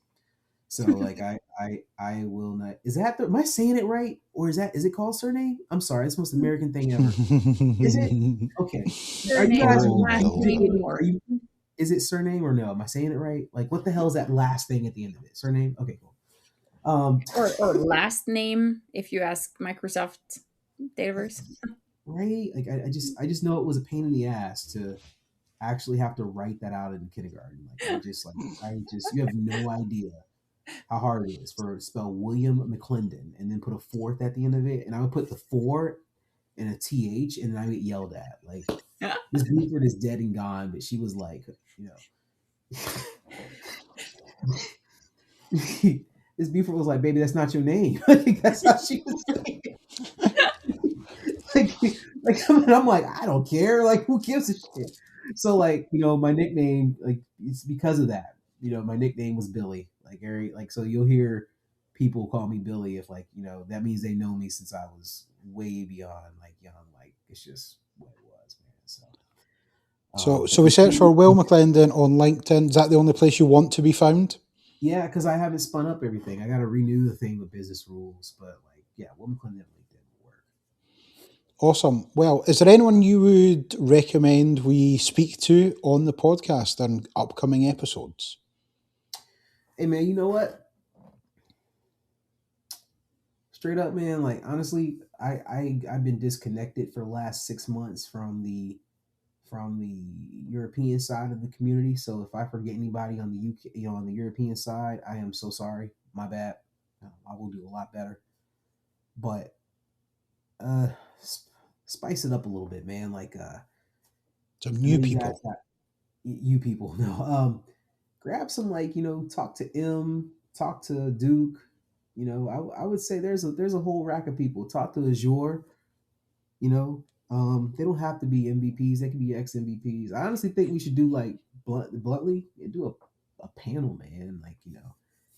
So like I will not. Is that am I saying it right, or is it called surname? I'm sorry, it's the most American thing ever. Is it okay? Are you guys? Is it surname or no? Am I saying it right? Like, what the hell is that last thing at the end of it? Surname? Okay, cool. Or last name, if you ask Microsoft Dataverse. Right? Like, I just know it was a pain in the ass to actually have to write that out in kindergarten. Like, you have no idea how hard it is to spell William McLendon and then put a fourth at the end of it. And I would put the 4 and a TH, and then I get yelled at. Like, Miss Buford is dead and gone, but she was like, Miss Buford was like, baby, that's not your name. Like, that's how she was saying it. And I'm like, I don't care. Like, who gives a shit? So, like, my nickname, like, it's because of that. My nickname was Billy. Like, so you'll hear people call me Billy if, like, that means they know me since I was way beyond, like, young. Like, it's just what it was, man. So we search for Will McLendon on LinkedIn. Is that the only place you want to be found? Yeah, because I haven't spun up everything. I got to renew the thing with business rules. But, like, yeah, Will McLendon on LinkedIn will work. Awesome. Well, is there anyone you would recommend we speak to on the podcast and upcoming episodes? Hey, man, you know what? Straight up, man, like, honestly, I've been disconnected for the last 6 months from the European side of the community. So if I forget anybody on the UK, on the European side, I am so sorry. My bad. I will do a lot better. But spice it up a little bit, man. Like some new people. You people, no. Grab some, like, talk to M, talk to Duke. I would say there's a whole rack of people. Talk to Azure. They don't have to be MVPs. They can be ex MVPs. I honestly think we should do, like, bluntly do a panel, man. Like,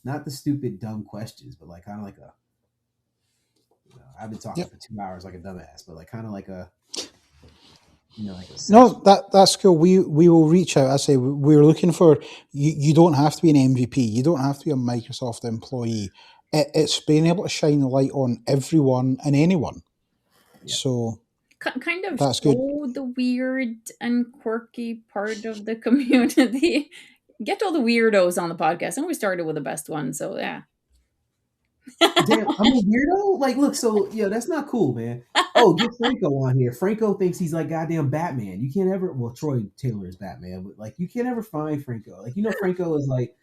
not the stupid dumb questions, but, like, kind of like a, I've been talking for 2 hours like a dumbass, but, like, kind of like a, no, that's cool. We will reach out. I say we're looking for you. You don't have to be an MVP. You don't have to be a Microsoft employee. It's being able to shine the light on everyone and anyone. Yeah. So kind of that's show good. The weird and quirky part of the community. Get all the weirdos on the podcast, and we started with the best one. So yeah. Damn, I'm a weirdo. Like, look, so that's not cool, man. Oh, get Franco on here. Franco thinks he's like goddamn Batman. You can't ever. Well, Troy Taylor is Batman, but, like, you can't ever find Franco. Like, Franco is like.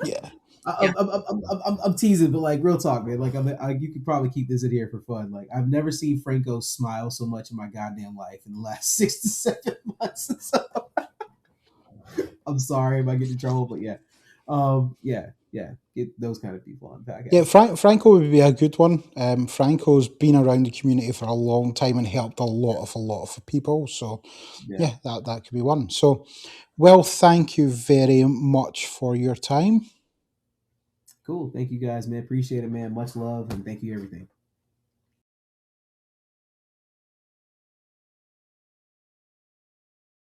Yeah. I'm teasing, but, like, real talk, man. Like, you could probably keep this in here for fun. Like, I've never seen Franco smile so much in my goddamn life in the last 6 to 7 months. So, I'm sorry if I get in trouble, but yeah. Get those kind of people on podcast. Yeah, Franco would be a good one. Franco's been around the community for a long time and helped a lot of people. So yeah, that could be one. So, well, thank you very much for your time. Cool. Thank you guys, man. Appreciate it, man. Much love, and thank you everything.